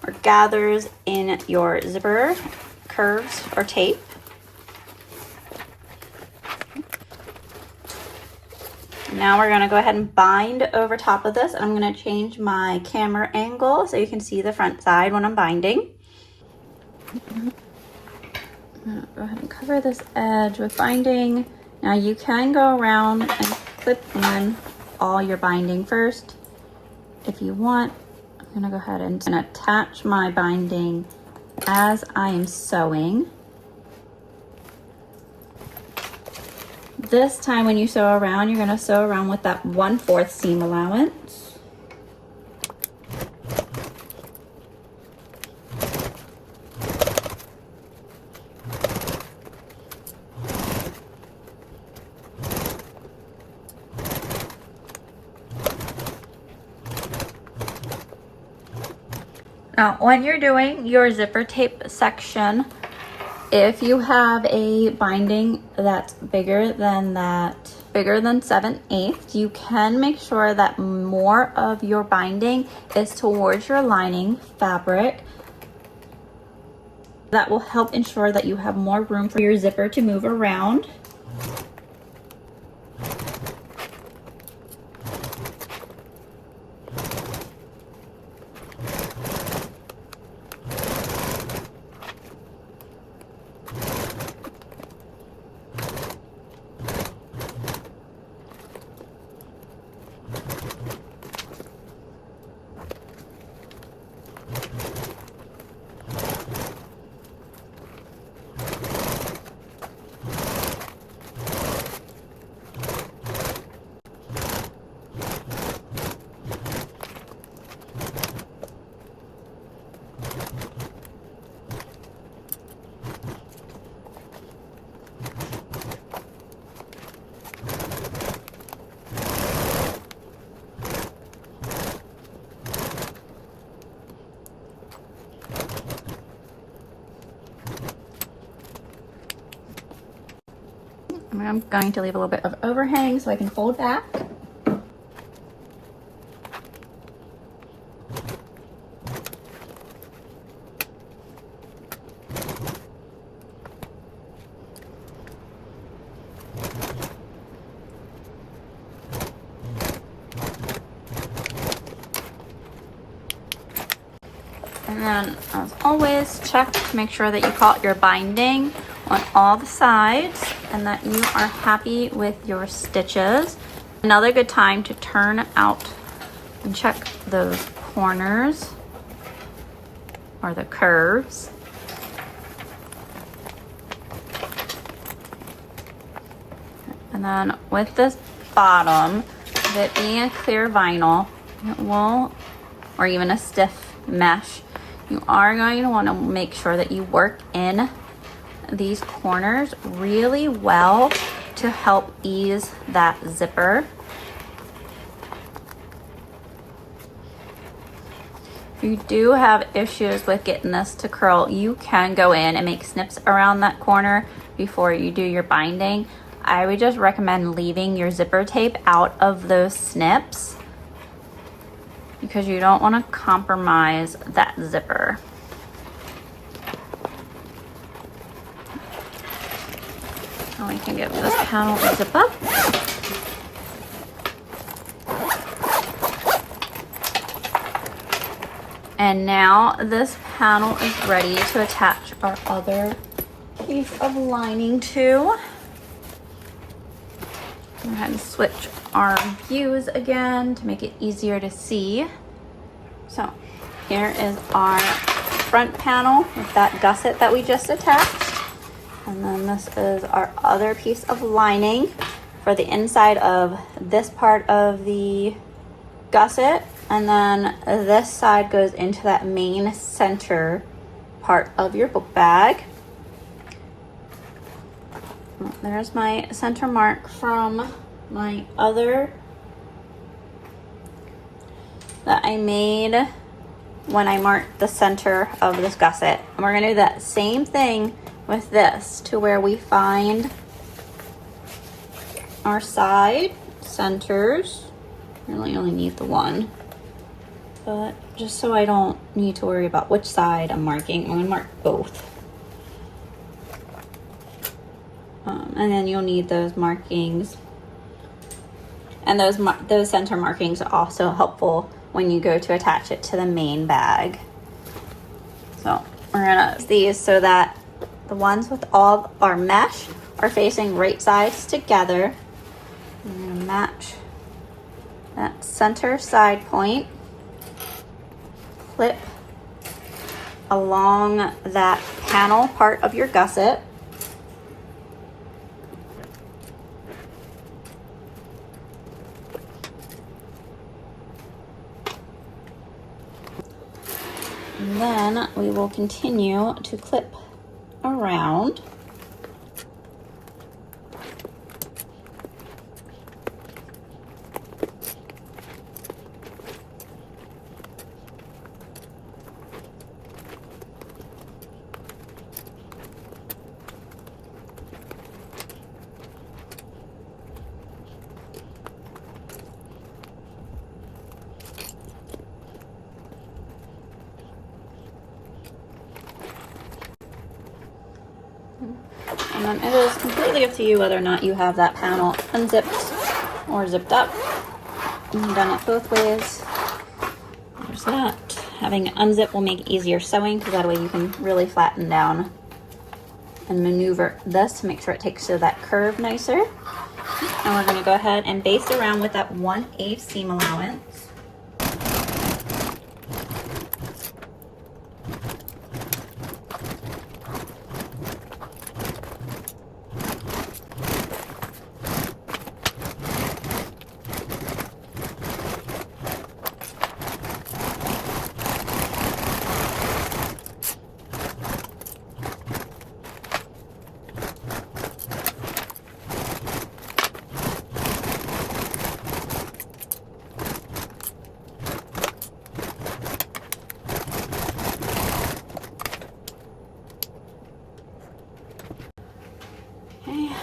or gathers in your zipper curves or tape. Now we're gonna go ahead and bind over top of this, and I'm gonna change my camera angle so you can see the front side when I'm binding. I'm gonna go ahead and cover this edge with binding. Now you can go around and clip in all your binding first if you want. I'm gonna go ahead and attach my binding as I am sewing. This time when you sew around, you're gonna sew around with that 1/4 seam allowance. Now, when you're doing your zipper tape section, if you have a binding that's bigger than 7/8, you can make sure that more of your binding is towards your lining fabric. That will help ensure that you have more room for your zipper to move around. I'm going to leave a little bit of overhang so I can fold back. And then, as always, check to make sure that you caught your binding on all the sides and that you are happy with your stitches. Another good time to turn out and check those corners or the curves. And then with this bottom, with it being a clear vinyl, it will, or even a stiff mesh, you are going to want to make sure that you work in these corners really well to help ease that zipper. If you do have issues with getting this to curl, you can go in and make snips around that corner before you do your binding. I would just recommend leaving your zipper tape out of those snips because you don't want to compromise that zipper. And we can give this panel a zip up. And now this panel is ready to attach our other piece of lining to. Go ahead and switch our views again to make it easier to see. So here is our front panel with that gusset that we just attached. And then this is our other piece of lining for the inside of this part of the gusset. And then this side goes into that main center part of your book bag. There's my center mark from my other that I made when I marked the center of this gusset. And we're gonna do that same thing with this to where we find our side centers. Really only need the one, but just so I don't need to worry about which side I'm marking, I'm gonna mark both. And then you'll need those markings, and those center markings are also helpful when you go to attach it to the main bag. So we're gonna use these so that the ones with all of our mesh are facing right sides together. I'm gonna match that center side point, clip along that panel part of your gusset. And then we will continue to clip around. And then it is completely up to you whether or not you have that panel unzipped or zipped up. I've done it both ways. There's that. Having it unzip will make easier sewing because that way you can really flatten down and maneuver this to make sure it takes to that curve nicer. And we're going to go ahead and baste around with that 1/8 seam allowance.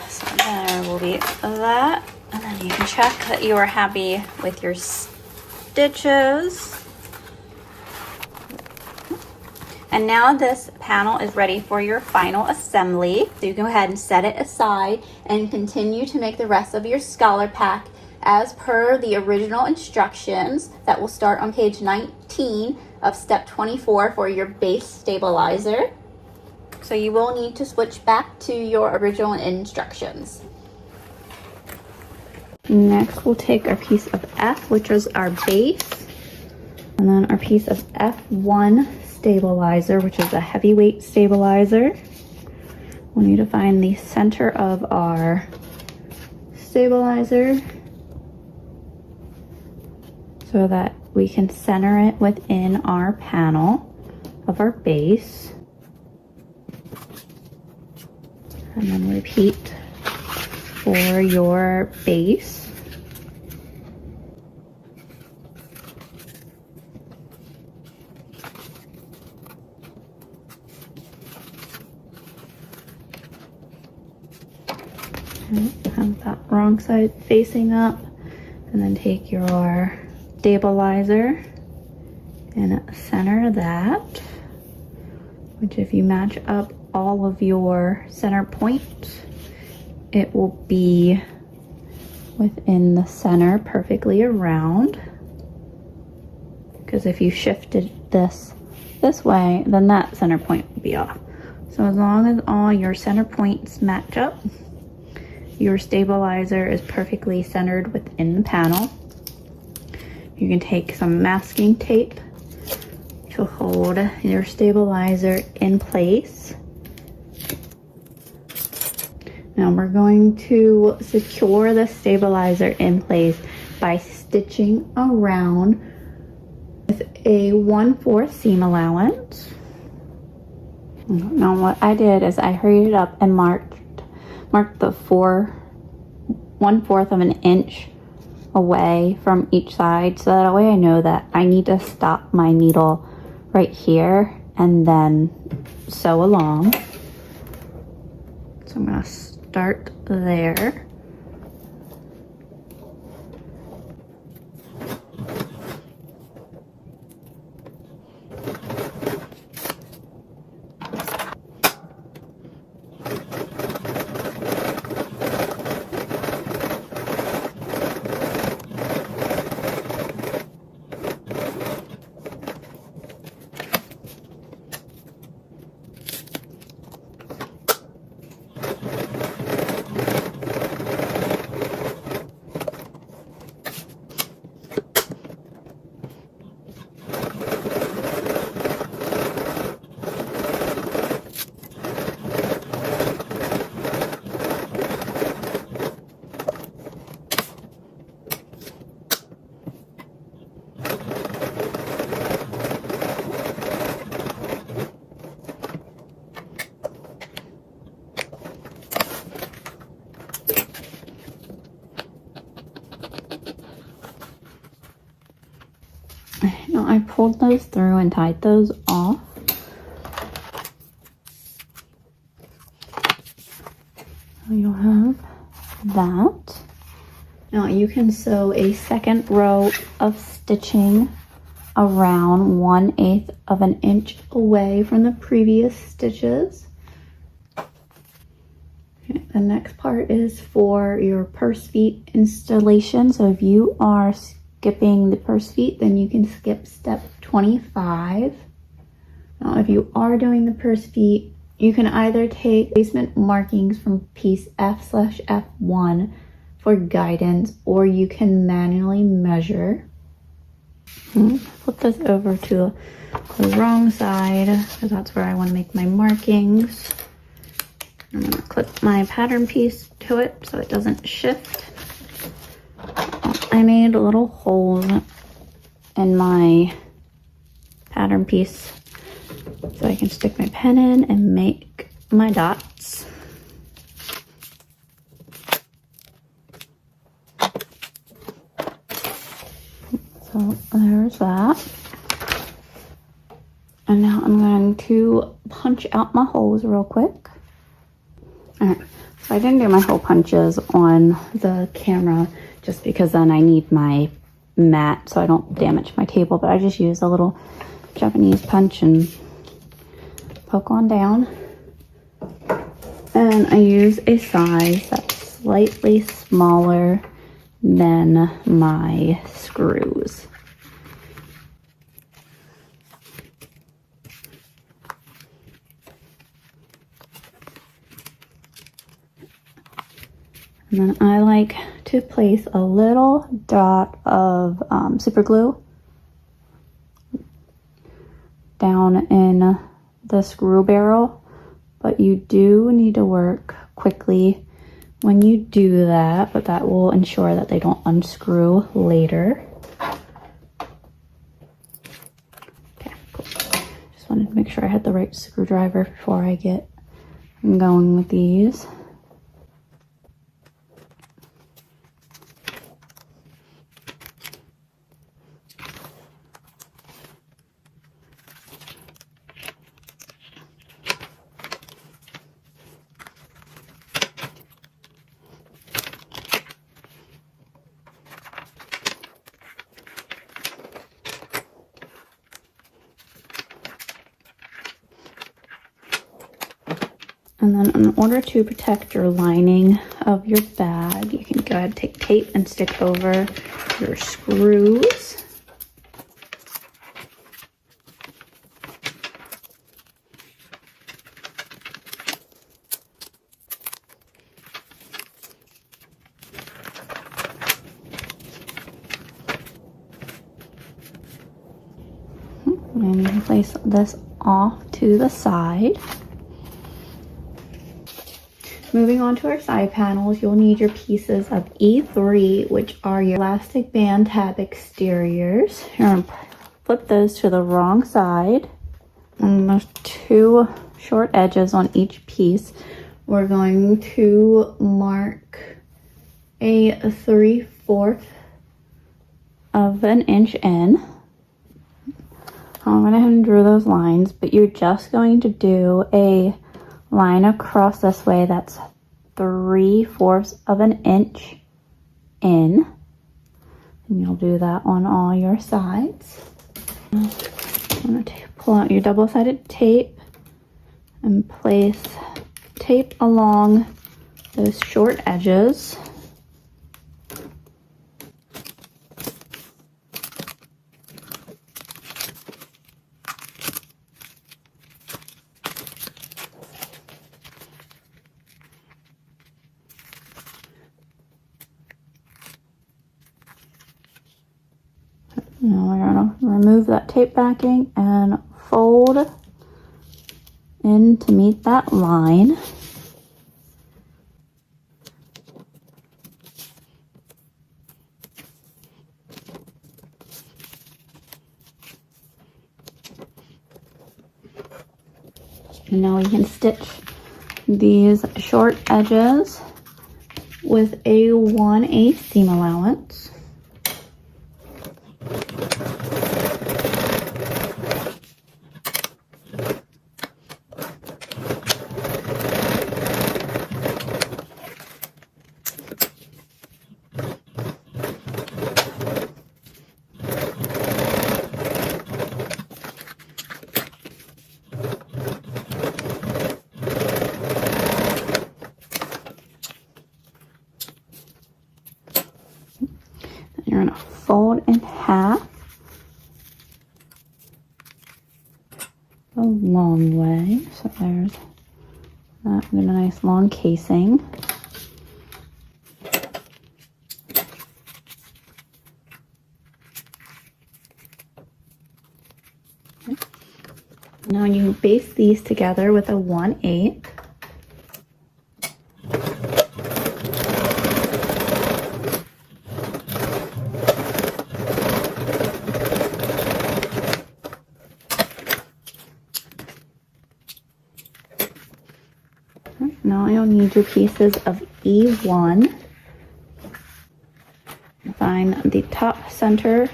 So there will be that, and then you can check that you are happy with your stitches. And now this panel is ready for your final assembly. So you can go ahead and set it aside and continue to make the rest of your scholar pack as per the original instructions that will start on page 19 of step 24 for your base stabilizer. So you will need to switch back to your original instructions. Next, we'll take our piece of F, which is our base, and then our piece of F1 stabilizer, which is a heavyweight stabilizer. We'll need to find the center of our stabilizer so that we can center it within our panel of our base. And then repeat for your base. Have that wrong side facing up, and then take your stabilizer and center that, which if you match up all of your center points, it will be within the center perfectly around. Because if you shifted this way, then that center point will be off. So as long as all your center points match up, your stabilizer is perfectly centered within the panel. You can take some masking tape to hold your stabilizer in place. Now we're going to secure the stabilizer in place by stitching around with a 1/4 seam allowance. Now what I did is I hurried up and marked the 1/4 of an inch away from each side, so that way I know that I need to stop my needle right here and then sew along. So I'm gonna start there. Now I pulled those through and tied those off. So you'll have that. Now you can sew a second row of stitching around 1/8 of an inch away from the previous stitches. Okay, the next part is for your purse feet installation. So if you are skipping the purse feet, then you can skip step 25. Now if you are doing the purse feet, you can either take placement markings from piece F/F1 for guidance, or you can manually measure. Flip this over to the wrong side, because that's where I want to make my markings. I'm going to clip my pattern piece to it so it doesn't shift. I made little holes in my pattern piece so I can stick my pen in and make my dots. So there's that. And now I'm going to punch out my holes real quick. Alright, so I didn't do my hole punches on the camera just because then I need my mat so I don't damage my table, but I just use a little Japanese punch and poke on down. And I use a size that's slightly smaller than my screws. And then I like to place a little dot of super glue down in the screw barrel, but you do need to work quickly when you do that, but that will ensure that they don't unscrew later. Okay, cool. Just wanted to make sure I had the right screwdriver before I get going with these. And then in order to protect your lining of your bag, you can go ahead and take tape and stick over your screws. And you can place this off to the side. Moving on to our side panels, you'll need your pieces of E3, which are your elastic band tab exteriors. You're going to flip those to the wrong side. And there's 2 short edges on each piece. We're going to mark a 3/4 of an inch in. I'm going to have to draw those lines, but you're just going to do a line across this way that's 3/4 of an inch in. And you'll do that on all your sides. I'm going to pull out your double-sided tape and place tape along those short edges. Now we're going to remove that tape backing and fold in to meet that line. And now we can stitch these short edges with a 1/8 seam allowance. You're going to fold in half the long way. So there's that with a nice long casing. Now you baste these together with a 1/8. Now you'll need your pieces of E1. Find the top center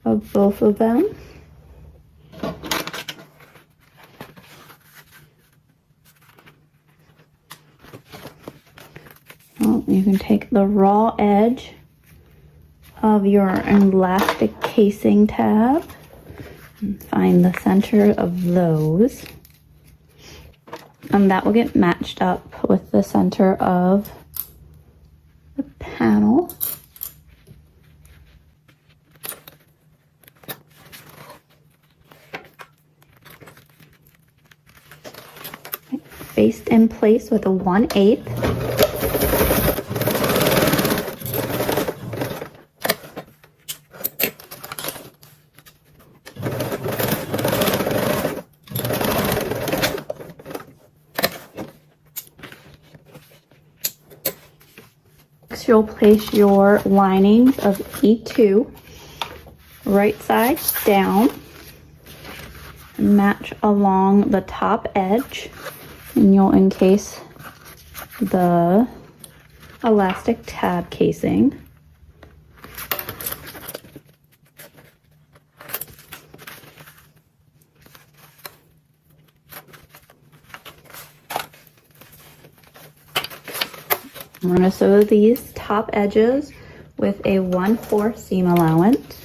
of both of them. Well, you can take the raw edge of your elastic casing tab and find the center of those. And that will get matched up with the center of the panel. Baste in place with a 1/8. You'll place your linings of E2 right side down and match along the top edge, and you'll encase the elastic tab casing. I'm going to sew these top edges with a 1/4 seam allowance.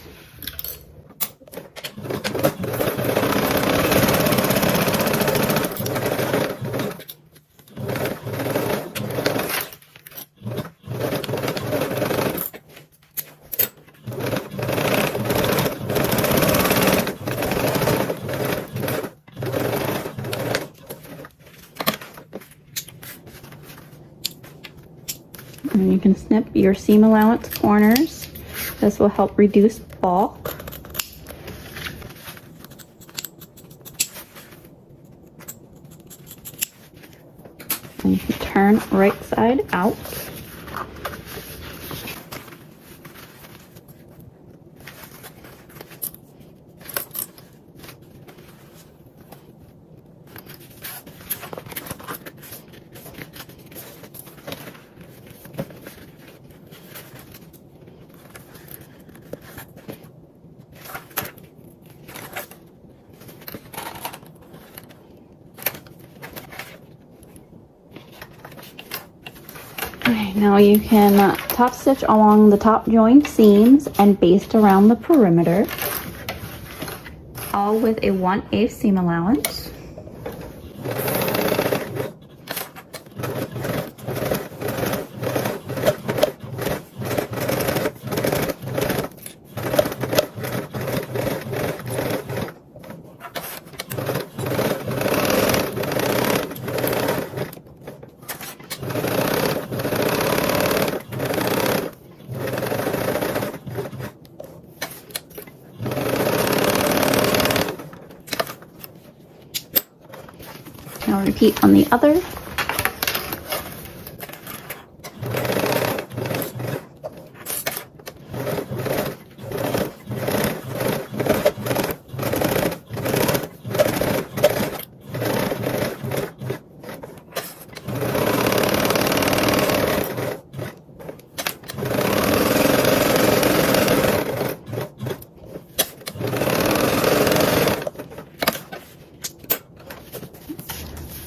And you can snip your seam allowance corners. This will help reduce bulk. turn right side out. Okay, now you can top stitch along the top joined seams and baste around the perimeter, all with a 1/8 seam allowance. Now repeat on the other.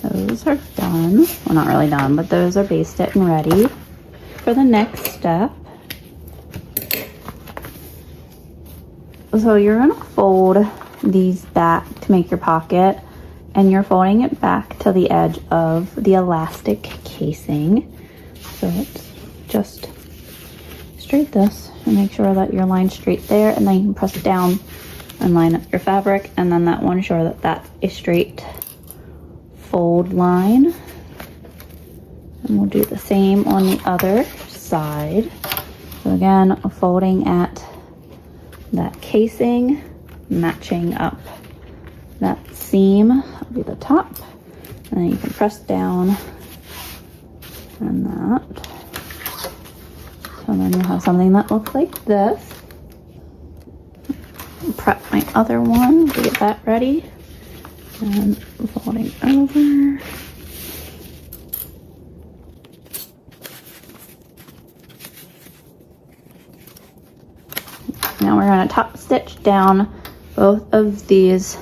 Those are done. Well, not really done, but those are basted and ready for the next step. So you're gonna fold these back to make your pocket, and you're folding it back to the edge of the elastic casing. So it's just straight this and make sure that your line's straight there, and then you can press it down and line up your fabric, and then that one, sure that that's a straight fold line. And we'll do the same on the other side. So again, folding at that casing, matching up that seam will be the top, and then you can press down and that. So then you'll have something that looks like this. Prep my other one to get that ready, and folding over. Now we're going to top stitch down both of these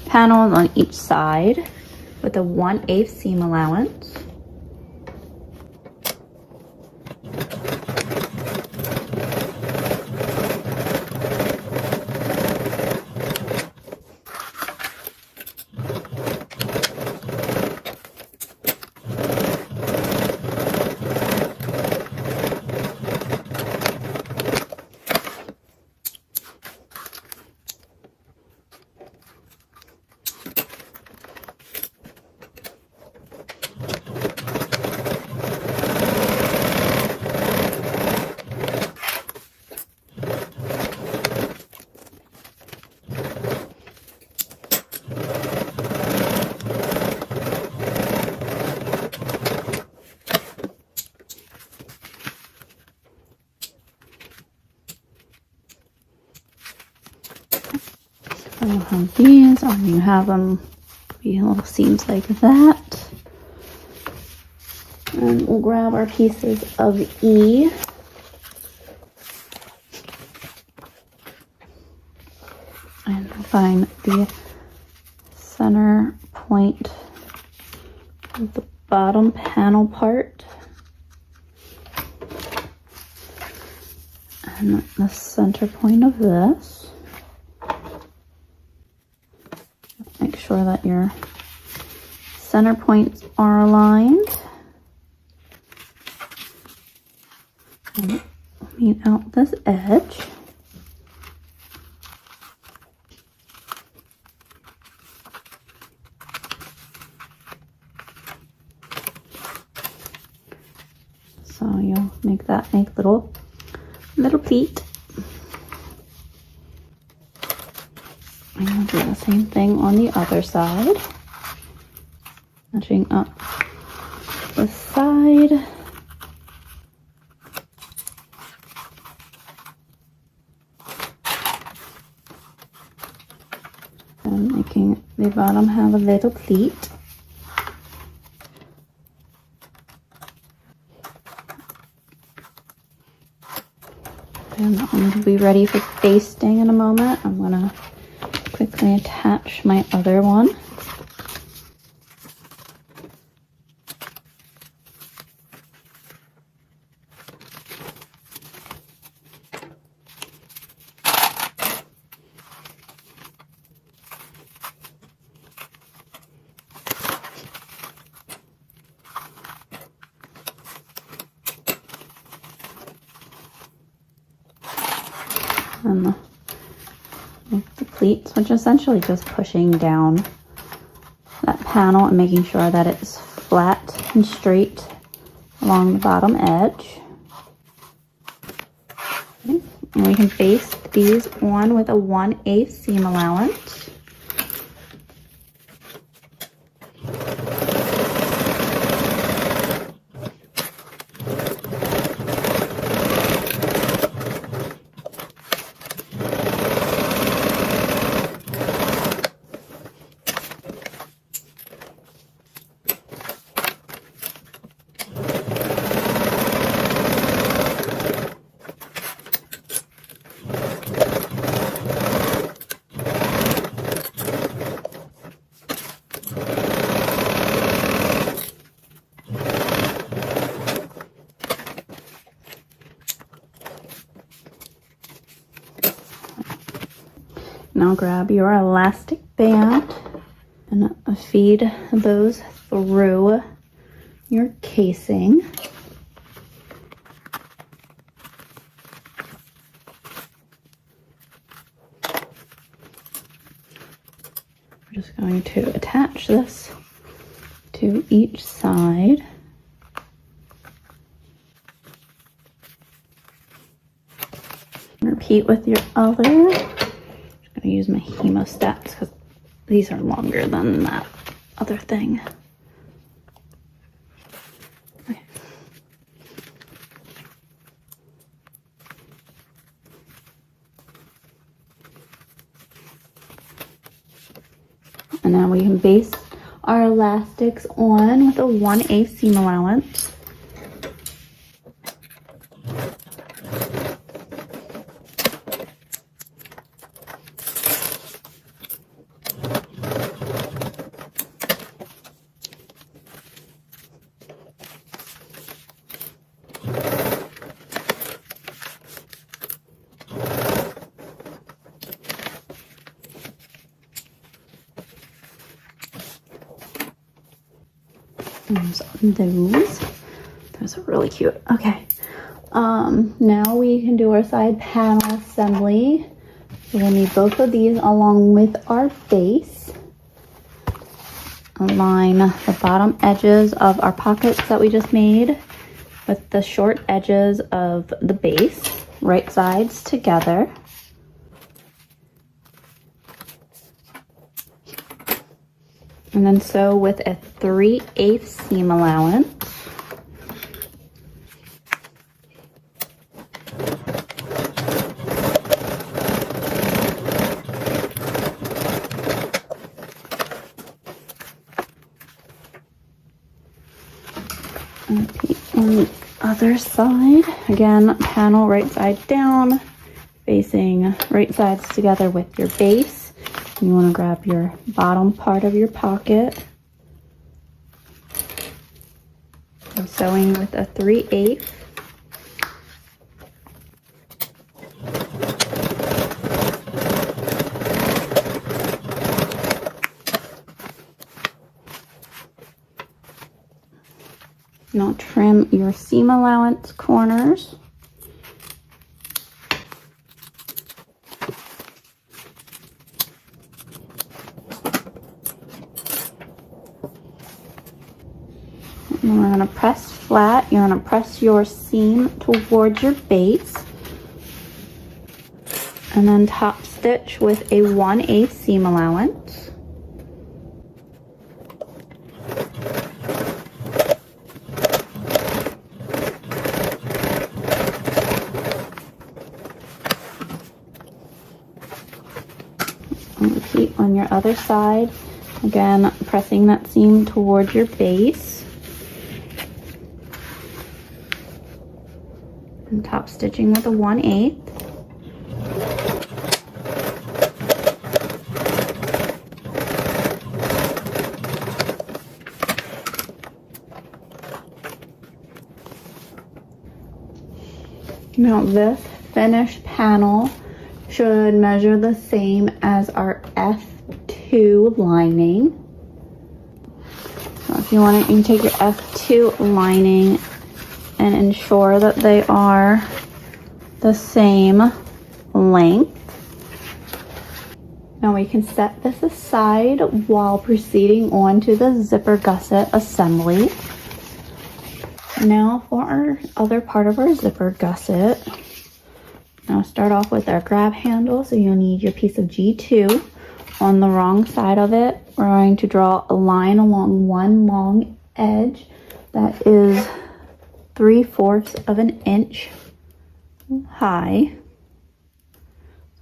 panels on each side with a 1/8 seam allowance. You'll have these, or you have them be little seams like that. And we'll grab our pieces of E. And we'll find the center point of the bottom panel part. And the center point of this. Make sure that your center points are aligned. And meet out this edge. So you'll make little pleat. And we'll do the same thing on the other side. Matching up the side. And making the bottom have a little pleat. And I'm going to be ready for basting in a moment. I'm going to quickly attach my other one. And the pleats, which essentially just pushing down that panel and making sure that it's flat and straight along the bottom edge. Okay. And we can baste these on with a 1/8 seam allowance. Now grab your elastic band and feed those through your casing. We're just going to attach this to each side. Repeat with your other. I'm gonna use my hemostats because these are longer than that other thing. Okay. And now we can baste our elastics on with a 1/8 seam allowance. Those are really cute. Okay, now we can do our side panel assembly. So we'll need both of these along with our base. Align the bottom edges of our pockets that we just made with the short edges of the base, right sides together. And then sew with a 3/8 seam allowance. And repeat on the other side. Again, panel right side down, facing right sides together with your base. You want to grab your bottom part of your pocket. I'm sewing with a 3/8. Now trim your seam allowance corners. And we're going to press flat. You're going to press your seam towards your base. And then top stitch with a 1/8 seam allowance. on your other side. Again, pressing that seam towards your base. And top stitching with a 1/8. Now this finished panel should measure the same as our F2 lining. So if you want it, you can take your F2 lining and ensure that they are the same length. Now we can set this aside while proceeding on to the zipper gusset assembly. Now for our other part of our zipper gusset, now start off with our grab handle. So you'll need your piece of G2. On the wrong side of it, we're going to draw a line along one long edge that is 3/4 of an inch high.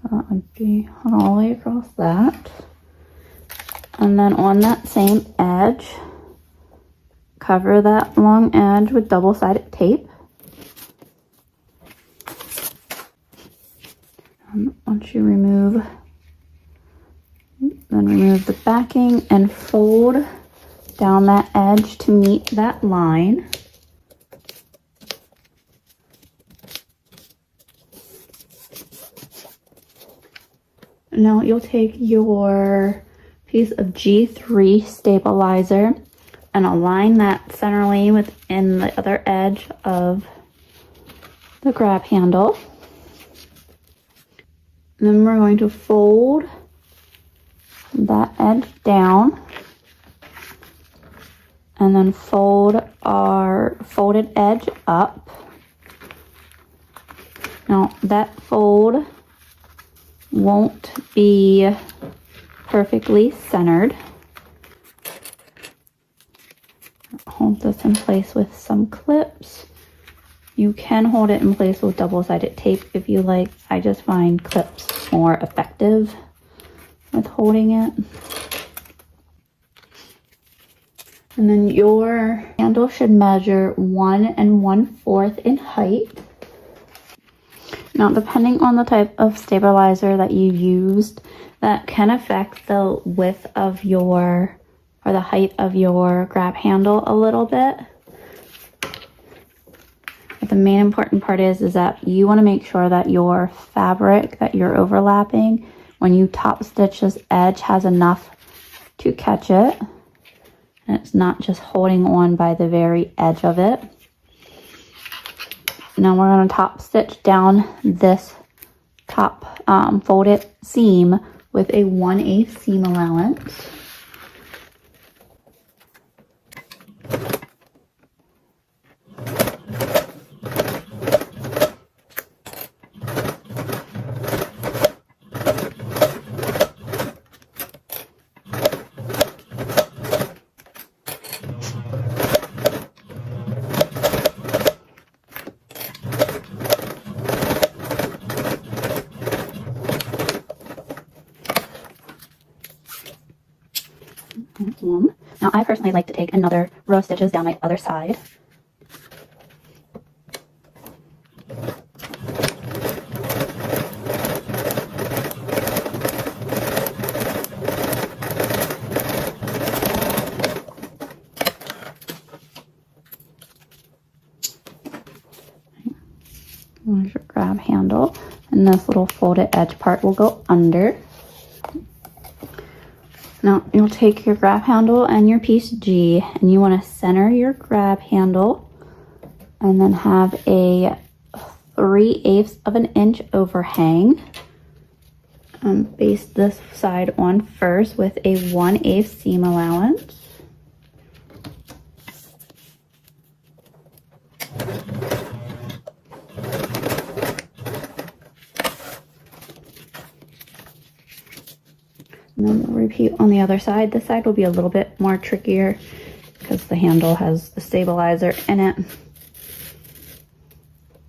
So that would be all the way across that. And then on that same edge, cover that long edge with double-sided tape. And once you remove the backing and fold down that edge to meet that line. Now you'll take your piece of G3 stabilizer and align that centerly within the other edge of the grab handle. And then we're going to fold that edge down and then fold our folded edge up. Now that fold won't be perfectly centered. Hold this in place with some clips. You can hold it in place with double-sided tape if you like. I just find clips more effective with holding it. And then your handle should measure 1 1/4 in height. Now, depending on the type of stabilizer that you used, that can affect the width of your, or the height of your grab handle a little bit. But the main important part is that you want to make sure that your fabric that you're overlapping, when you top stitch this edge, has enough to catch it. And it's not just holding on by the very edge of it. Now we're going to top stitch down this top folded seam with a 1/8 seam allowance. Now I personally like to take another row of stitches down my other side. There's your grab handle, and this little folded edge part will go under. Now you'll take your grab handle and your piece G, and you want to center your grab handle and then have a 3/8 of an inch overhang. Baste this side on first with a 1/8 seam allowance. And then we'll repeat on the other side. This side will be a little bit more trickier because the handle has the stabilizer in it.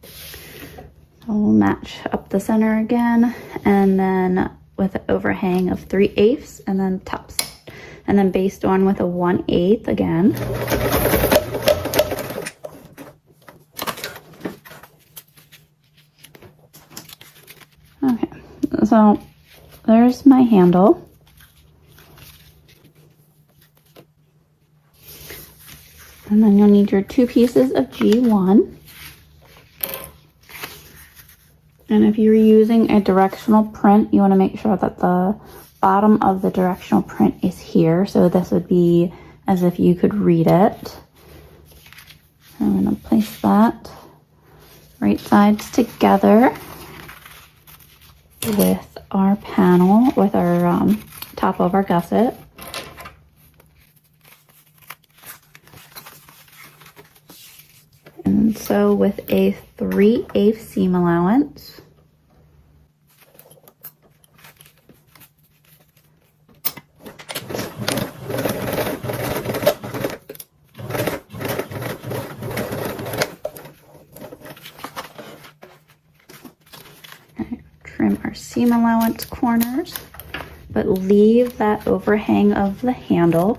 So we'll match up the center again, and then with an overhang of 3/8 and then tops, and then based on with a 1/8 again. Okay, so there's my handle. And then you'll need your 2 pieces of G1. And if you're using a directional print, you want to make sure that the bottom of the directional print is here. So this would be as if you could read it. I'm going to place that right sides together with our panel, with our top of our gusset. And so with a 3/8 seam allowance, trim our seam allowance corners, but leave that overhang of the handle.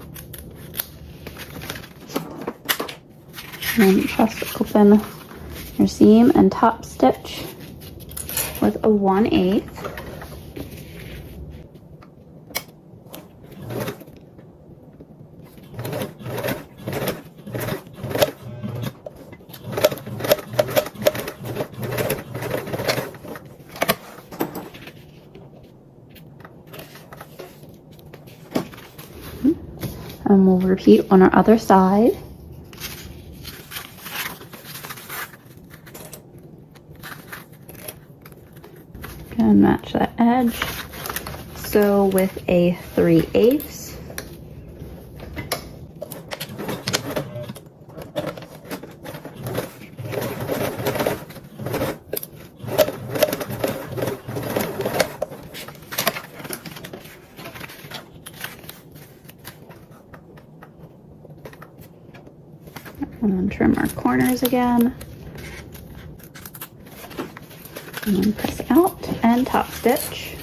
And just open your seam and top stitch with a 1/8. And we'll repeat on our other side. And match that edge. So with a 3/8, and then trim our corners again. And then press out and top stitch.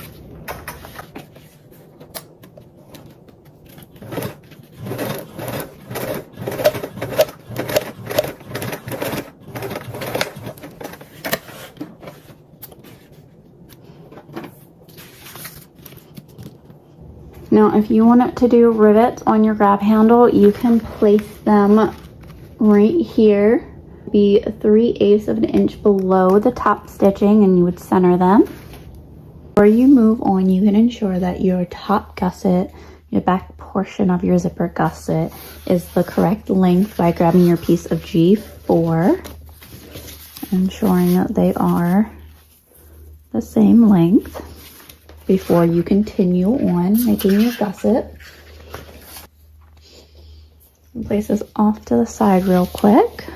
Now, if you want it to do rivets on your grab handle, you can place them right here. Be 3/8 of an inch below the top stitching, and you would center them. Before you move on, you can ensure that your top gusset, your back portion of your zipper gusset, is the correct length by grabbing your piece of G4, ensuring that they are the same length before you continue on making your gusset. Place this off to the side real quick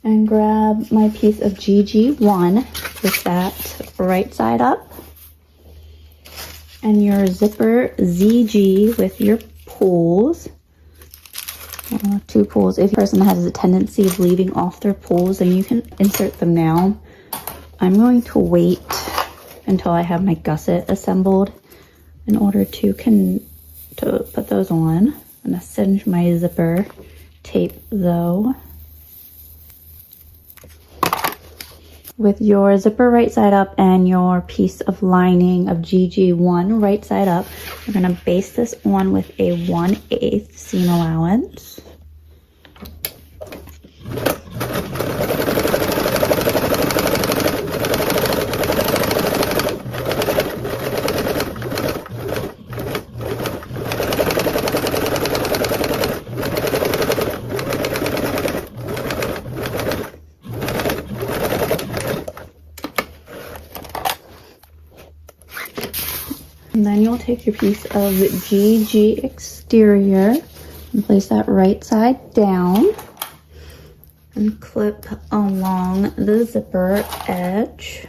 and grab my piece of GG1 with that right side up, and your zipper ZG with your pulls, 2 pulls. If you're a person that has a tendency of leaving off their pulls, then you can insert them now. I'm going to wait until I have my gusset assembled in order to put those on. I'm gonna cinch my zipper tape though. With your zipper right side up and your piece of lining of GG1 right side up, we're going to base this on with a 1/8 seam allowance. And then you'll take your piece of GG exterior and place that right side down and clip along the zipper edge.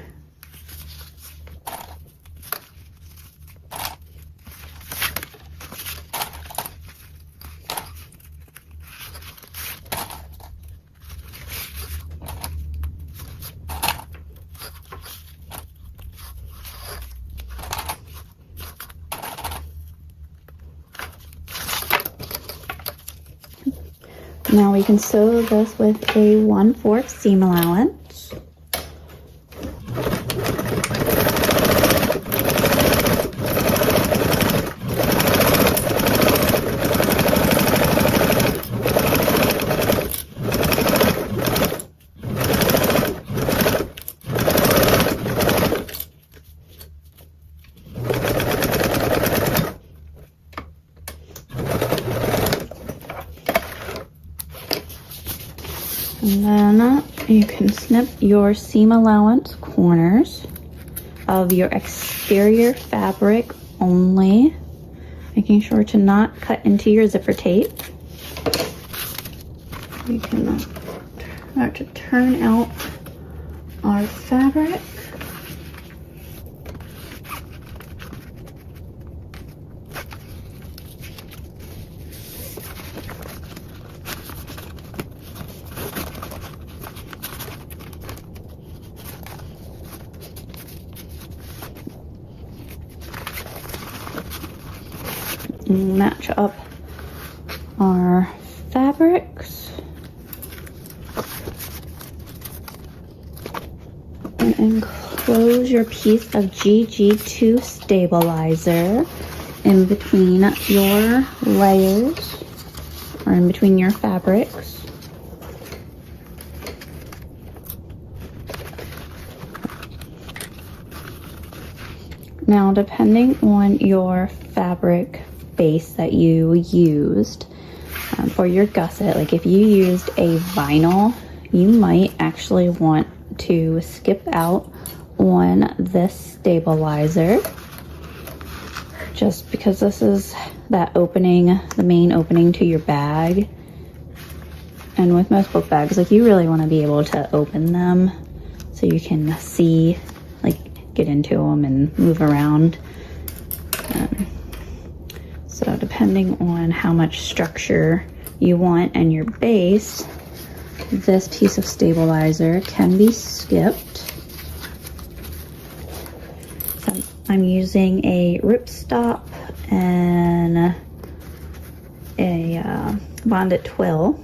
Now we can sew this with a 1/4 seam allowance. And then you can snip your seam allowance corners of your exterior fabric only, making sure to not cut into your zipper tape. We can start to turn out our fabric. Match up our fabrics and enclose your piece of GG2 stabilizer in between your layers or in between your fabrics. Now, depending on your fabric base that you used for your gusset, like if you used a vinyl, you might actually want to skip out on this stabilizer, just because this is that opening, the main opening to your bag. And with most book bags, like you really want to be able to open them so you can see, like get into them and move around. So depending on how much structure you want and your base, this piece of stabilizer can be skipped. So I'm using a ripstop and a bonded twill.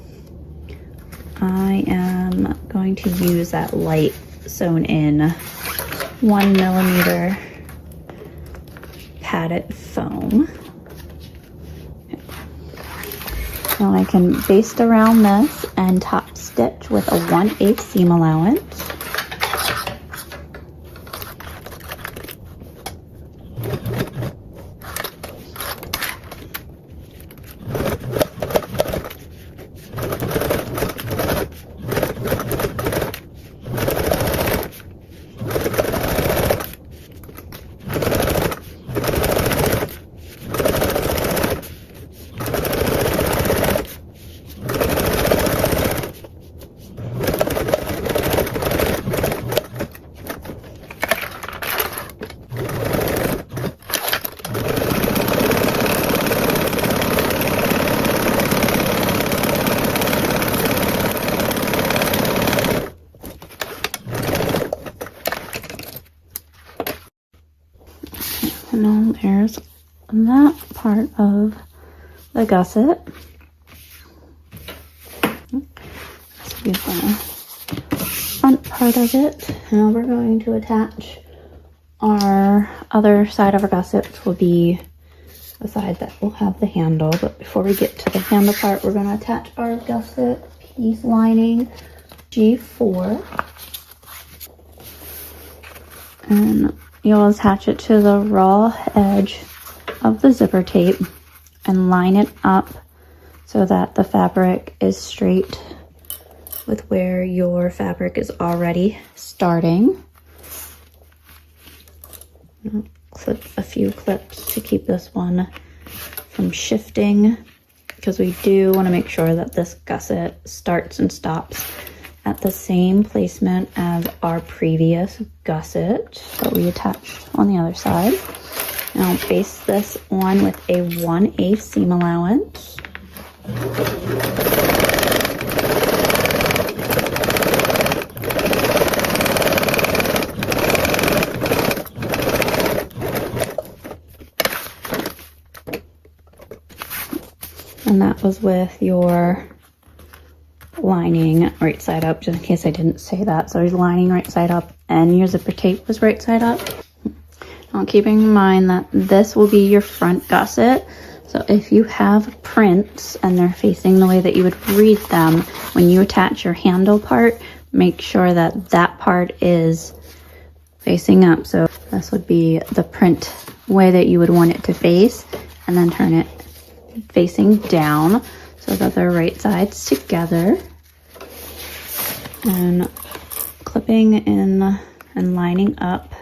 I am going to use that light sewn in 1mm padded foam. Now I can baste around this and top stitch with a 1/8 seam allowance. And there's that part of the gusset. This will be the front part of it. Now we're going to attach our other side of our gusset, which will be the side that will have the handle. But before we get to the handle part, we're going to attach our gusset piece lining G4. And you'll attach it to the raw edge of the zipper tape and line it up so that the fabric is straight with where your fabric is already starting. I'll clip a few clips to keep this one from shifting, because we do want to make sure that this gusset starts and stops at the same placement as our previous gusset that we attached on the other side. And I'll baste this on with a 1/8 seam allowance. And that was with your lining right side up, just in case I didn't say that. So your lining right side up and your zipper tape was right side up. Now keeping in mind that this will be your front gusset. So if you have prints and they're facing the way that you would read them, when you attach your handle part, make sure that that part is facing up. So this would be the print way that you would want it to face, and then turn it facing down so that they're right sides together. And clipping in and lining up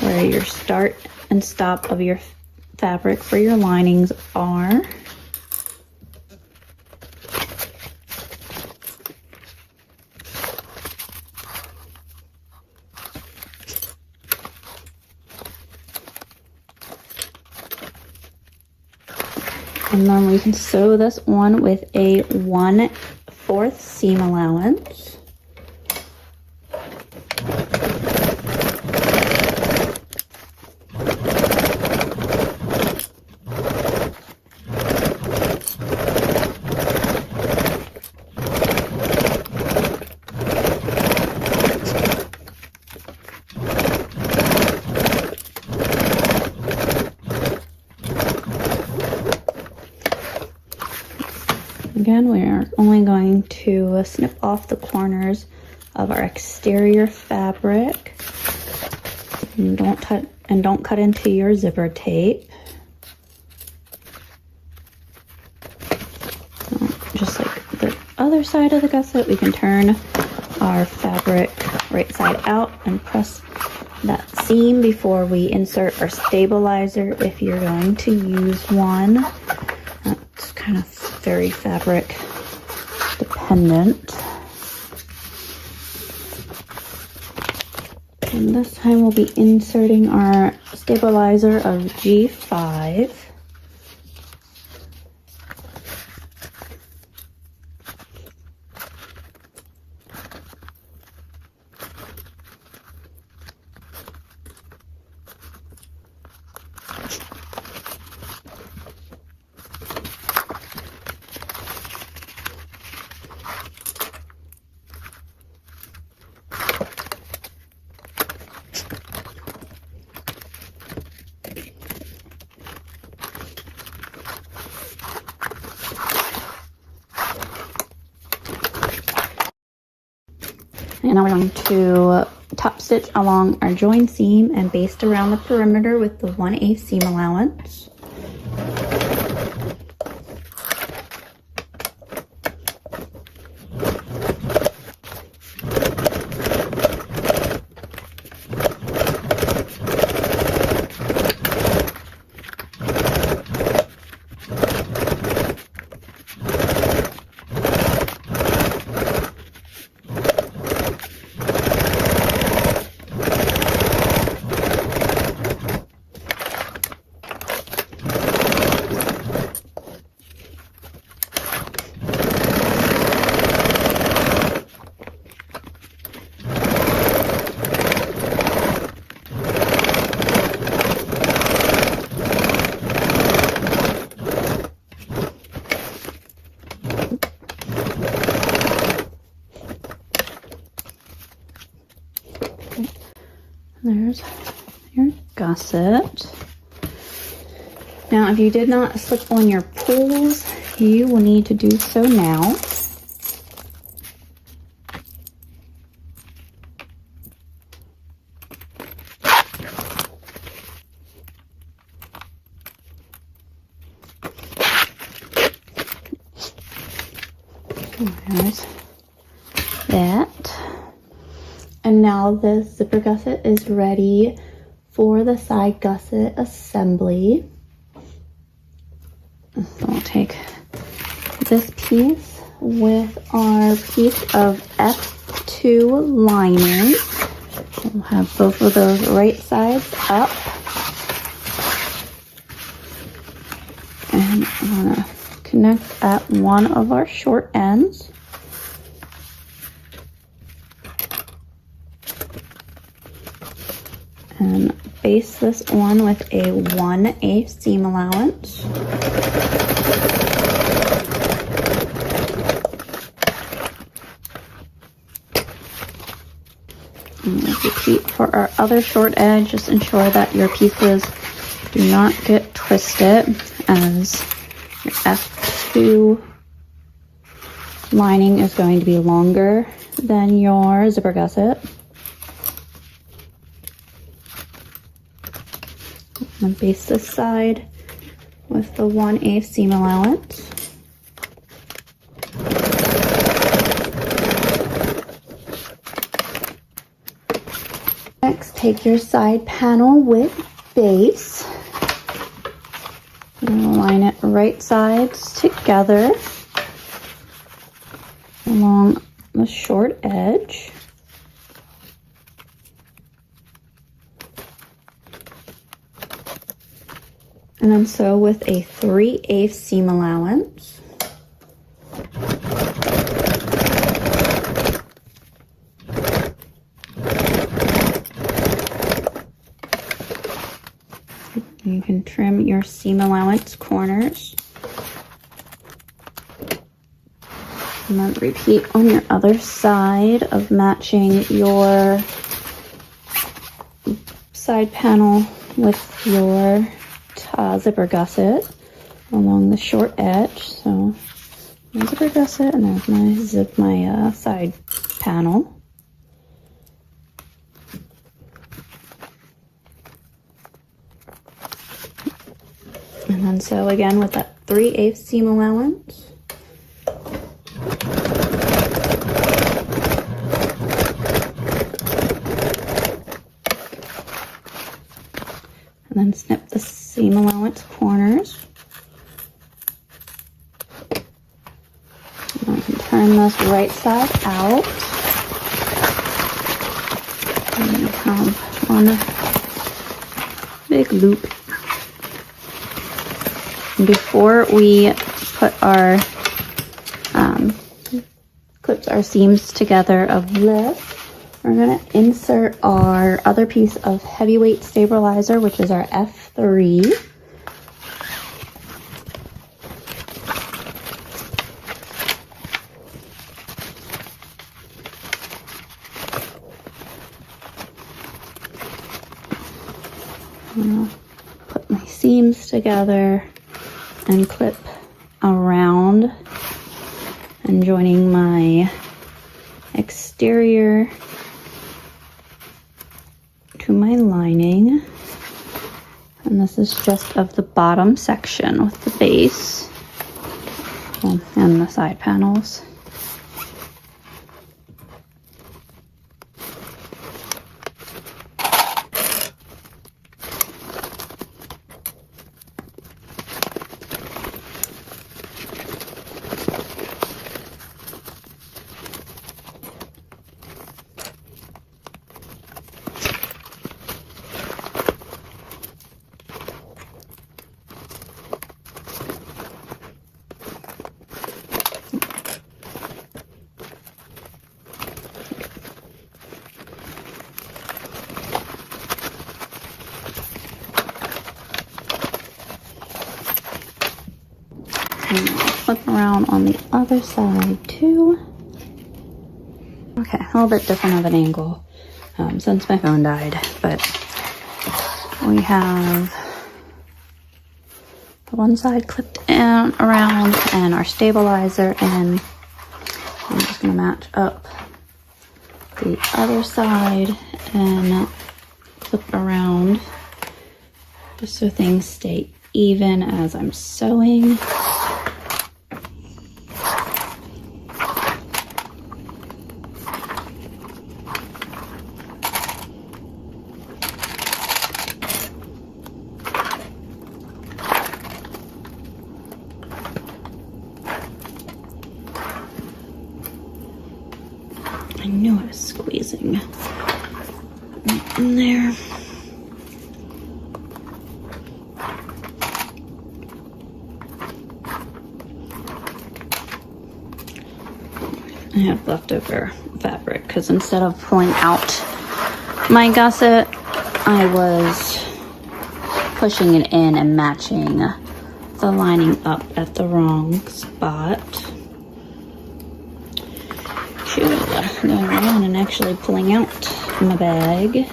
where your start and stop of your fabric for your linings are. And then we can sew this one with a 1/4 seam allowance. Again, we are only going to snip off the corners of our exterior fabric. And don't cut into your zipper tape. So just like the other side of the gusset, we can turn our fabric right side out and press that seam before we insert our stabilizer if you're going to use one. It's kind of very fabric dependent. And this time we'll be inserting our stabilizer of G5. And now we're going to top stitch along our join seam and baste around the perimeter with the 1/8 seam allowance. There's your gusset. Now, if you did not slip on your pulls, you will need to do so now. There's that. And now the zipper gusset is ready for the side gusset assembly. So we'll take this piece with our piece of F2 lining. We'll have both of those right sides up. And I'm gonna connect at one of our short ends. And baste this on with a 1/8 seam allowance. And we'll repeat for our other short edge. Just ensure that your pieces do not get twisted, as your F2 lining is going to be longer than your zipper gusset. And baste this side with the 1/8 seam allowance. Next, take your side panel with base and align it right sides together along the short edge. And then sew with a 3/8 seam allowance. You can trim your seam allowance corners. And then repeat on your other side of matching your side panel with your zipper gusset along the short edge. So my zipper gusset, and there's my side panel. And then sew again with that 3/8 seam allowance. And then snip the seam allowance corners. And I can turn this right side out. And you have one big loop. Before we put our clips our seams together of this, we're going to insert our other piece of heavyweight stabilizer, which is our F3. I'll put my seams together and clip around and joining my exterior to my lining. And this is just of the bottom section with the base and the side panels. And I'll flip around on the other side too. Okay, a little bit different of an angle since my phone died, but we have the one side clipped in around and our stabilizer in. I'm just gonna match up the other side and flip around just so things stay even as I'm sewing. I knew I was squeezing in there. I have leftover fabric because instead of pulling out my gusset, I was pushing it in and matching the lining up at the wrong spot. Going around and actually pulling out my bag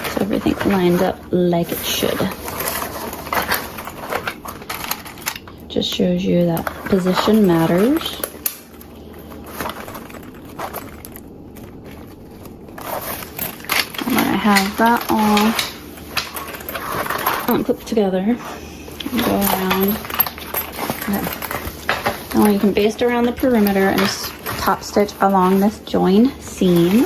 so everything lines up like it should. Just shows you that position matters. And then I have that all clipped together. And go around. Okay. Now you can baste around the perimeter and just top stitch along this join seam.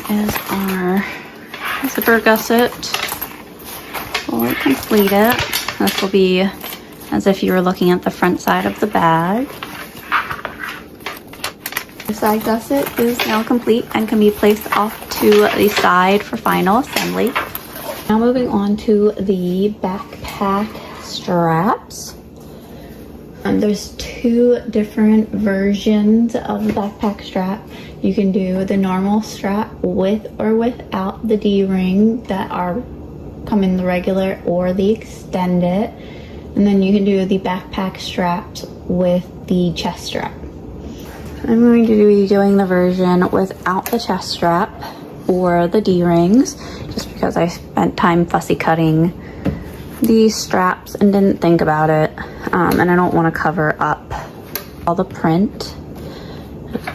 Is our zipper gusset fully completed. This will be as if you were looking at the front side of the bag. The side gusset is now complete and can be placed off to the side for final assembly. Now moving on to the backpack straps. There's two different versions of the backpack strap. You can do the normal strap with or without the D-ring that come in the regular or the extended. And then you can do the backpack straps with the chest strap. I'm going to be doing the version without the chest strap or the D-rings, just because I spent time fussy cutting these straps and didn't think about it, and I don't want to cover up all the print.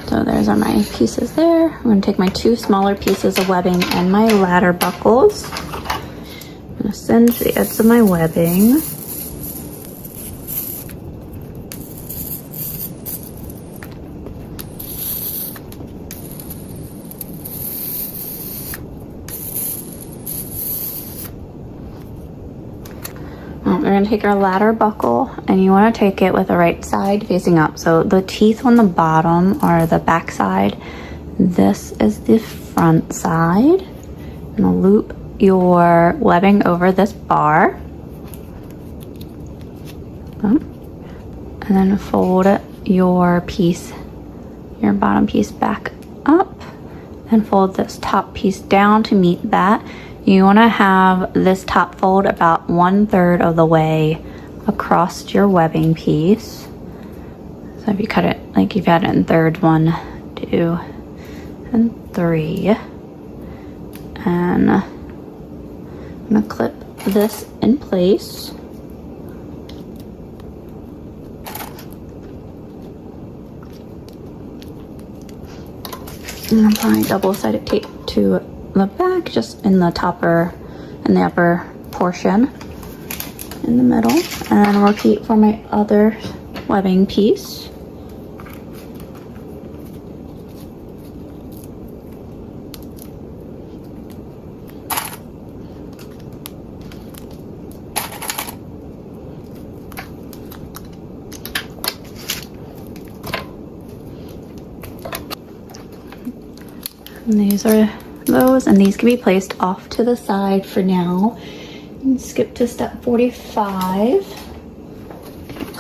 So there's are my pieces there. I'm going to take my two smaller pieces of webbing and my ladder buckles. I'm going to singe the ends of my webbing. We're going to take our ladder buckle, and you want to take it with the right side facing up. So the teeth on the bottom are the back side. This is the front side. And loop your webbing over this bar. And then fold your piece, your bottom piece back up. And fold this top piece down to meet that. You want to have this top fold about 1/3 of the way across your webbing piece. So if you cut it like you've had it in thirds, 1, 2, and 3. And I'm going to clip this in place. And apply double-sided tape to the back, just in the upper portion in the middle, and repeat for my other webbing piece. And these are those, and these can be placed off to the side for now. And skip to step 45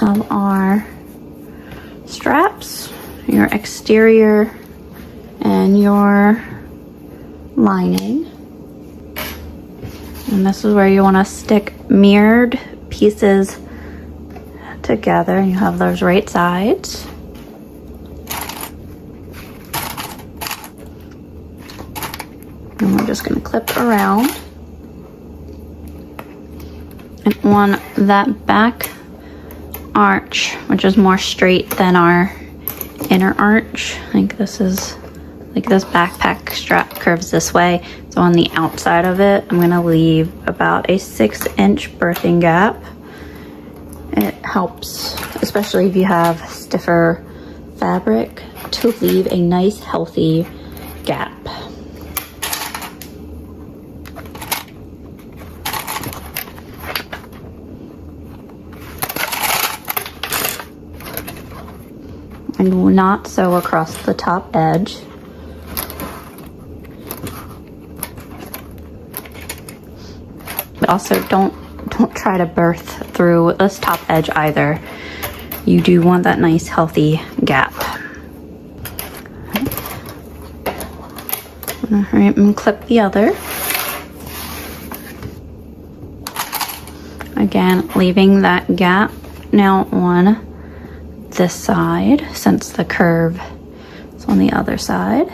of our straps, your exterior and your lining. And this is where you want to stick mirrored pieces together, and you have those right sides. And we're just gonna clip around. And on that back arch, which is more straight than our inner arch, like this backpack strap curves this way. So on the outside of it, I'm gonna leave about a 6-inch birthing gap. It helps, especially if you have stiffer fabric, to leave a nice healthy gap. And not sew across the top edge. But also don't try to birth through this top edge either. You do want that nice healthy gap. All right, and clip the other. Again, leaving that gap now on this side, since the curve is on the other side.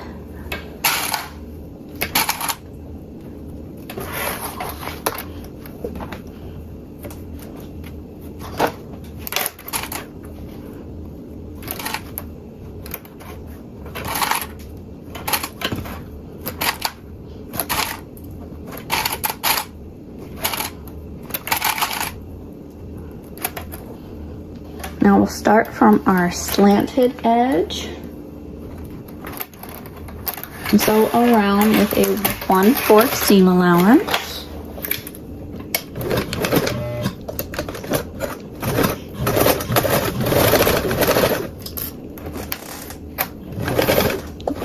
Now we'll start from our slanted edge and sew around with a 1/4 seam allowance.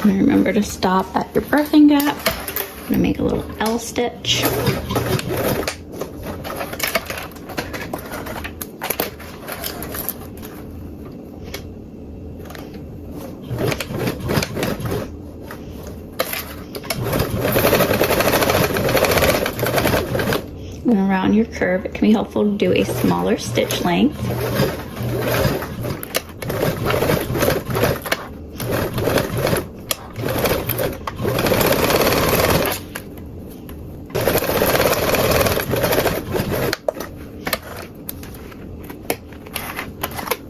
And remember to stop at your birthing gap. I'm gonna make a little L stitch. And around your curve, it can be helpful to do a smaller stitch length.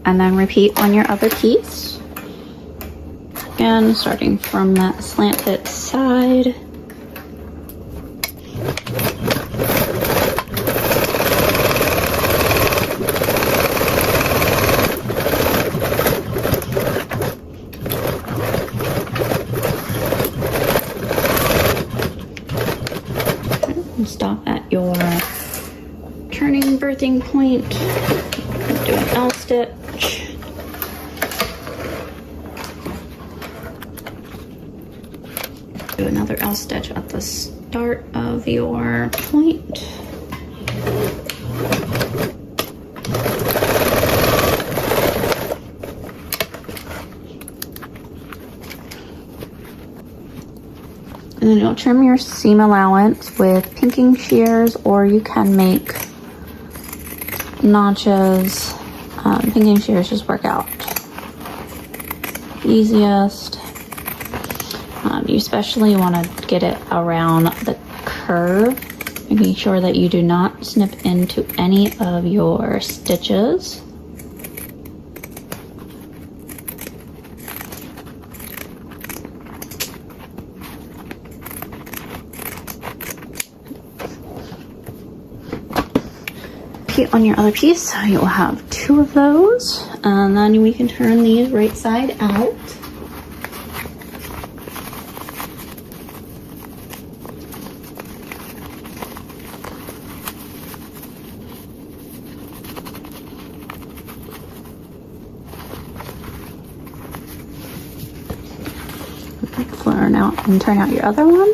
And then repeat on your other piece. Again, starting from that slanted side. And stop at your turning birthing point. Do an L stitch. Do another L stitch at the start of your point. And then you'll trim your seam allowance with pinking shears, or you can make notches. Pinking shears just work out easiest. You especially want to get it around the curve, making sure that you do not snip into any of your stitches. On your other piece, so you'll have 2 of those, and then we can turn these right side out. Learn out and turn out your other one.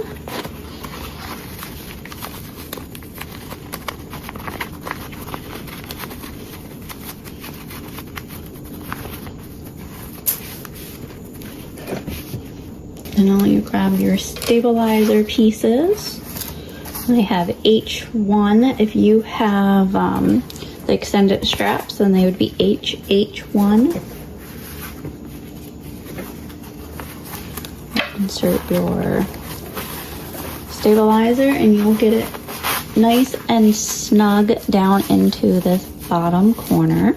And now you grab your stabilizer pieces. I have H1. If you have the extended straps, then they would be H1. Insert your stabilizer and you'll get it nice and snug down into this bottom corner.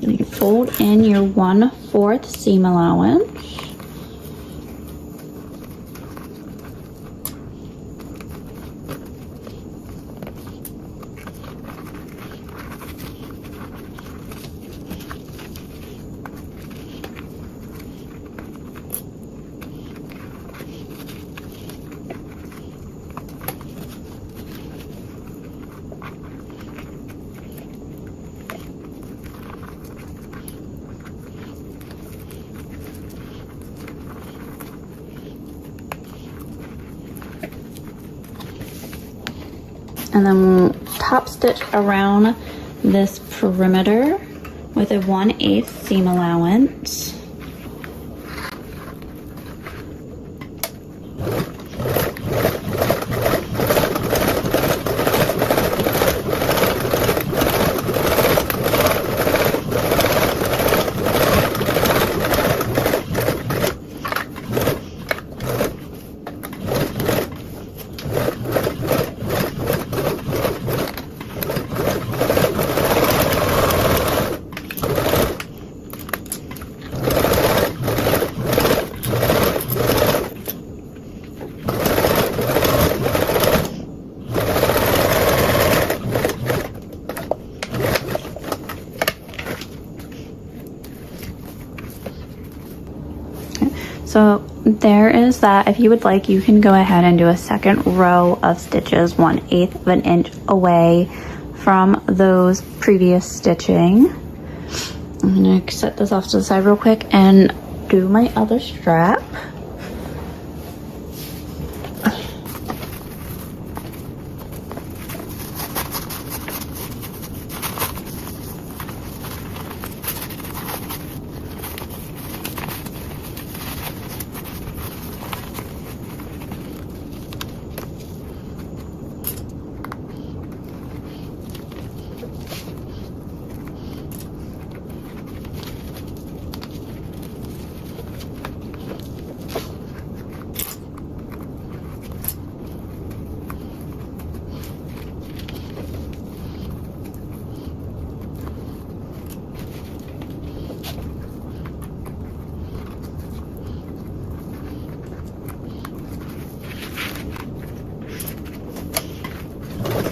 And you fold in your 1/4 seam allowance. And then we'll top stitch around this perimeter with a 1/8 seam allowance. So there is that. If you would like, you can go ahead and do a second row of stitches 1/8 of an inch away from those previous stitching. I'm gonna set this off to the side real quick and do my other strap.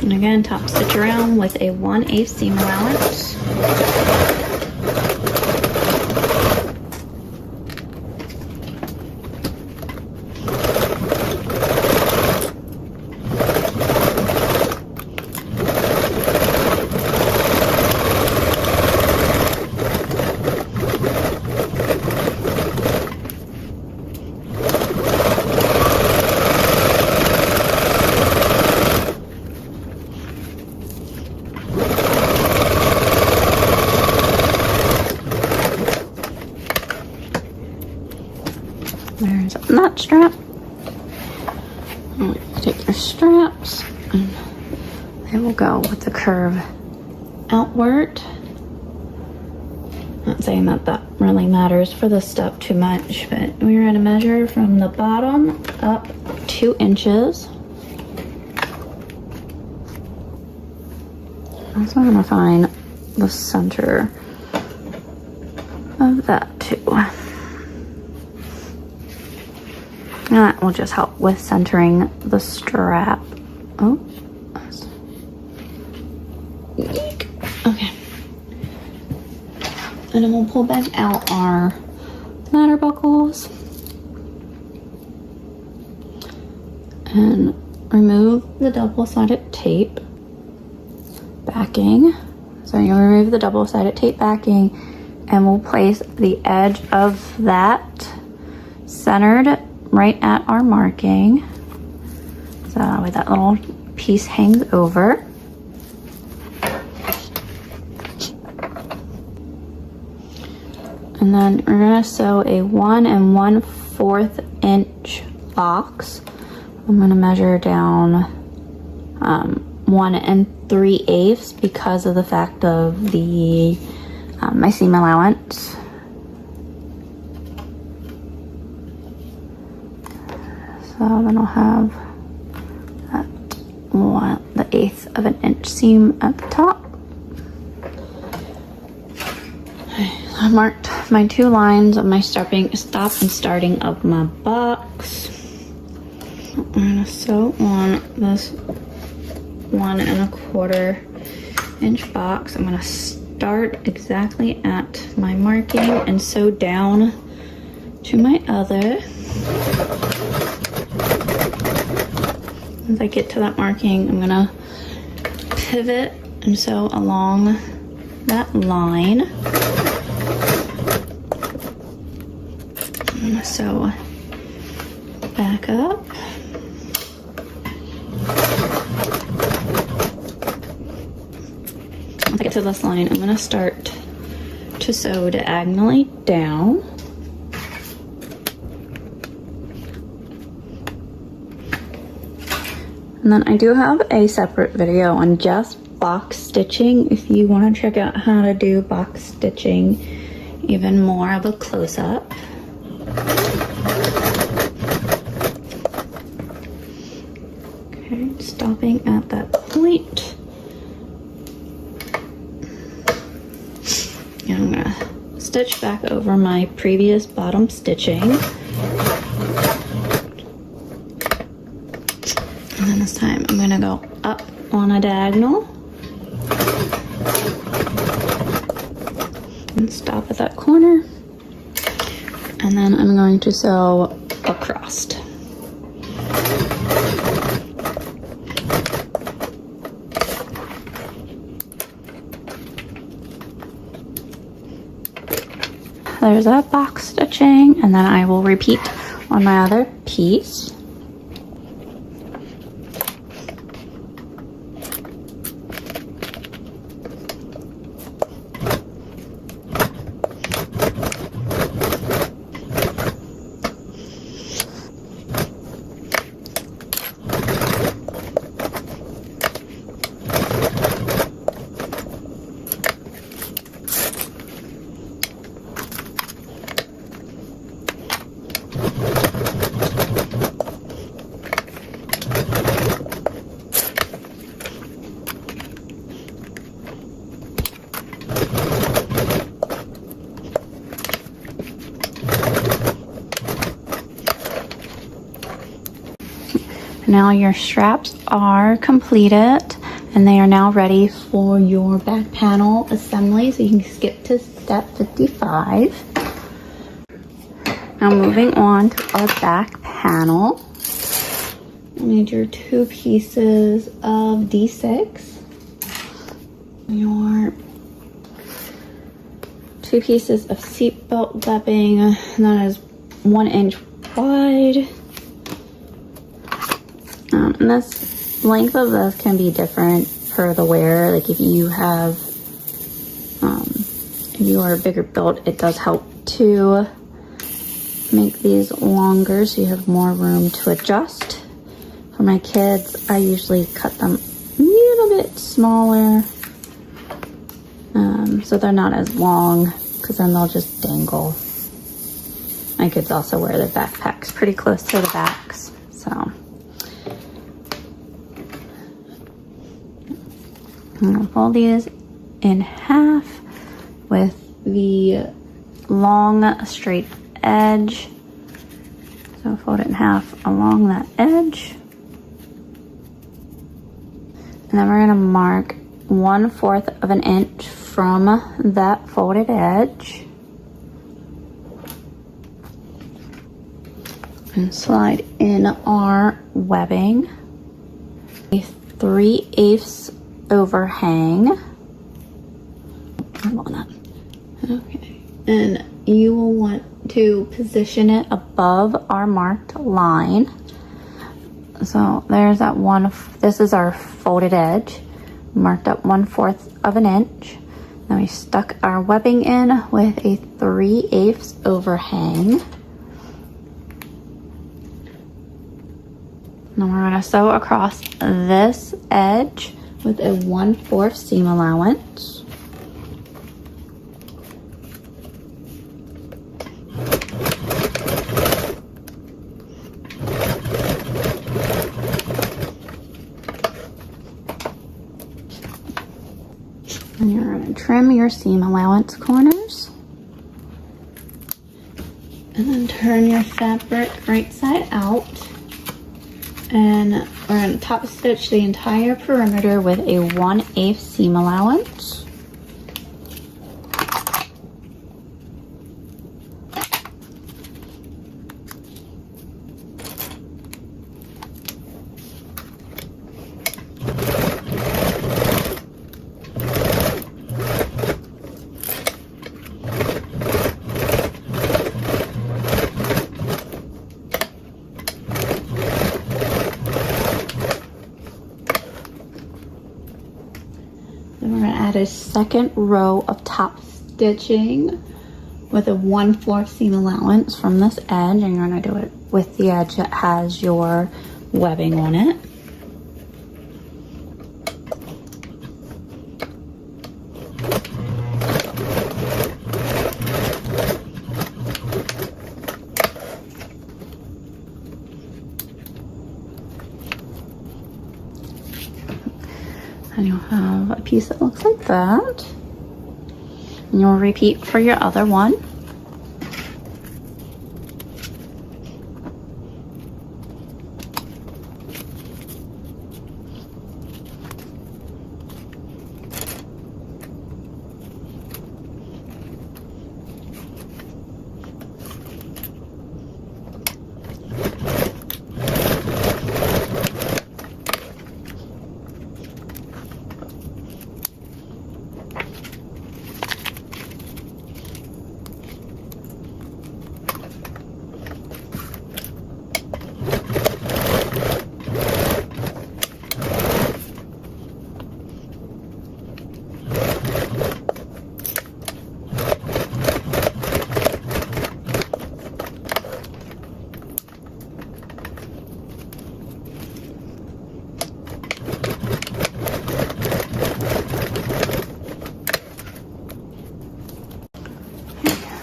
And again, top stitch around with a 1/8 seam allowance. There's that strap. Take your straps and they will go with the curve outward. Not saying that that really matters for this step too much, but we're going to measure from the bottom up 2 inches. I'm also going to find the center of that too. And that will just help with centering the strap. Oh, eek. Okay. And then we'll pull back out our ladder buckles and remove the double-sided tape backing. So you'll remove the double-sided tape backing and we'll place the edge of that centered right at our marking. So that way that little piece hangs over. And then we're gonna sew a 1 1/4 inch box. I'm gonna measure down 1 3/8 because of the fact of the my seam allowance. So then I'll have that the 1/8 of an inch seam at the top. I marked my 2 lines of my stop and starting of my box. I'm gonna sew on this 1 1/4 inch box. I'm gonna start exactly at my marking and sew down to my other. As I get to that marking, I'm gonna pivot and sew along that line. I'm gonna sew back up. Once I get to this line, I'm gonna start to sew diagonally down. And then I do have a separate video on just box stitching if you want to check out how to do box stitching even more of a close-up. Okay, stopping at that point. And I'm gonna stitch back over my previous bottom stitching. And then this time I'm gonna go up on a diagonal and stop at that corner. And then I'm going to sew across. There's that box stitching, and then I will repeat on my other piece. Now your straps are completed and they are now ready for your back panel assembly, so you can skip to step 55. Now moving on to our back panel. You need your 2 pieces of D6, your 2 pieces of seatbelt webbing that is 1 inch wide. And this length of this can be different per the wearer. Like if you have, if you are a bigger build, it does help to make these longer so you have more room to adjust. For my kids, I usually cut them a little bit smaller, so they're not as long, because then they'll just dangle. My kids also wear their backpacks pretty close to the backs, so. I'm gonna fold these in half with the long straight edge. So fold it in half along that edge. And then we're gonna mark 1/4 of an inch from that folded edge. And slide in our webbing. A 3/8 overhang. Okay, and you will want to position it above our marked line. So there's that one. This is our folded edge, marked up 1/4 of an inch. Then we stuck our webbing in with a 3/8 overhang. Then we're gonna sew across this edge with a 1/4 seam allowance. And you're going to trim your seam allowance corners. And then turn your fabric right side out. And we're going to top stitch the entire perimeter with a 1/8 seam allowance. Then we're going to add a second row of top stitching with a 1/4 seam allowance from this edge, and you're going to do it with the edge that has your webbing on it. And you'll have a piece that looks like that. And you'll repeat for your other one.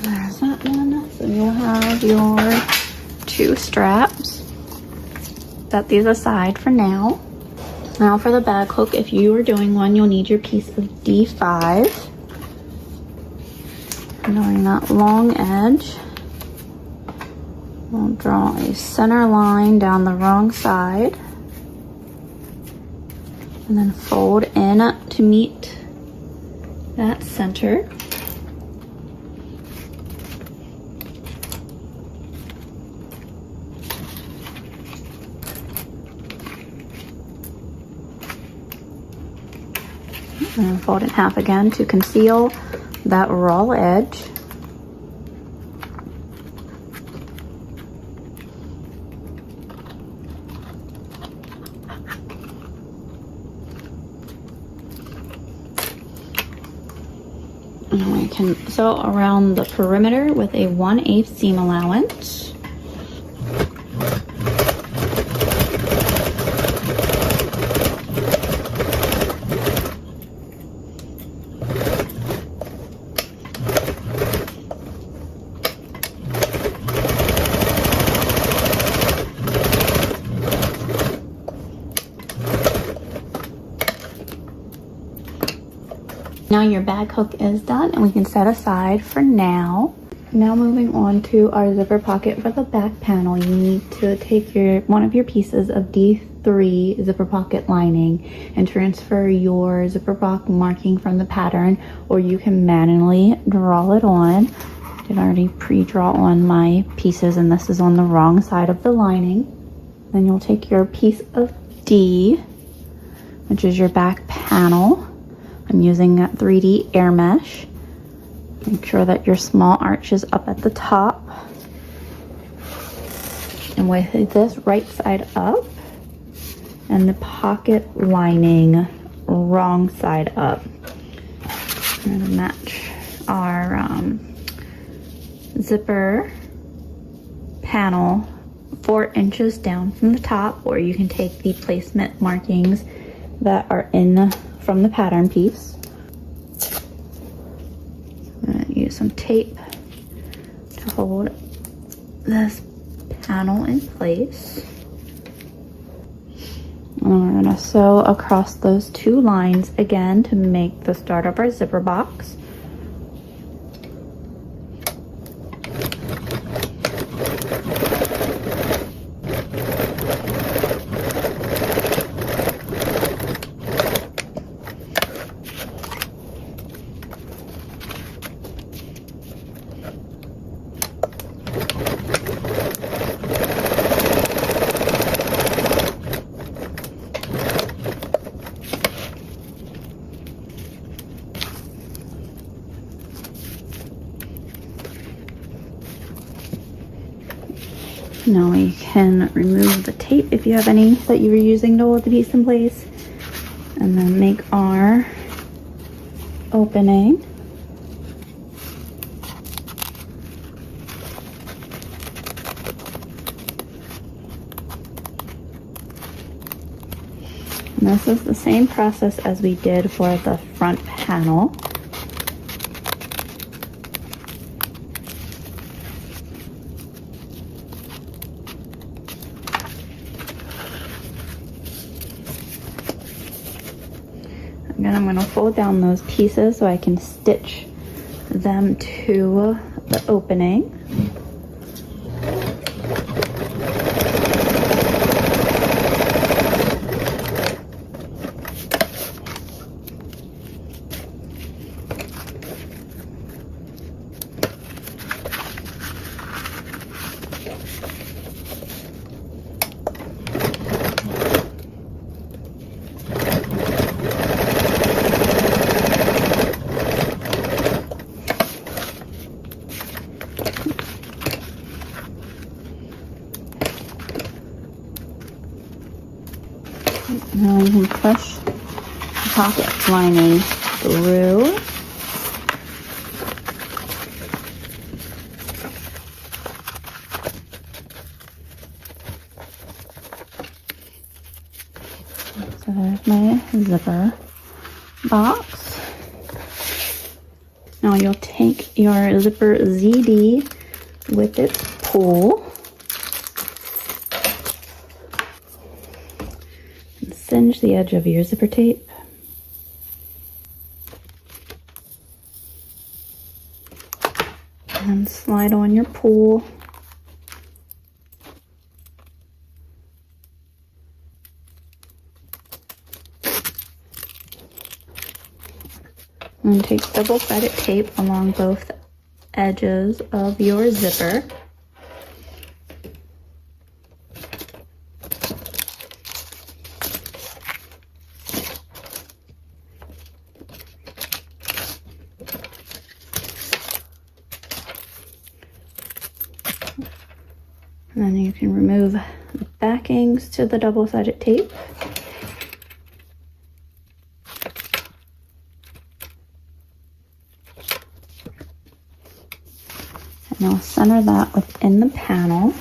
There's that one. So you'll have your 2 straps. Set these aside for now. Now for the bag hook, if you are doing one, you'll need your piece of D5. Knowing that long edge, we'll draw a center line down the wrong side and then fold in to meet that center. And then fold in half again to conceal that raw edge. And we can sew around the perimeter with a 1/8 seam allowance. Now your bag hook is done and we can set aside for now. Now moving on to our zipper pocket for the back panel, you need to take one of your pieces of D3 zipper pocket lining and transfer your zipper block marking from the pattern, or you can manually draw it on. I did already pre-draw on my pieces and this is on the wrong side of the lining. Then you'll take your piece of D, which is your back panel. I'm using that 3D air mesh. Make sure that your small arch is up at the top. And with this right side up and the pocket lining wrong side up. I'm gonna match our zipper panel 4 inches down from the top, or you can take the placement markings that are in from the pattern piece. I'm gonna use some tape to hold this panel in place. And we're gonna sew across those 2 lines again to make the start of our zipper box. Now we can remove the tape if you have any that you were using to hold the piece in place, and then make our opening. And this is the same process as we did for the front panel. Again, I'm going to fold down those pieces so I can stitch them to the opening. Now you can push the pocket lining through. So there's my zipper box. Now you'll take your zipper ZD with its pull. Singe the edge of your zipper tape. And slide on your pull. And take double-sided tape along both edges of your zipper. And then you can remove the backings to the double-sided tape. And I'll center that within the panel,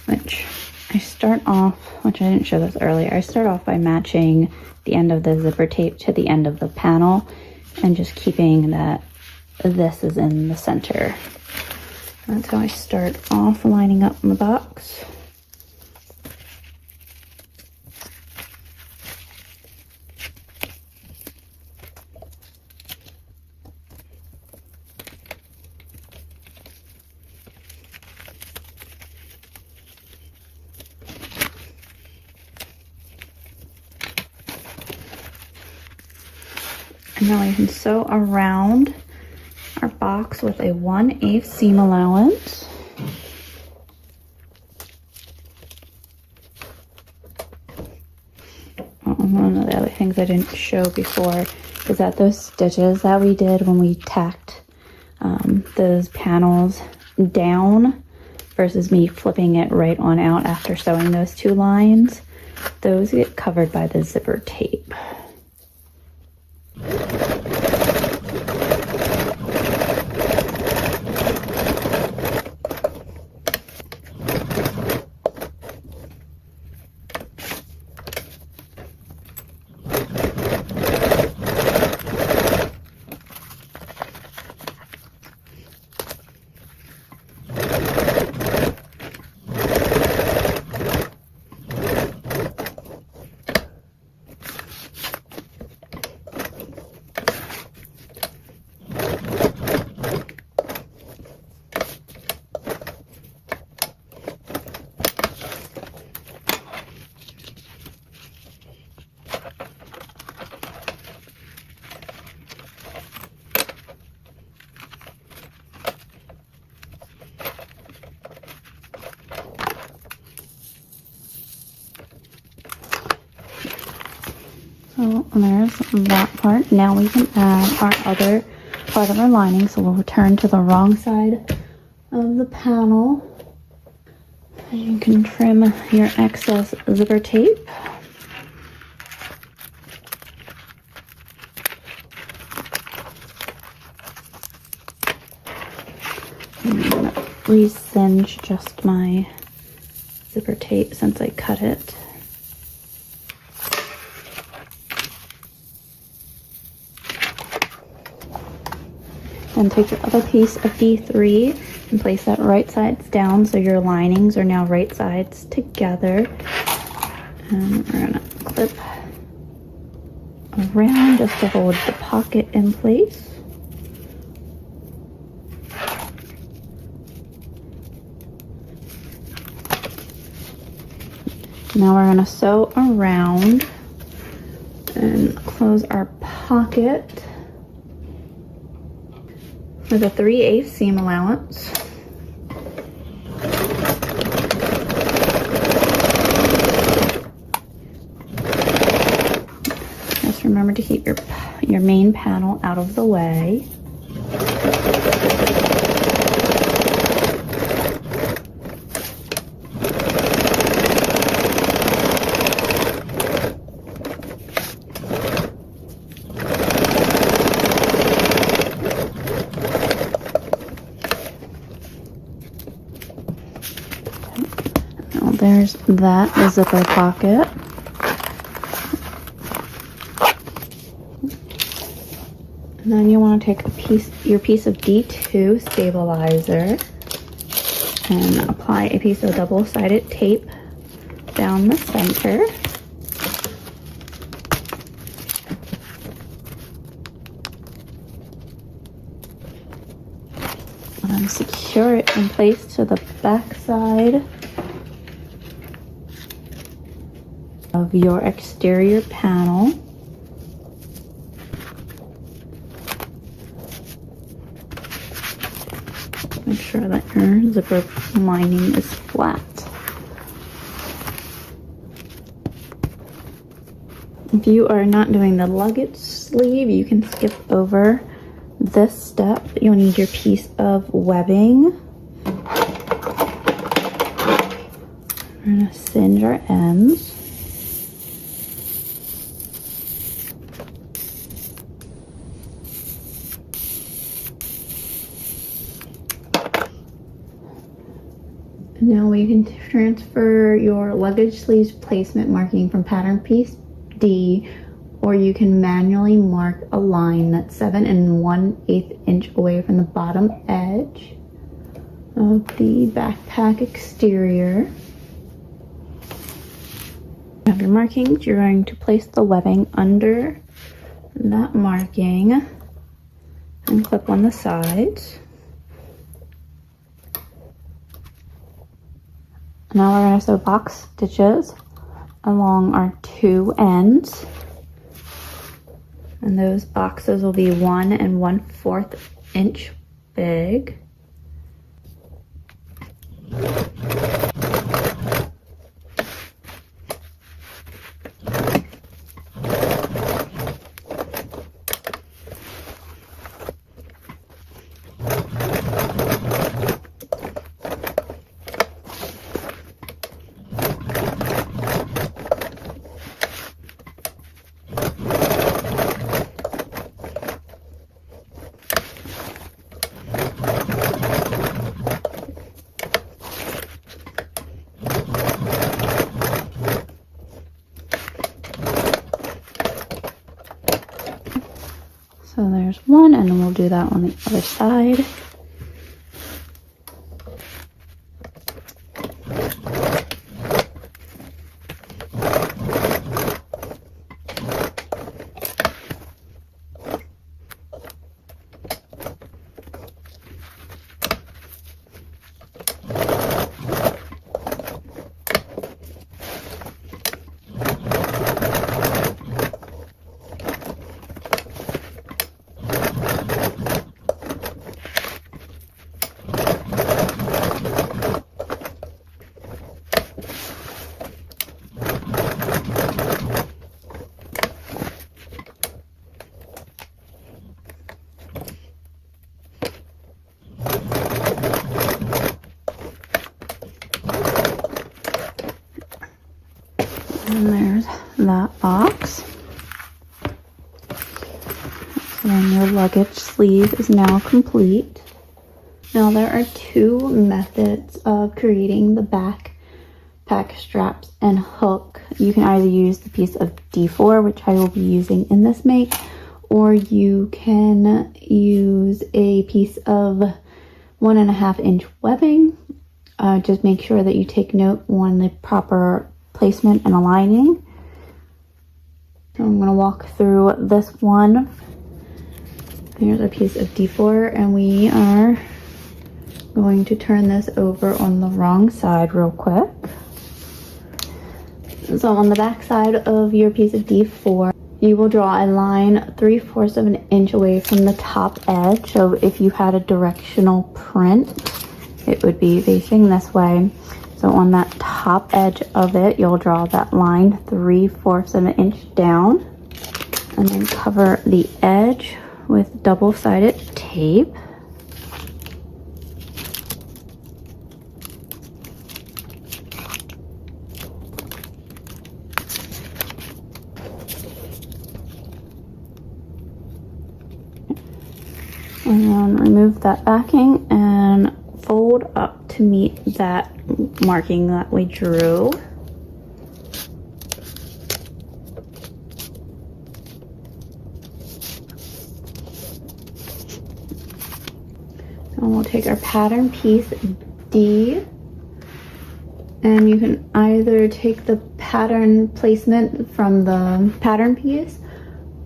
which I start off, which I didn't show this earlier, I start off by matching the end of the zipper tape to the end of the panel and just keeping that this is in the center. That's how I start off lining up my box. And now I can sew around our box with a 1/8 seam allowance. One of the other things I didn't show before is that those stitches that we did when we tacked those panels down versus me flipping it right on out after sewing those 2 lines, those get covered by the zipper tape. there's that part. Now we can add our other part of our lining. So we'll return to the wrong side of the panel. And you can trim your excess zipper tape. I'm gonna re-singe just my zipper tape since I cut it. Then take your other piece of D3 and place that right sides down so your linings are now right sides together. And we're gonna clip around just to hold the pocket in place. Now we're gonna sew around and close our pocket with a 3/8 seam allowance. Just remember to keep your main panel out of the way. There's that zipper pocket. And then you want to take your piece of D2 stabilizer and apply a piece of double-sided tape down the center. And then secure it in place to the back side of your exterior panel. Make sure that your zipper lining is flat. If you are not doing the luggage sleeve, you can skip over this step. You'll need your piece of webbing. We're gonna singe our ends. Now we can transfer your luggage sleeves placement marking from pattern piece D, or you can manually mark a line that's 7 1/8 inch away from the bottom edge of the backpack exterior. You have your markings. You're going to place the webbing under that marking and clip on the sides. Now we're going to sew box stitches along our 2 ends. And those boxes will be 1 1/4 inch big. So there's one, and then we'll do that on the other side. And there's that box. So then your luggage sleeve is now complete. Now there are two methods of creating the backpack straps and hook. You can either use the piece of D4, which I will be using in this make, or you can use a piece of 1.5 inch webbing. Just make sure that you take note on the proper placement and aligning. So I'm going to walk through this one. Here's a piece of D4, and we are going to turn this over on the wrong side real quick. So on the back side of your piece of D4, you will draw a line 3/4 of an inch away from the top edge. So if you had a directional print, it would be facing this way. So on that top edge of it, you'll draw that line 3/4 of an inch down, and then cover the edge with double-sided tape. And then remove that backing and fold up to meet that marking that we drew. And we'll take our pattern piece D, and you can either take the pattern placement from the pattern piece,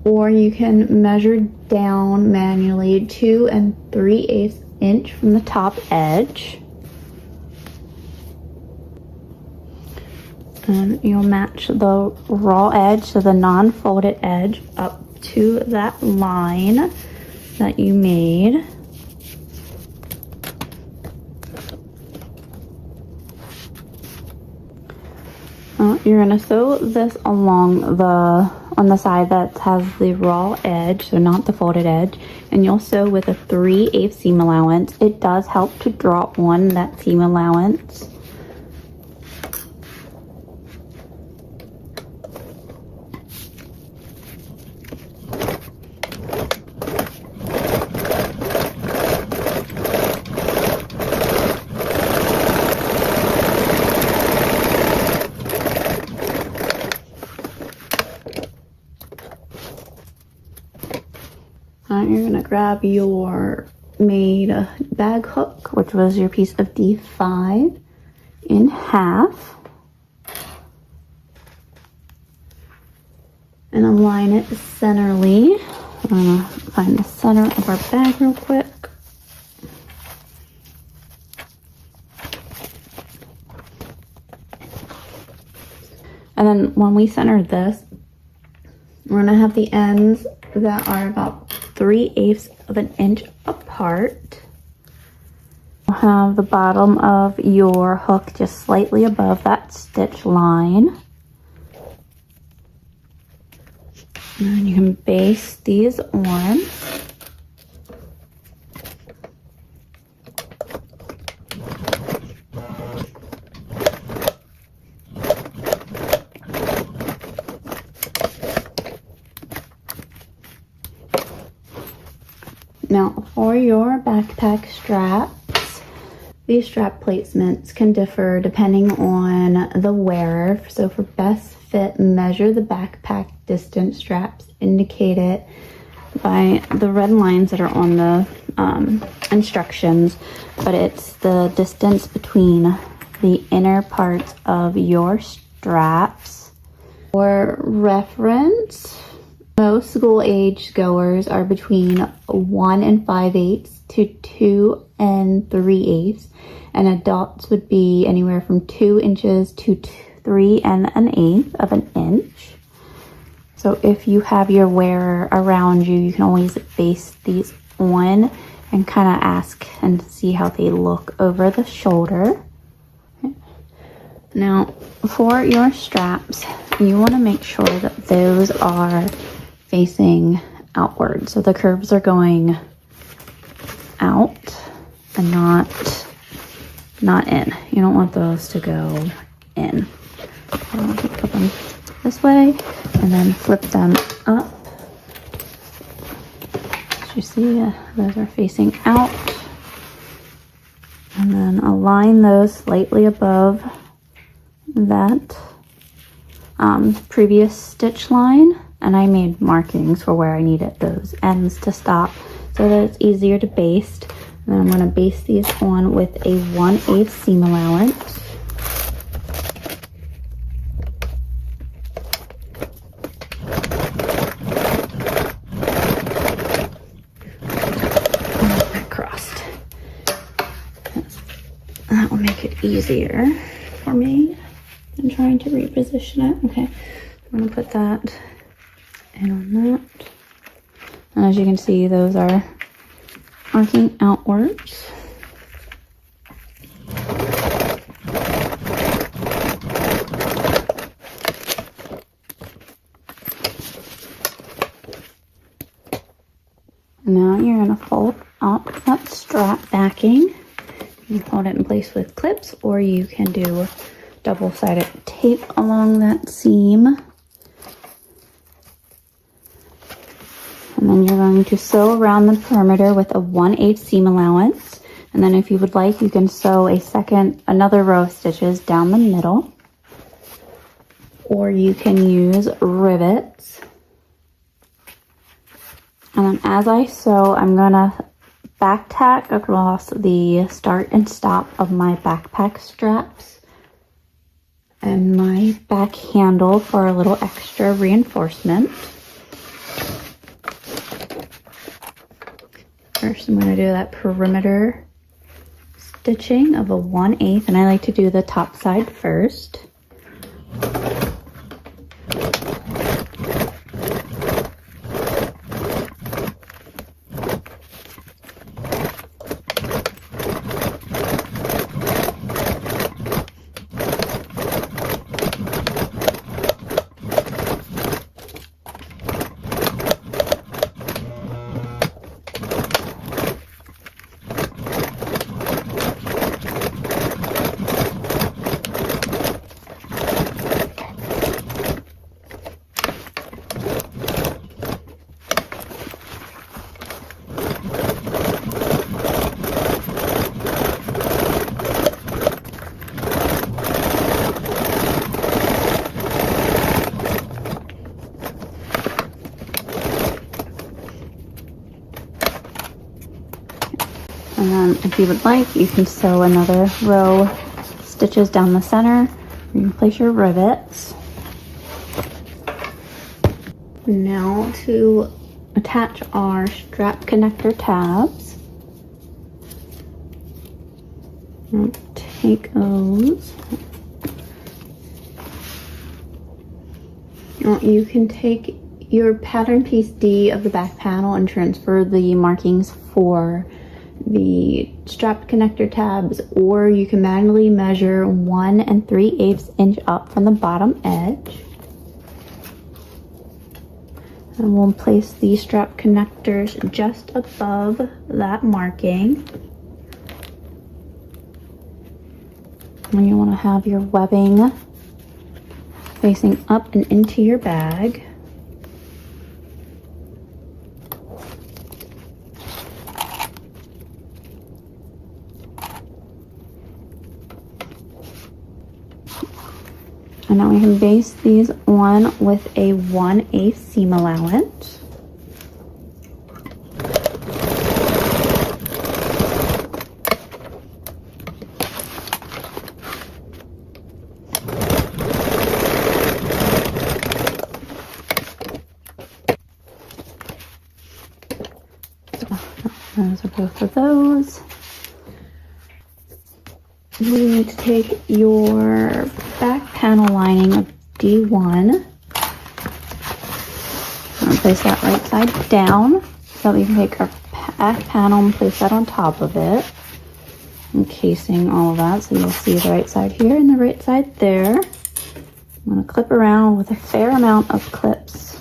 or you can measure down manually 2 3/8 inch from the top edge. And you'll match the raw edge, so the non-folded edge, up to that line that you made. You're gonna sew this along on the side that has the raw edge, so not the folded edge, and you'll sew with a 3/8 seam allowance. It does help to draw on that seam allowance. You're gonna grab your made bag hook, which was your piece of D5, in half, and align it centerly. I'm gonna find the center of our bag real quick. And then when we center this, we're gonna have the ends that are about 3/8 of an inch apart. You'll have the bottom of your hook just slightly above that stitch line. And you can base these on. Now for your backpack straps, these strap placements can differ depending on the wearer. So for best fit, measure the backpack distance straps indicated by the red lines that are on the instructions, but it's the distance between the inner parts of your straps. For reference, most school age goers are between 1 5/8 to 2 3/8, and adults would be anywhere from 2 inches to 3 1/8 of an inch. So if you have your wearer around you, you can always base these on and kind of ask and see how they look over the shoulder. Now for your straps, you want to make sure that those are facing outward, so the curves are going out and not in. You don't want those to go in. So I'll put them this way and then flip them up. As you see, those are facing out. And then align those slightly above that previous stitch line. And I made markings for where I needed those ends to stop so that it's easier to baste. And then I'm going to baste these on with a 1/8 seam allowance. Crossed. That will make it easier for me than trying to reposition it. Okay, I'm going to put that in on that. And as you can see, those are arcing outwards. Now you're going to fold up that strap backing. You can hold it in place with clips, or you can do double-sided tape along that seam. And then you're going to sew around the perimeter with a 1/8 seam allowance. And then if you would like, you can sew another row of stitches down the middle. Or you can use rivets. And then as I sew, I'm gonna back tack across the start and stop of my backpack straps and my back handle for a little extra reinforcement. First, I'm going to do that perimeter stitching of a 1/8, and I like to do the top side first. And then if you would like, you can sew another row of stitches down the center. You can place your rivets. Now to attach our strap connector tabs. I'll take those. You can take your pattern piece D of the back panel and transfer the markings for the strap connector tabs, or you can manually measure 1 3/8 inch up from the bottom edge. And we'll place these strap connectors just above that marking. And you want to have your webbing facing up and into your bag. And now we can base these on with a 1/8 seam allowance. Those are both of those. You need to take your back panel lining of D1 and place that right side down so we can take our back panel and place that on top of it, encasing all of that. So you'll see the right side here and the right side there. I'm going to clip around with a fair amount of clips.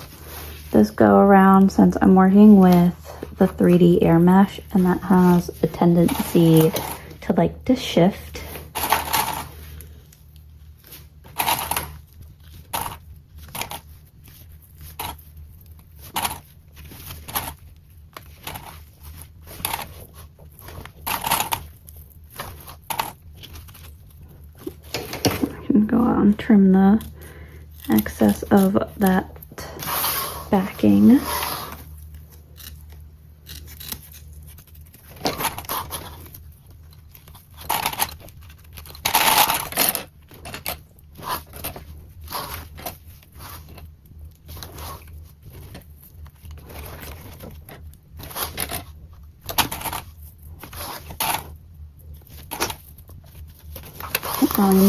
This go around since I'm working with the 3D air mesh, and that has a tendency to like to shift. trim the excess of that backing.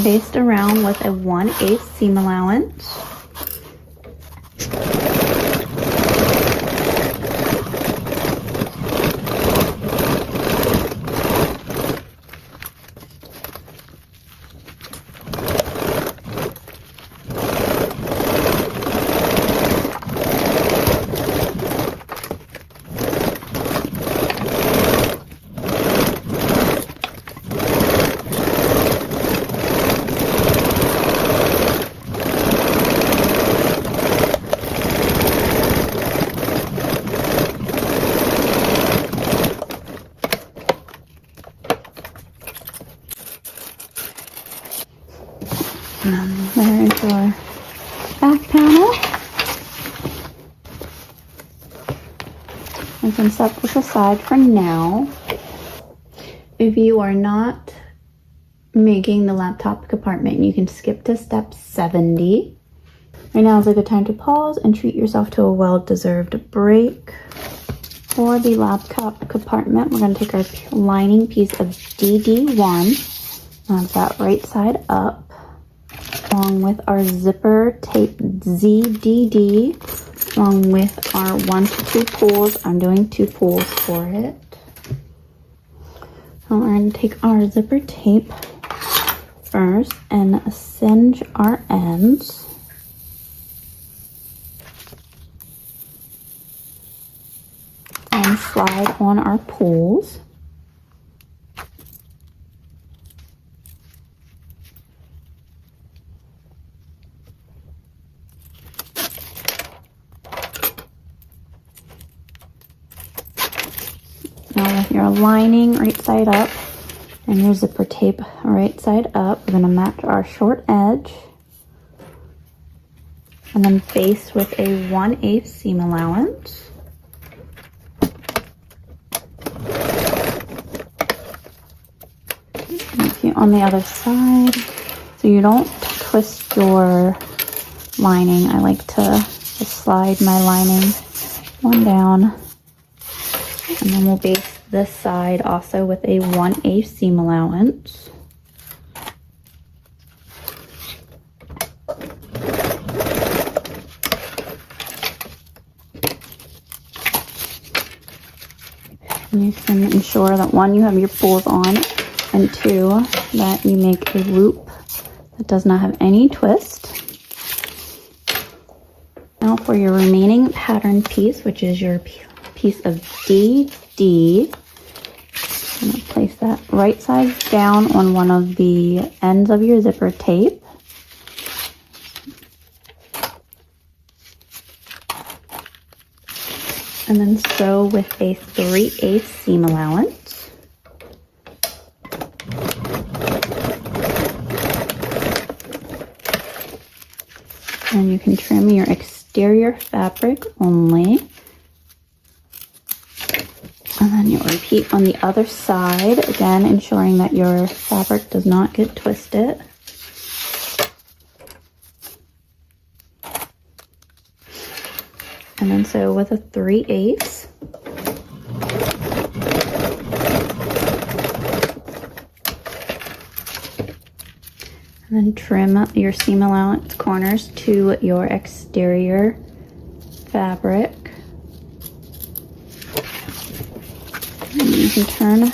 Baste around with a 1/8 seam allowance. There is your back panel. We can set this aside for now. If you are not making the laptop compartment, you can skip to step 70. Right now is a good time to pause and treat yourself to a well-deserved break. For the laptop compartment, we're going to take our lining piece of DD1, that's that right side up, along with our zipper tape ZDD, along with our 1 to 2 pulls. I'm doing 2 pulls for it. So we're going to take our zipper tape first and singe our ends. And slide on our pulls. Now with your lining right side up and your zipper tape right side up, we're going to match our short edge and then baste with a 1/8 seam allowance. On the other side, so you don't twist your lining. I like to just slide my lining one down, and then we'll baste this side also with a 1/8 seam allowance. And you can ensure that 1, you have your pulls on, and 2, that you make a loop that does not have any twist. Now for your remaining pattern piece, which is your piece of DD, I'm going to place that right side down on one of the ends of your zipper tape. And then sew with a 3/8 seam allowance. And you can trim your exterior fabric only. And then you'll repeat on the other side, again ensuring that your fabric does not get twisted. And then sew with a 3/8. And then trim your seam allowance corners to your exterior fabric. And you can turn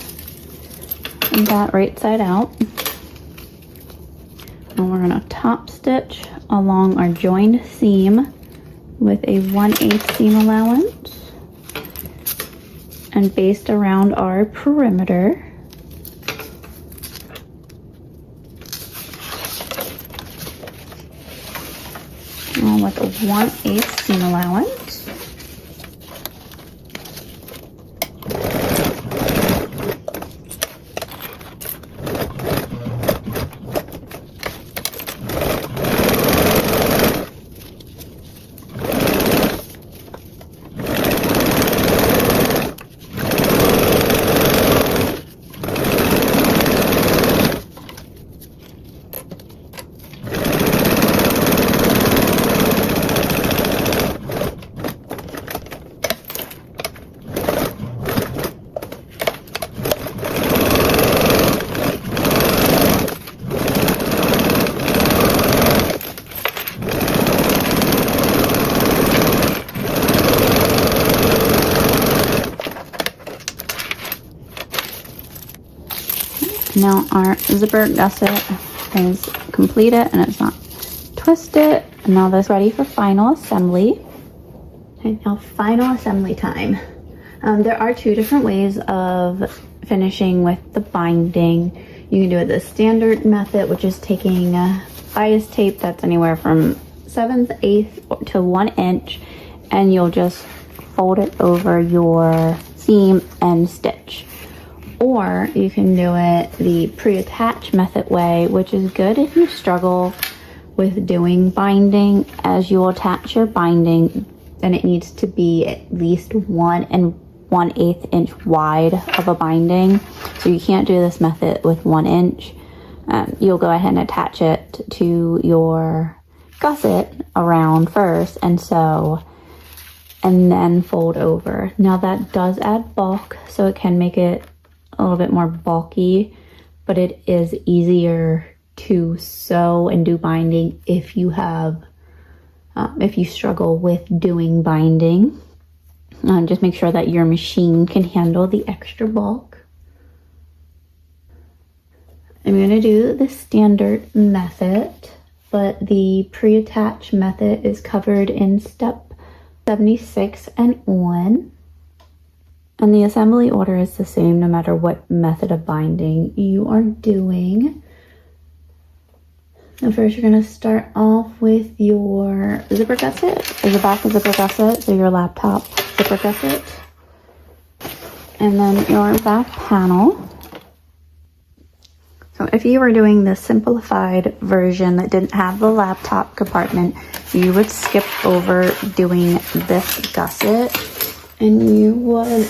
that right side out. And we're going to top stitch along our joined seam with a 1/8 seam allowance and baste around our perimeter. With a 1/8 seam allowance. Now our zipper gusset is completed and it's not twisted. And now this is ready for final assembly. Okay, now final assembly time. There are two different ways of finishing with the binding. You can do it the standard method, which is taking bias tape that's anywhere from 1/7, 1/8 to 1 inch, and you'll just fold it over your seam and stitch. Or you can do it the pre-attach method way, which is good if you struggle with doing binding. As you attach your binding, then it needs to be at least 1 1/8 inch wide of a binding. So you can't do this method with 1 inch. You'll go ahead and attach it to your gusset around first and sew, and then fold over. Now that does add bulk, so it can make it a little bit more bulky, but it is easier to sew and do binding if you have if you struggle with doing binding. Just make sure that your machine can handle the extra bulk. I'm going to do the standard method, but the pre-attach method is covered in step 76 and on. And the assembly order is the same no matter what method of binding you are doing. And first you're going to start off with your zipper gusset, or the back of zipper gusset, so your laptop zipper gusset. And then your back panel. So if you were doing the simplified version that didn't have the laptop compartment, you would skip over doing this gusset, and you would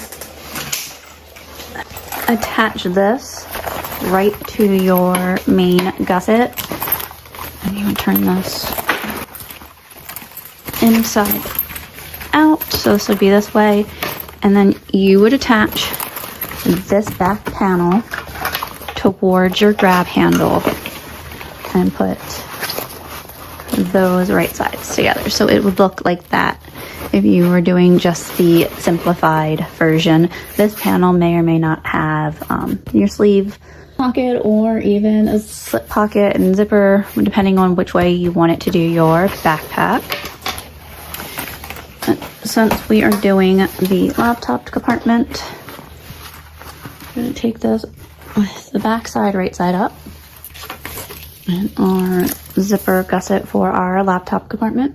attach this right to your main gusset. And you would turn this inside out, so this would be this way, and then you would attach this back panel towards your grab handle and put those right sides together, so it would look like that if you were doing just the simplified version. This panel may or may not have your sleeve pocket or even a slip pocket and zipper, depending on which way you want it to do your backpack. Since we are doing the laptop compartment, I'm going to take this with the back side right side up, and our zipper gusset for our laptop compartment.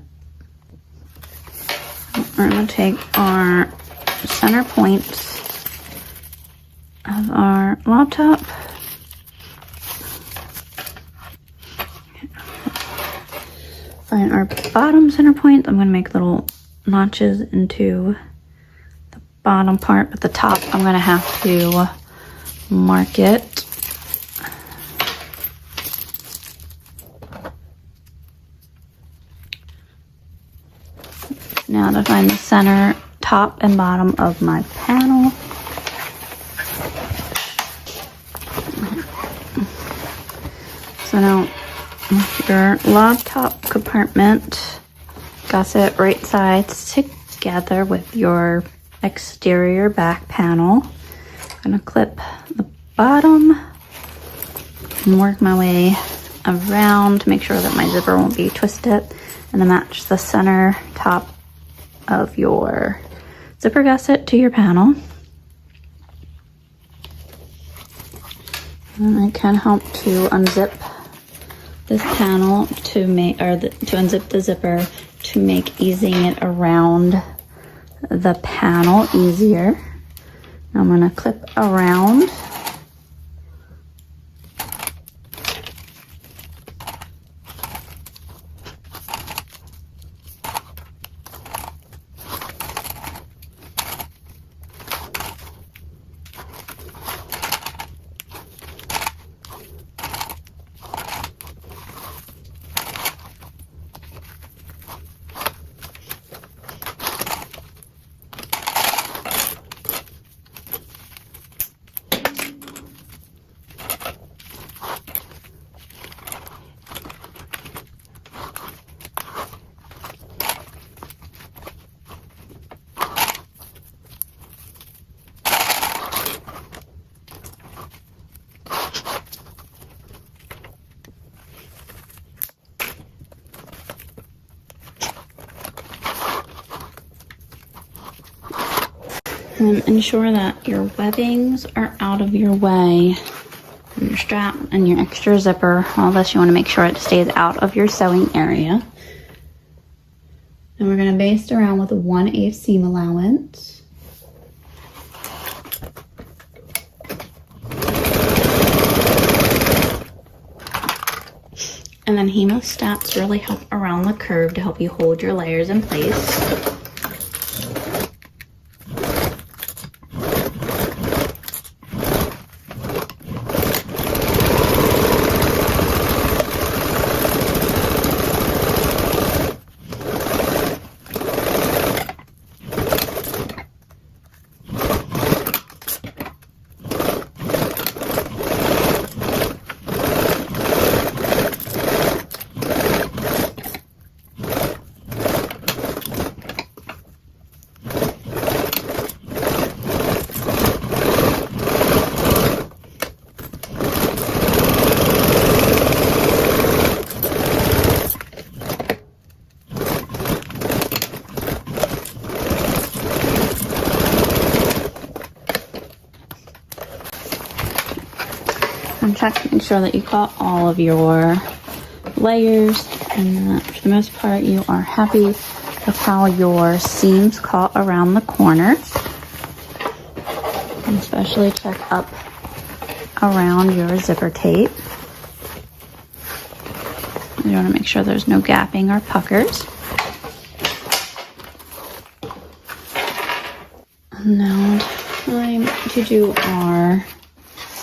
We're going to take our center points of our laptop, find our bottom center point. I'm going to make little notches into the bottom part, but the top I'm going to have to mark it. Now to find the center, top, and bottom of my panel. So now with your laptop compartment gusset right sides together with your exterior back panel, I'm gonna clip the bottom and work my way around to make sure that my zipper won't be twisted, and to match the center top of your zipper gusset to your panel. And I can help to unzip this panel to make, to unzip the zipper to make easing it around the panel easier. I'm going to clip around. And then ensure that your webbings are out of your way. And your strap and your extra zipper, all this you want to make sure it stays out of your sewing area. And we're going to baste around with a 1/8 seam allowance. And then hemostats really help around the curve to help you hold your layers in place. And check to make sure that you got all of your layers, and that for the most part you are happy with how your seams caught around the corners. And especially check up around your zipper tape. You want to make sure there's no gapping or puckers. Now time to do our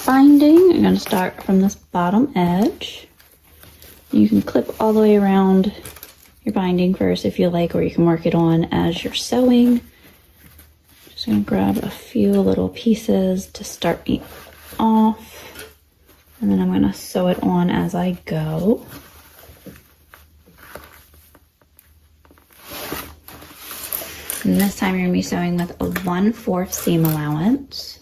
binding. I'm going to start from this bottom edge. You can clip all the way around your binding first if you like, or you can work it on as you're sewing. Just going to grab a few little pieces to start me off, and then I'm going to sew it on as I go. And this time you're going to be sewing with a 1/4 seam allowance.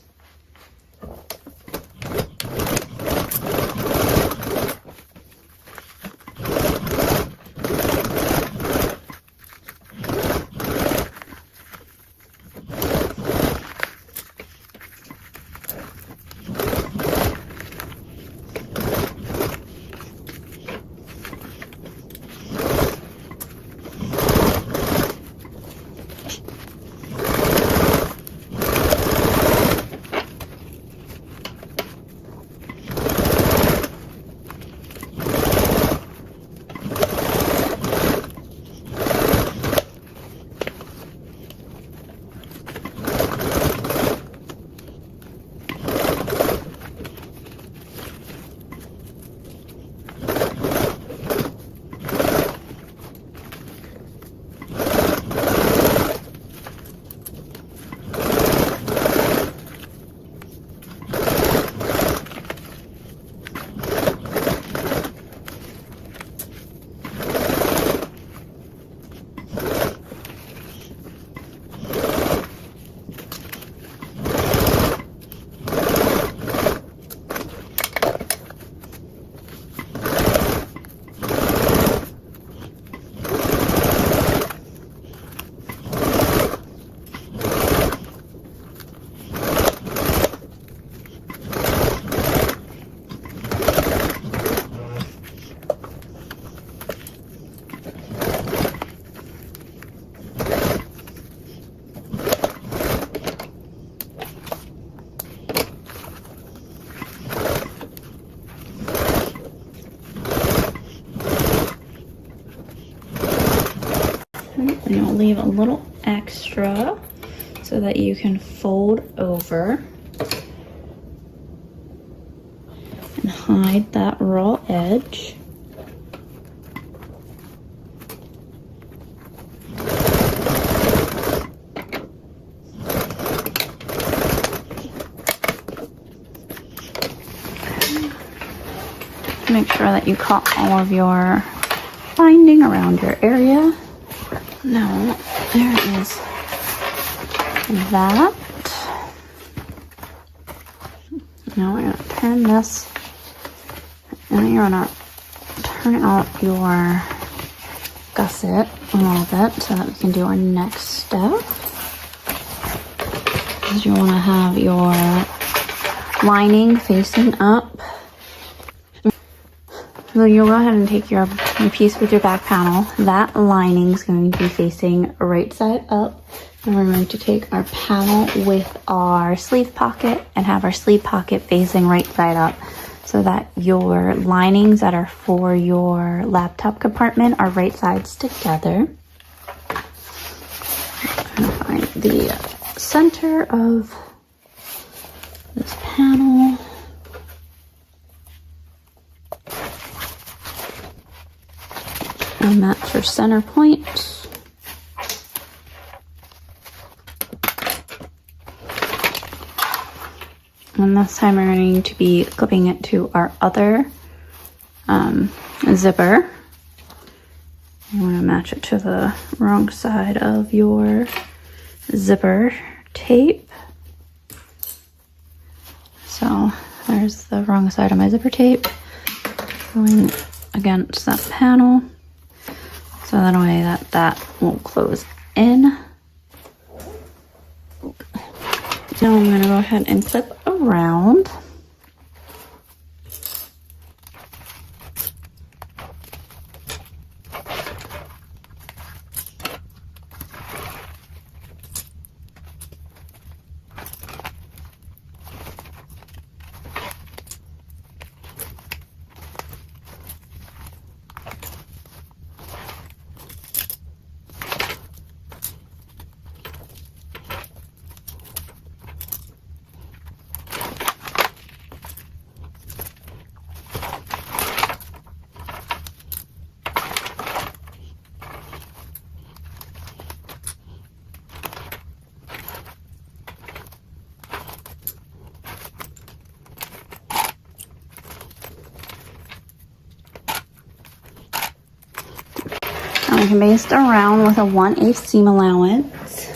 And you'll leave a little extra so that you can fold over and hide that raw edge. Make sure that you caught all of your binding around your area. Now, there is that. Now we're going to turn this, and you're going to turn out your gusset a little bit so that we can do our next step. is you want to have your lining facing up. So you'll go ahead and take your piece with your back panel. That lining is going to be facing right side up. And we're going to take our panel with our sleeve pocket and have our sleeve pocket facing right side up so that your linings that are for your laptop compartment are right sides together. I'm going to find the center of this panel. And that's your center point. And this time we're going to be clipping it to our other zipper. You want to match it to the wrong side of your zipper tape. So there's the wrong side of my zipper tape going against that panel. So that way that won't close in. Now I'm going to go ahead and clip around. Now we can baste around with a 1/8 seam allowance.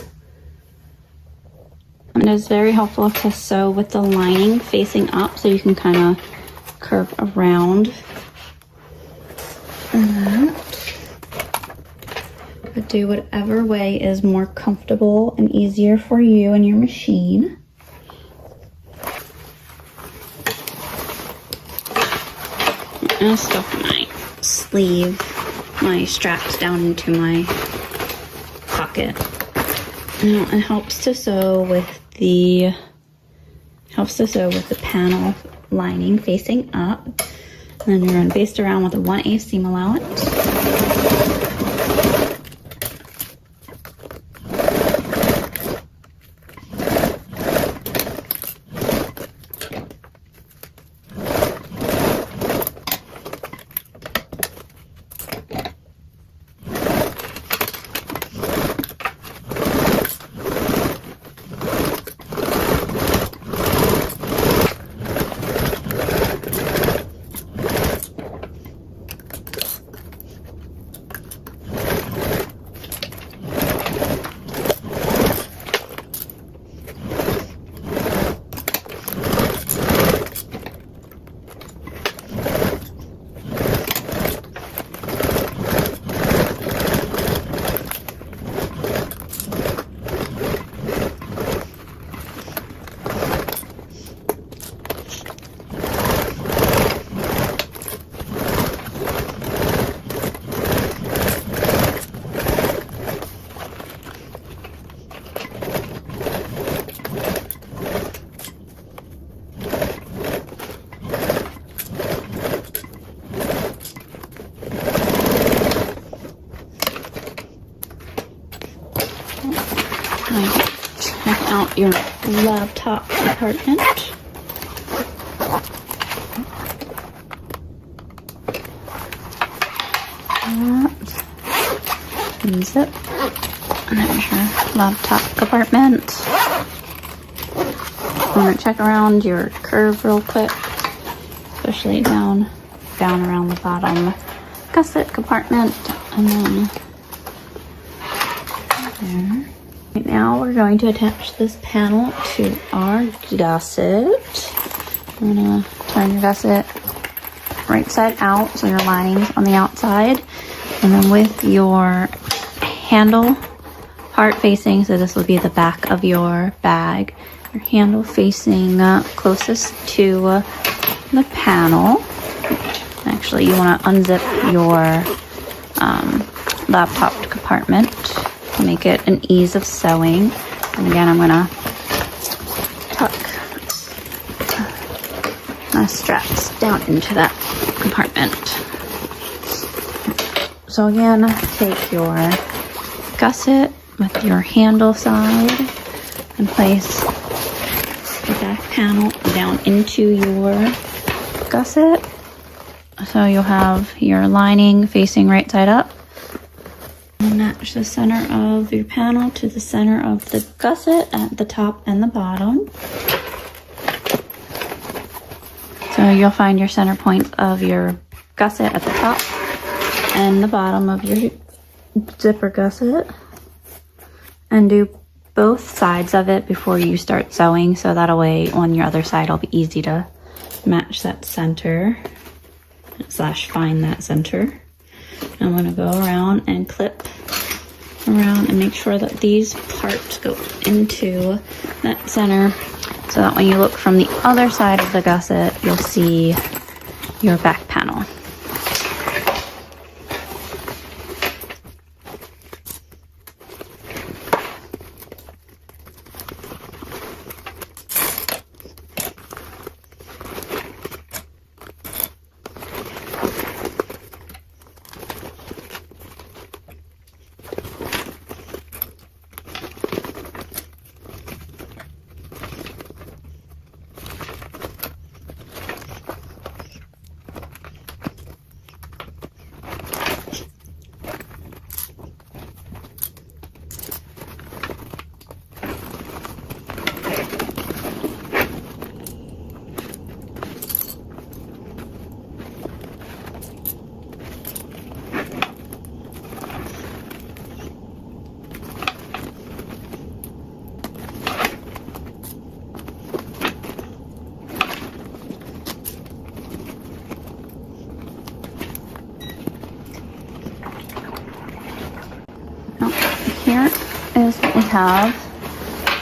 And it's very helpful to sew with the lining facing up so you can kind of curve around that. But do whatever way is more comfortable and easier for you and your machine. I'll stuff my sleeve, my straps down into my pocket. Now it helps to sew with the panel lining facing up. And then you're going to baste around with a 1/8 seam allowance. Check out your laptop compartment. And zip. And there's your laptop compartment. I'm going to check around your curve real quick, especially down around the bottom gusset compartment, and then there. Right now we're going to attach this panel to our gusset. I'm going to turn your gusset right side out so your lining's on the outside, and then with your handle part facing, so this will be the back of your bag, your handle facing closest to the panel. Actually, you want to unzip your laptop compartment to make it an ease of sewing. And again, I'm going to tuck my straps down into that compartment. So again, take your gusset with your handle side and place the back panel down into your gusset. So you'll have your lining facing right side up. And match the center of your panel to the center of the gusset at the top and the bottom. So you'll find your center point of your gusset at the top and the bottom of your zipper gusset. And do both sides of it before you start sewing, so that way on your other side it'll be easy to match that center / find that center. I'm going to go around and clip around and make sure that these parts go into that center, so that when you look from the other side of the gusset, you'll see your back panel. Here is what we have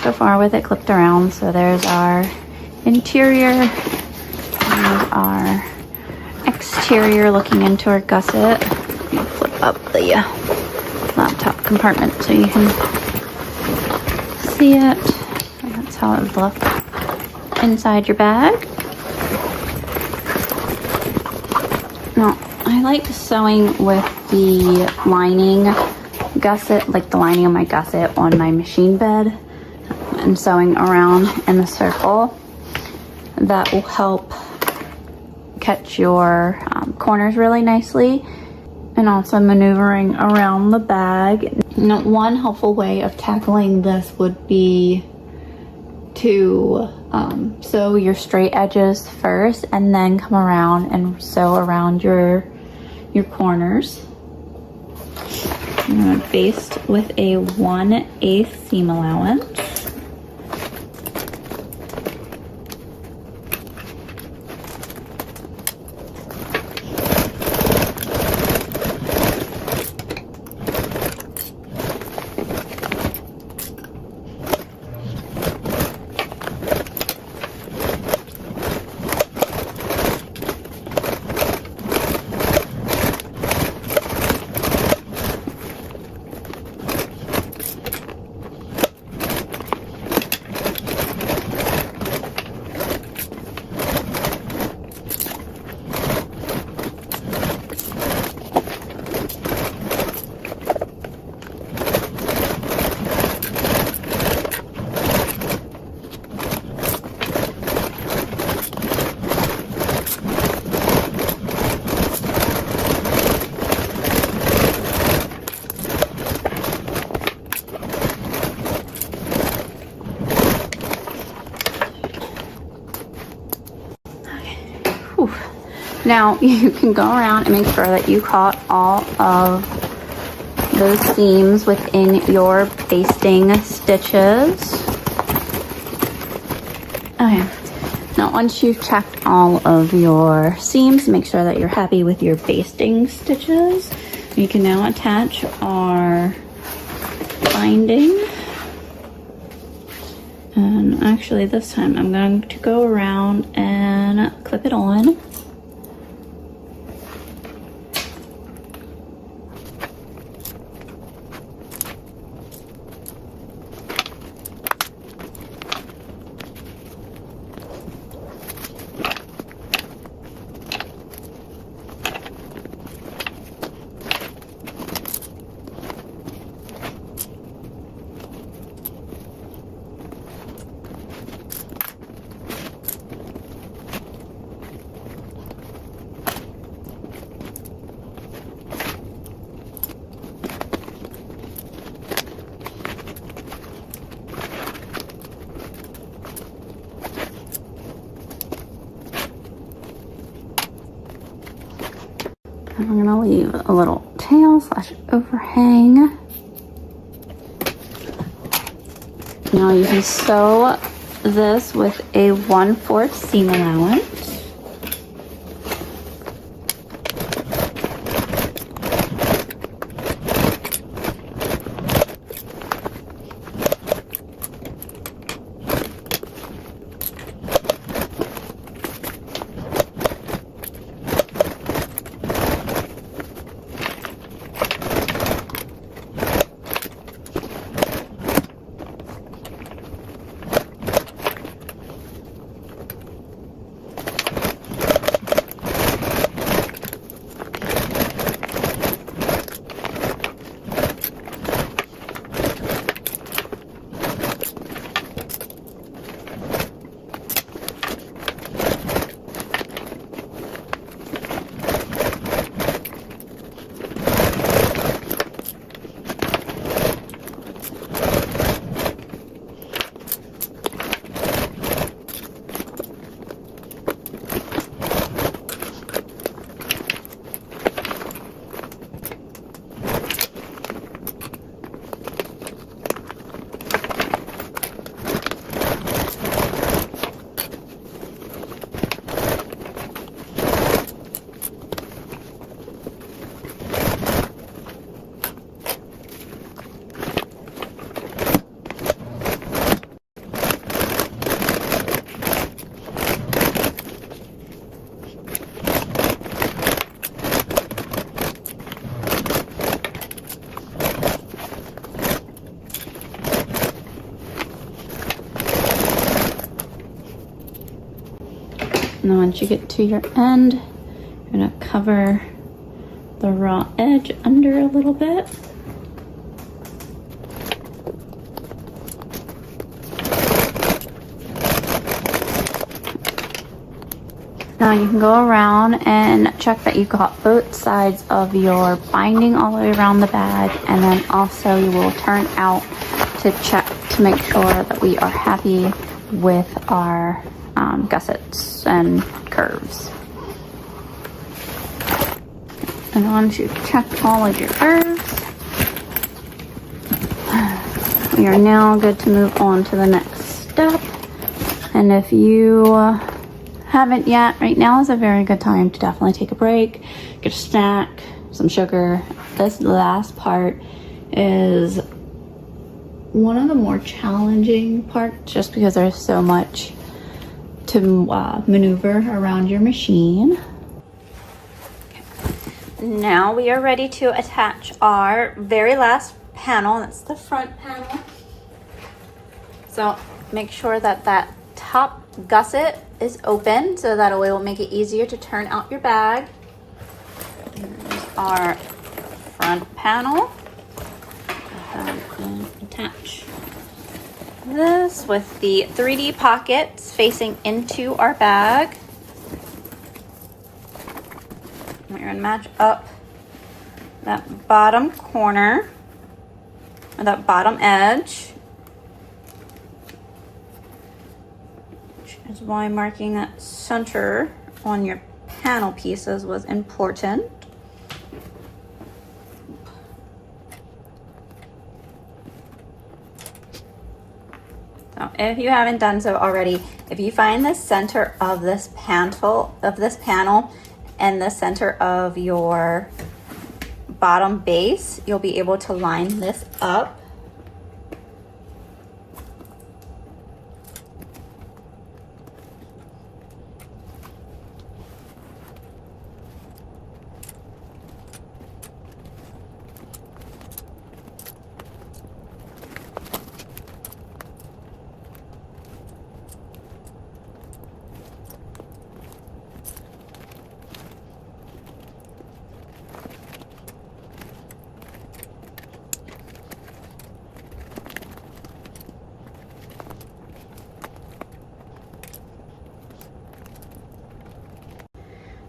so far with it clipped around. So there's our interior and our exterior looking into our gusset. You flip up the laptop compartment so you can see it. And that's how it would look inside your bag. Now, I like sewing with the lining gusset, like the lining of my gusset, on my machine bed and sewing around in a circle. That will help catch your corners really nicely, and also maneuvering around the bag. Now, one helpful way of tackling this would be to sew your straight edges first and then come around and sew around your corners. I'm going to baste with a 1/8 seam allowance. Now you can go around and make sure that you caught all of those seams within your basting stitches. Okay, now once you've checked all of your seams, make sure that you're happy with your basting stitches. You can now attach our binding. And Actually, this time I'm going to go around and clip it on. And we're gonna leave a little tail slash overhang. Now you can sew this with a 1/4 seam allowance. And then once you get to your end, you're gonna cover the raw edge under a little bit. Now you can go around and check that you got both sides of your binding all the way around the bag, and then also you will turn out to check to make sure that we are happy with our gussets and curves. And once you've checked all of your curves, we are now good to move on to the next step. And if you haven't yet, right now is a very good time to definitely take a break, get a snack, some sugar. This last part is one of the more challenging parts just because there's so much to maneuver around your machine. Okay. Now we are ready to attach our very last panel. That's the front panel. So make sure that that top gusset is open so that way will make it easier to turn out your bag. Here's our front panel. And attach this with the 3D pockets facing into our bag. We're gonna match up that bottom corner or that bottom edge, which is why marking that center on your panel pieces was important. So if you haven't done so already, if you find the center of this panel and the center of your bottom base, you'll be able to line this up.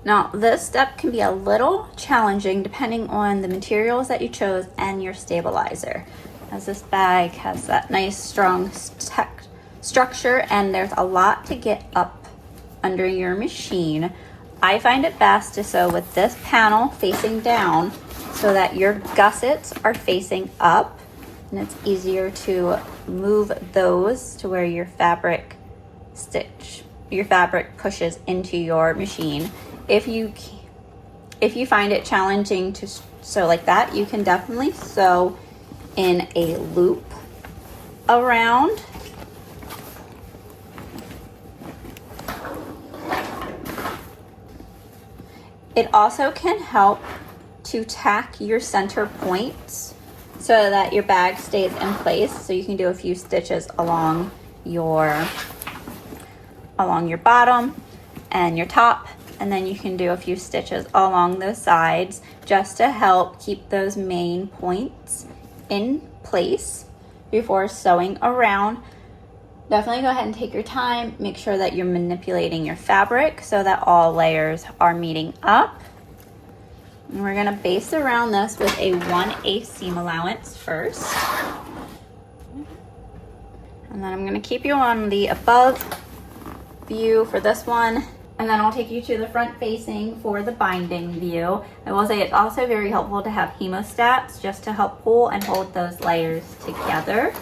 Now this step can be a little challenging depending on the materials that you chose and your stabilizer, as this bag has that nice strong structure and there's a lot to get up under your machine. I find it best to sew with this panel facing down so that your gussets are facing up, and it's easier to move those to where your fabric pushes into your machine. If you find it challenging to sew like that, you can definitely sew in a loop around. It also can help to tack your center points so that your bag stays in place. So you can do a few stitches along your bottom and your top, and then you can do a few stitches along those sides just to help keep those main points in place before sewing around. Definitely go ahead and take your time. Make sure that you're manipulating your fabric so that all layers are meeting up. And we're gonna base around this with a 1/8 seam allowance first. And then I'm gonna keep you on the above view for this one. And then I'll take you to the front facing for the binding view. I will say it's also very helpful to have hemostats just to help pull and hold those layers together.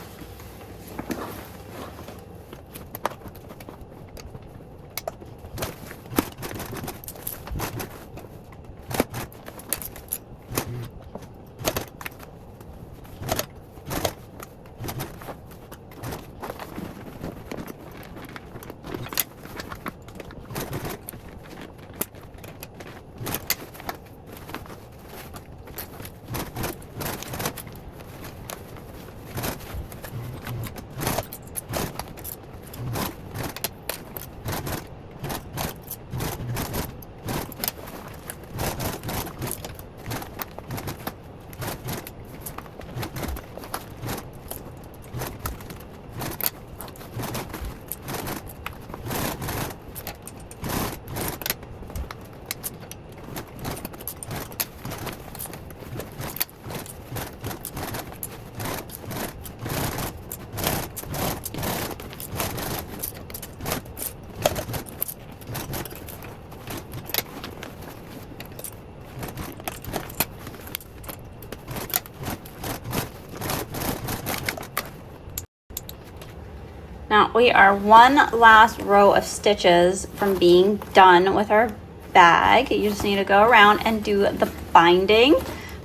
Now we are one last row of stitches from being done with our bag. You just need to go around and do the binding.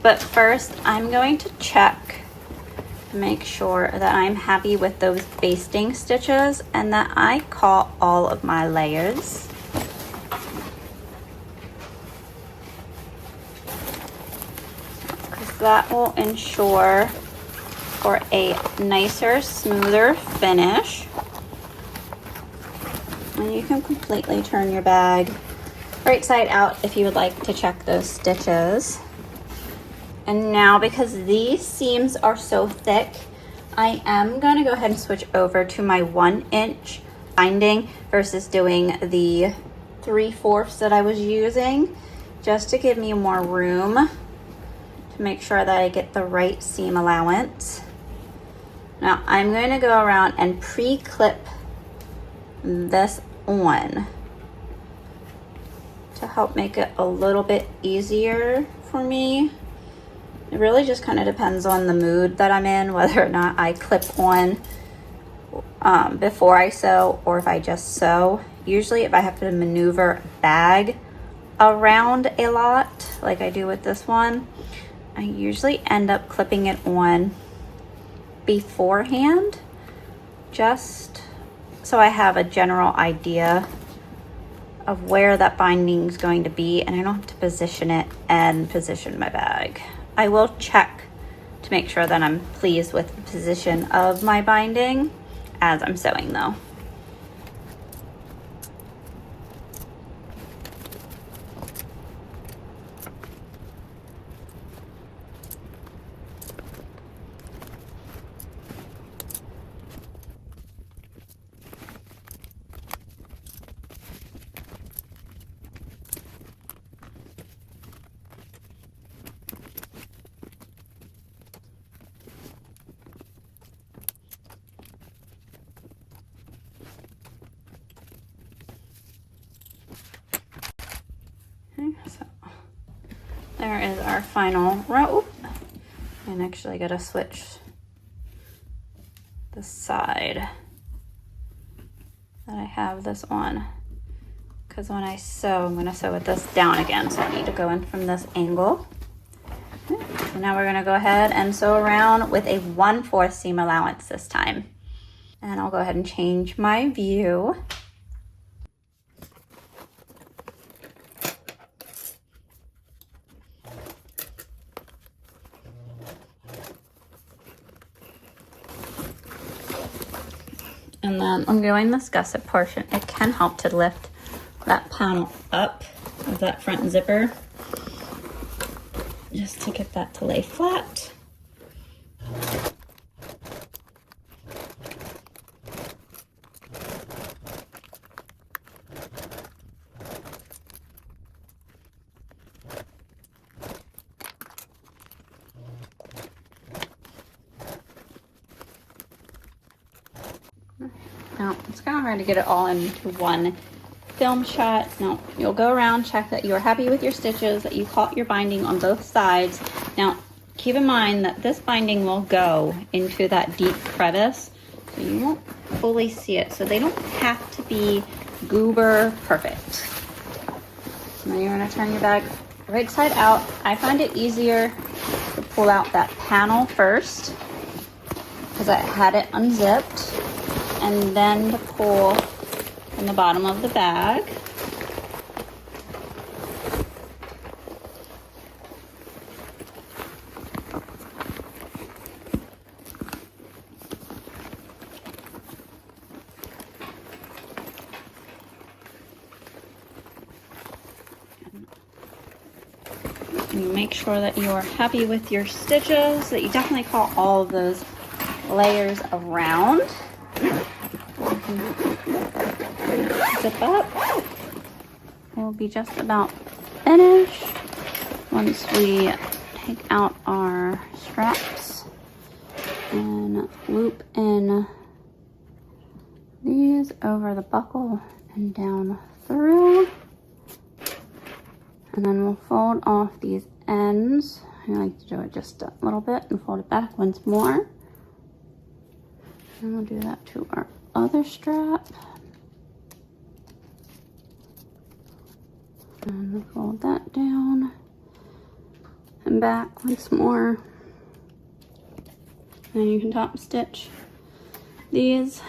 But first I'm going to check to make sure that I'm happy with those basting stitches and that I caught all of my layers. Because that will ensure for a nicer, smoother finish. And you can completely turn your bag right side out if you would like to check those stitches. And now, because these seams are so thick, I am going to go ahead and switch over to my 1-inch binding versus doing the 3/4 that I was using, just to give me more room to make sure that I get the right seam allowance. Now I'm going to go around and pre-clip this on to help make it a little bit easier for me. It really just kind of depends on the mood that I'm in, whether or not I clip on before I sew or if I just sew. Usually if I have to maneuver a bag around a lot, like I do with this one, I usually end up clipping it on beforehand, just so I have a general idea of where that binding is going to be and I don't have to position it and position my bag. I will check to make sure that I'm pleased with the position of my binding as I'm sewing though. there is our final row. And actually I gotta switch the side that I have this on, because when I sew, I'm gonna sew with this down again, so I need to go in from this angle. So now we're gonna go ahead and sew around with a 1/4 seam allowance this time. And I'll go ahead and change my view. And then I'm doing this gusset portion. It can help to lift that panel up of that front zipper, just to get that to lay flat. Now, it's kind of hard to get it all into one film shot. Now, you'll go around, check that you're happy with your stitches, that you caught your binding on both sides. Now, keep in mind that this binding will go into that deep crevice, so you won't fully see it. So they don't have to be goober perfect. Now you're gonna turn your bag right side out. I find it easier to pull out that panel first, because I had it unzipped, and then to pull from the bottom of the bag. You make sure that you are happy with your stitches, that you definitely caught all of those layers around. Zip up. We'll be just about finished once we take out our straps and loop in these over the buckle and down through. And then we'll fold off these ends. I like to do it just a little bit and fold it back once more. And we'll do that to our other strap. And we'll fold that down and back once more. And you can top stitch these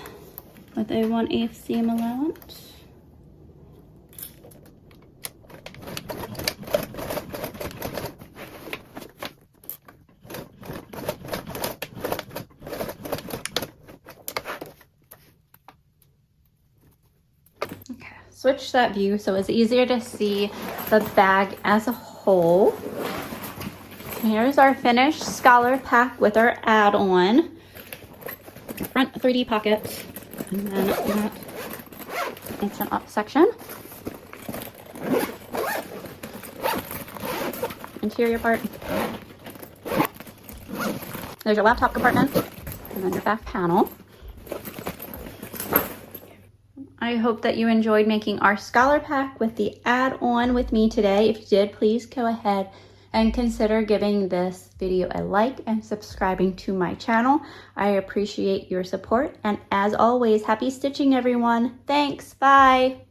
with a 1/8 seam allowance. Switch that view so it's easier to see the bag as a whole. Here's our finished Scholar Pack with our add-on. Front 3D pockets, and then that it's an up section. Interior part. There's your laptop compartment, and then your back panel. I hope that you enjoyed making our Scholar Pack with the add-on with me today. If you did, please go ahead and consider giving this video a like and subscribing to my channel. I appreciate your support, and as always, happy stitching, everyone. Thanks, bye.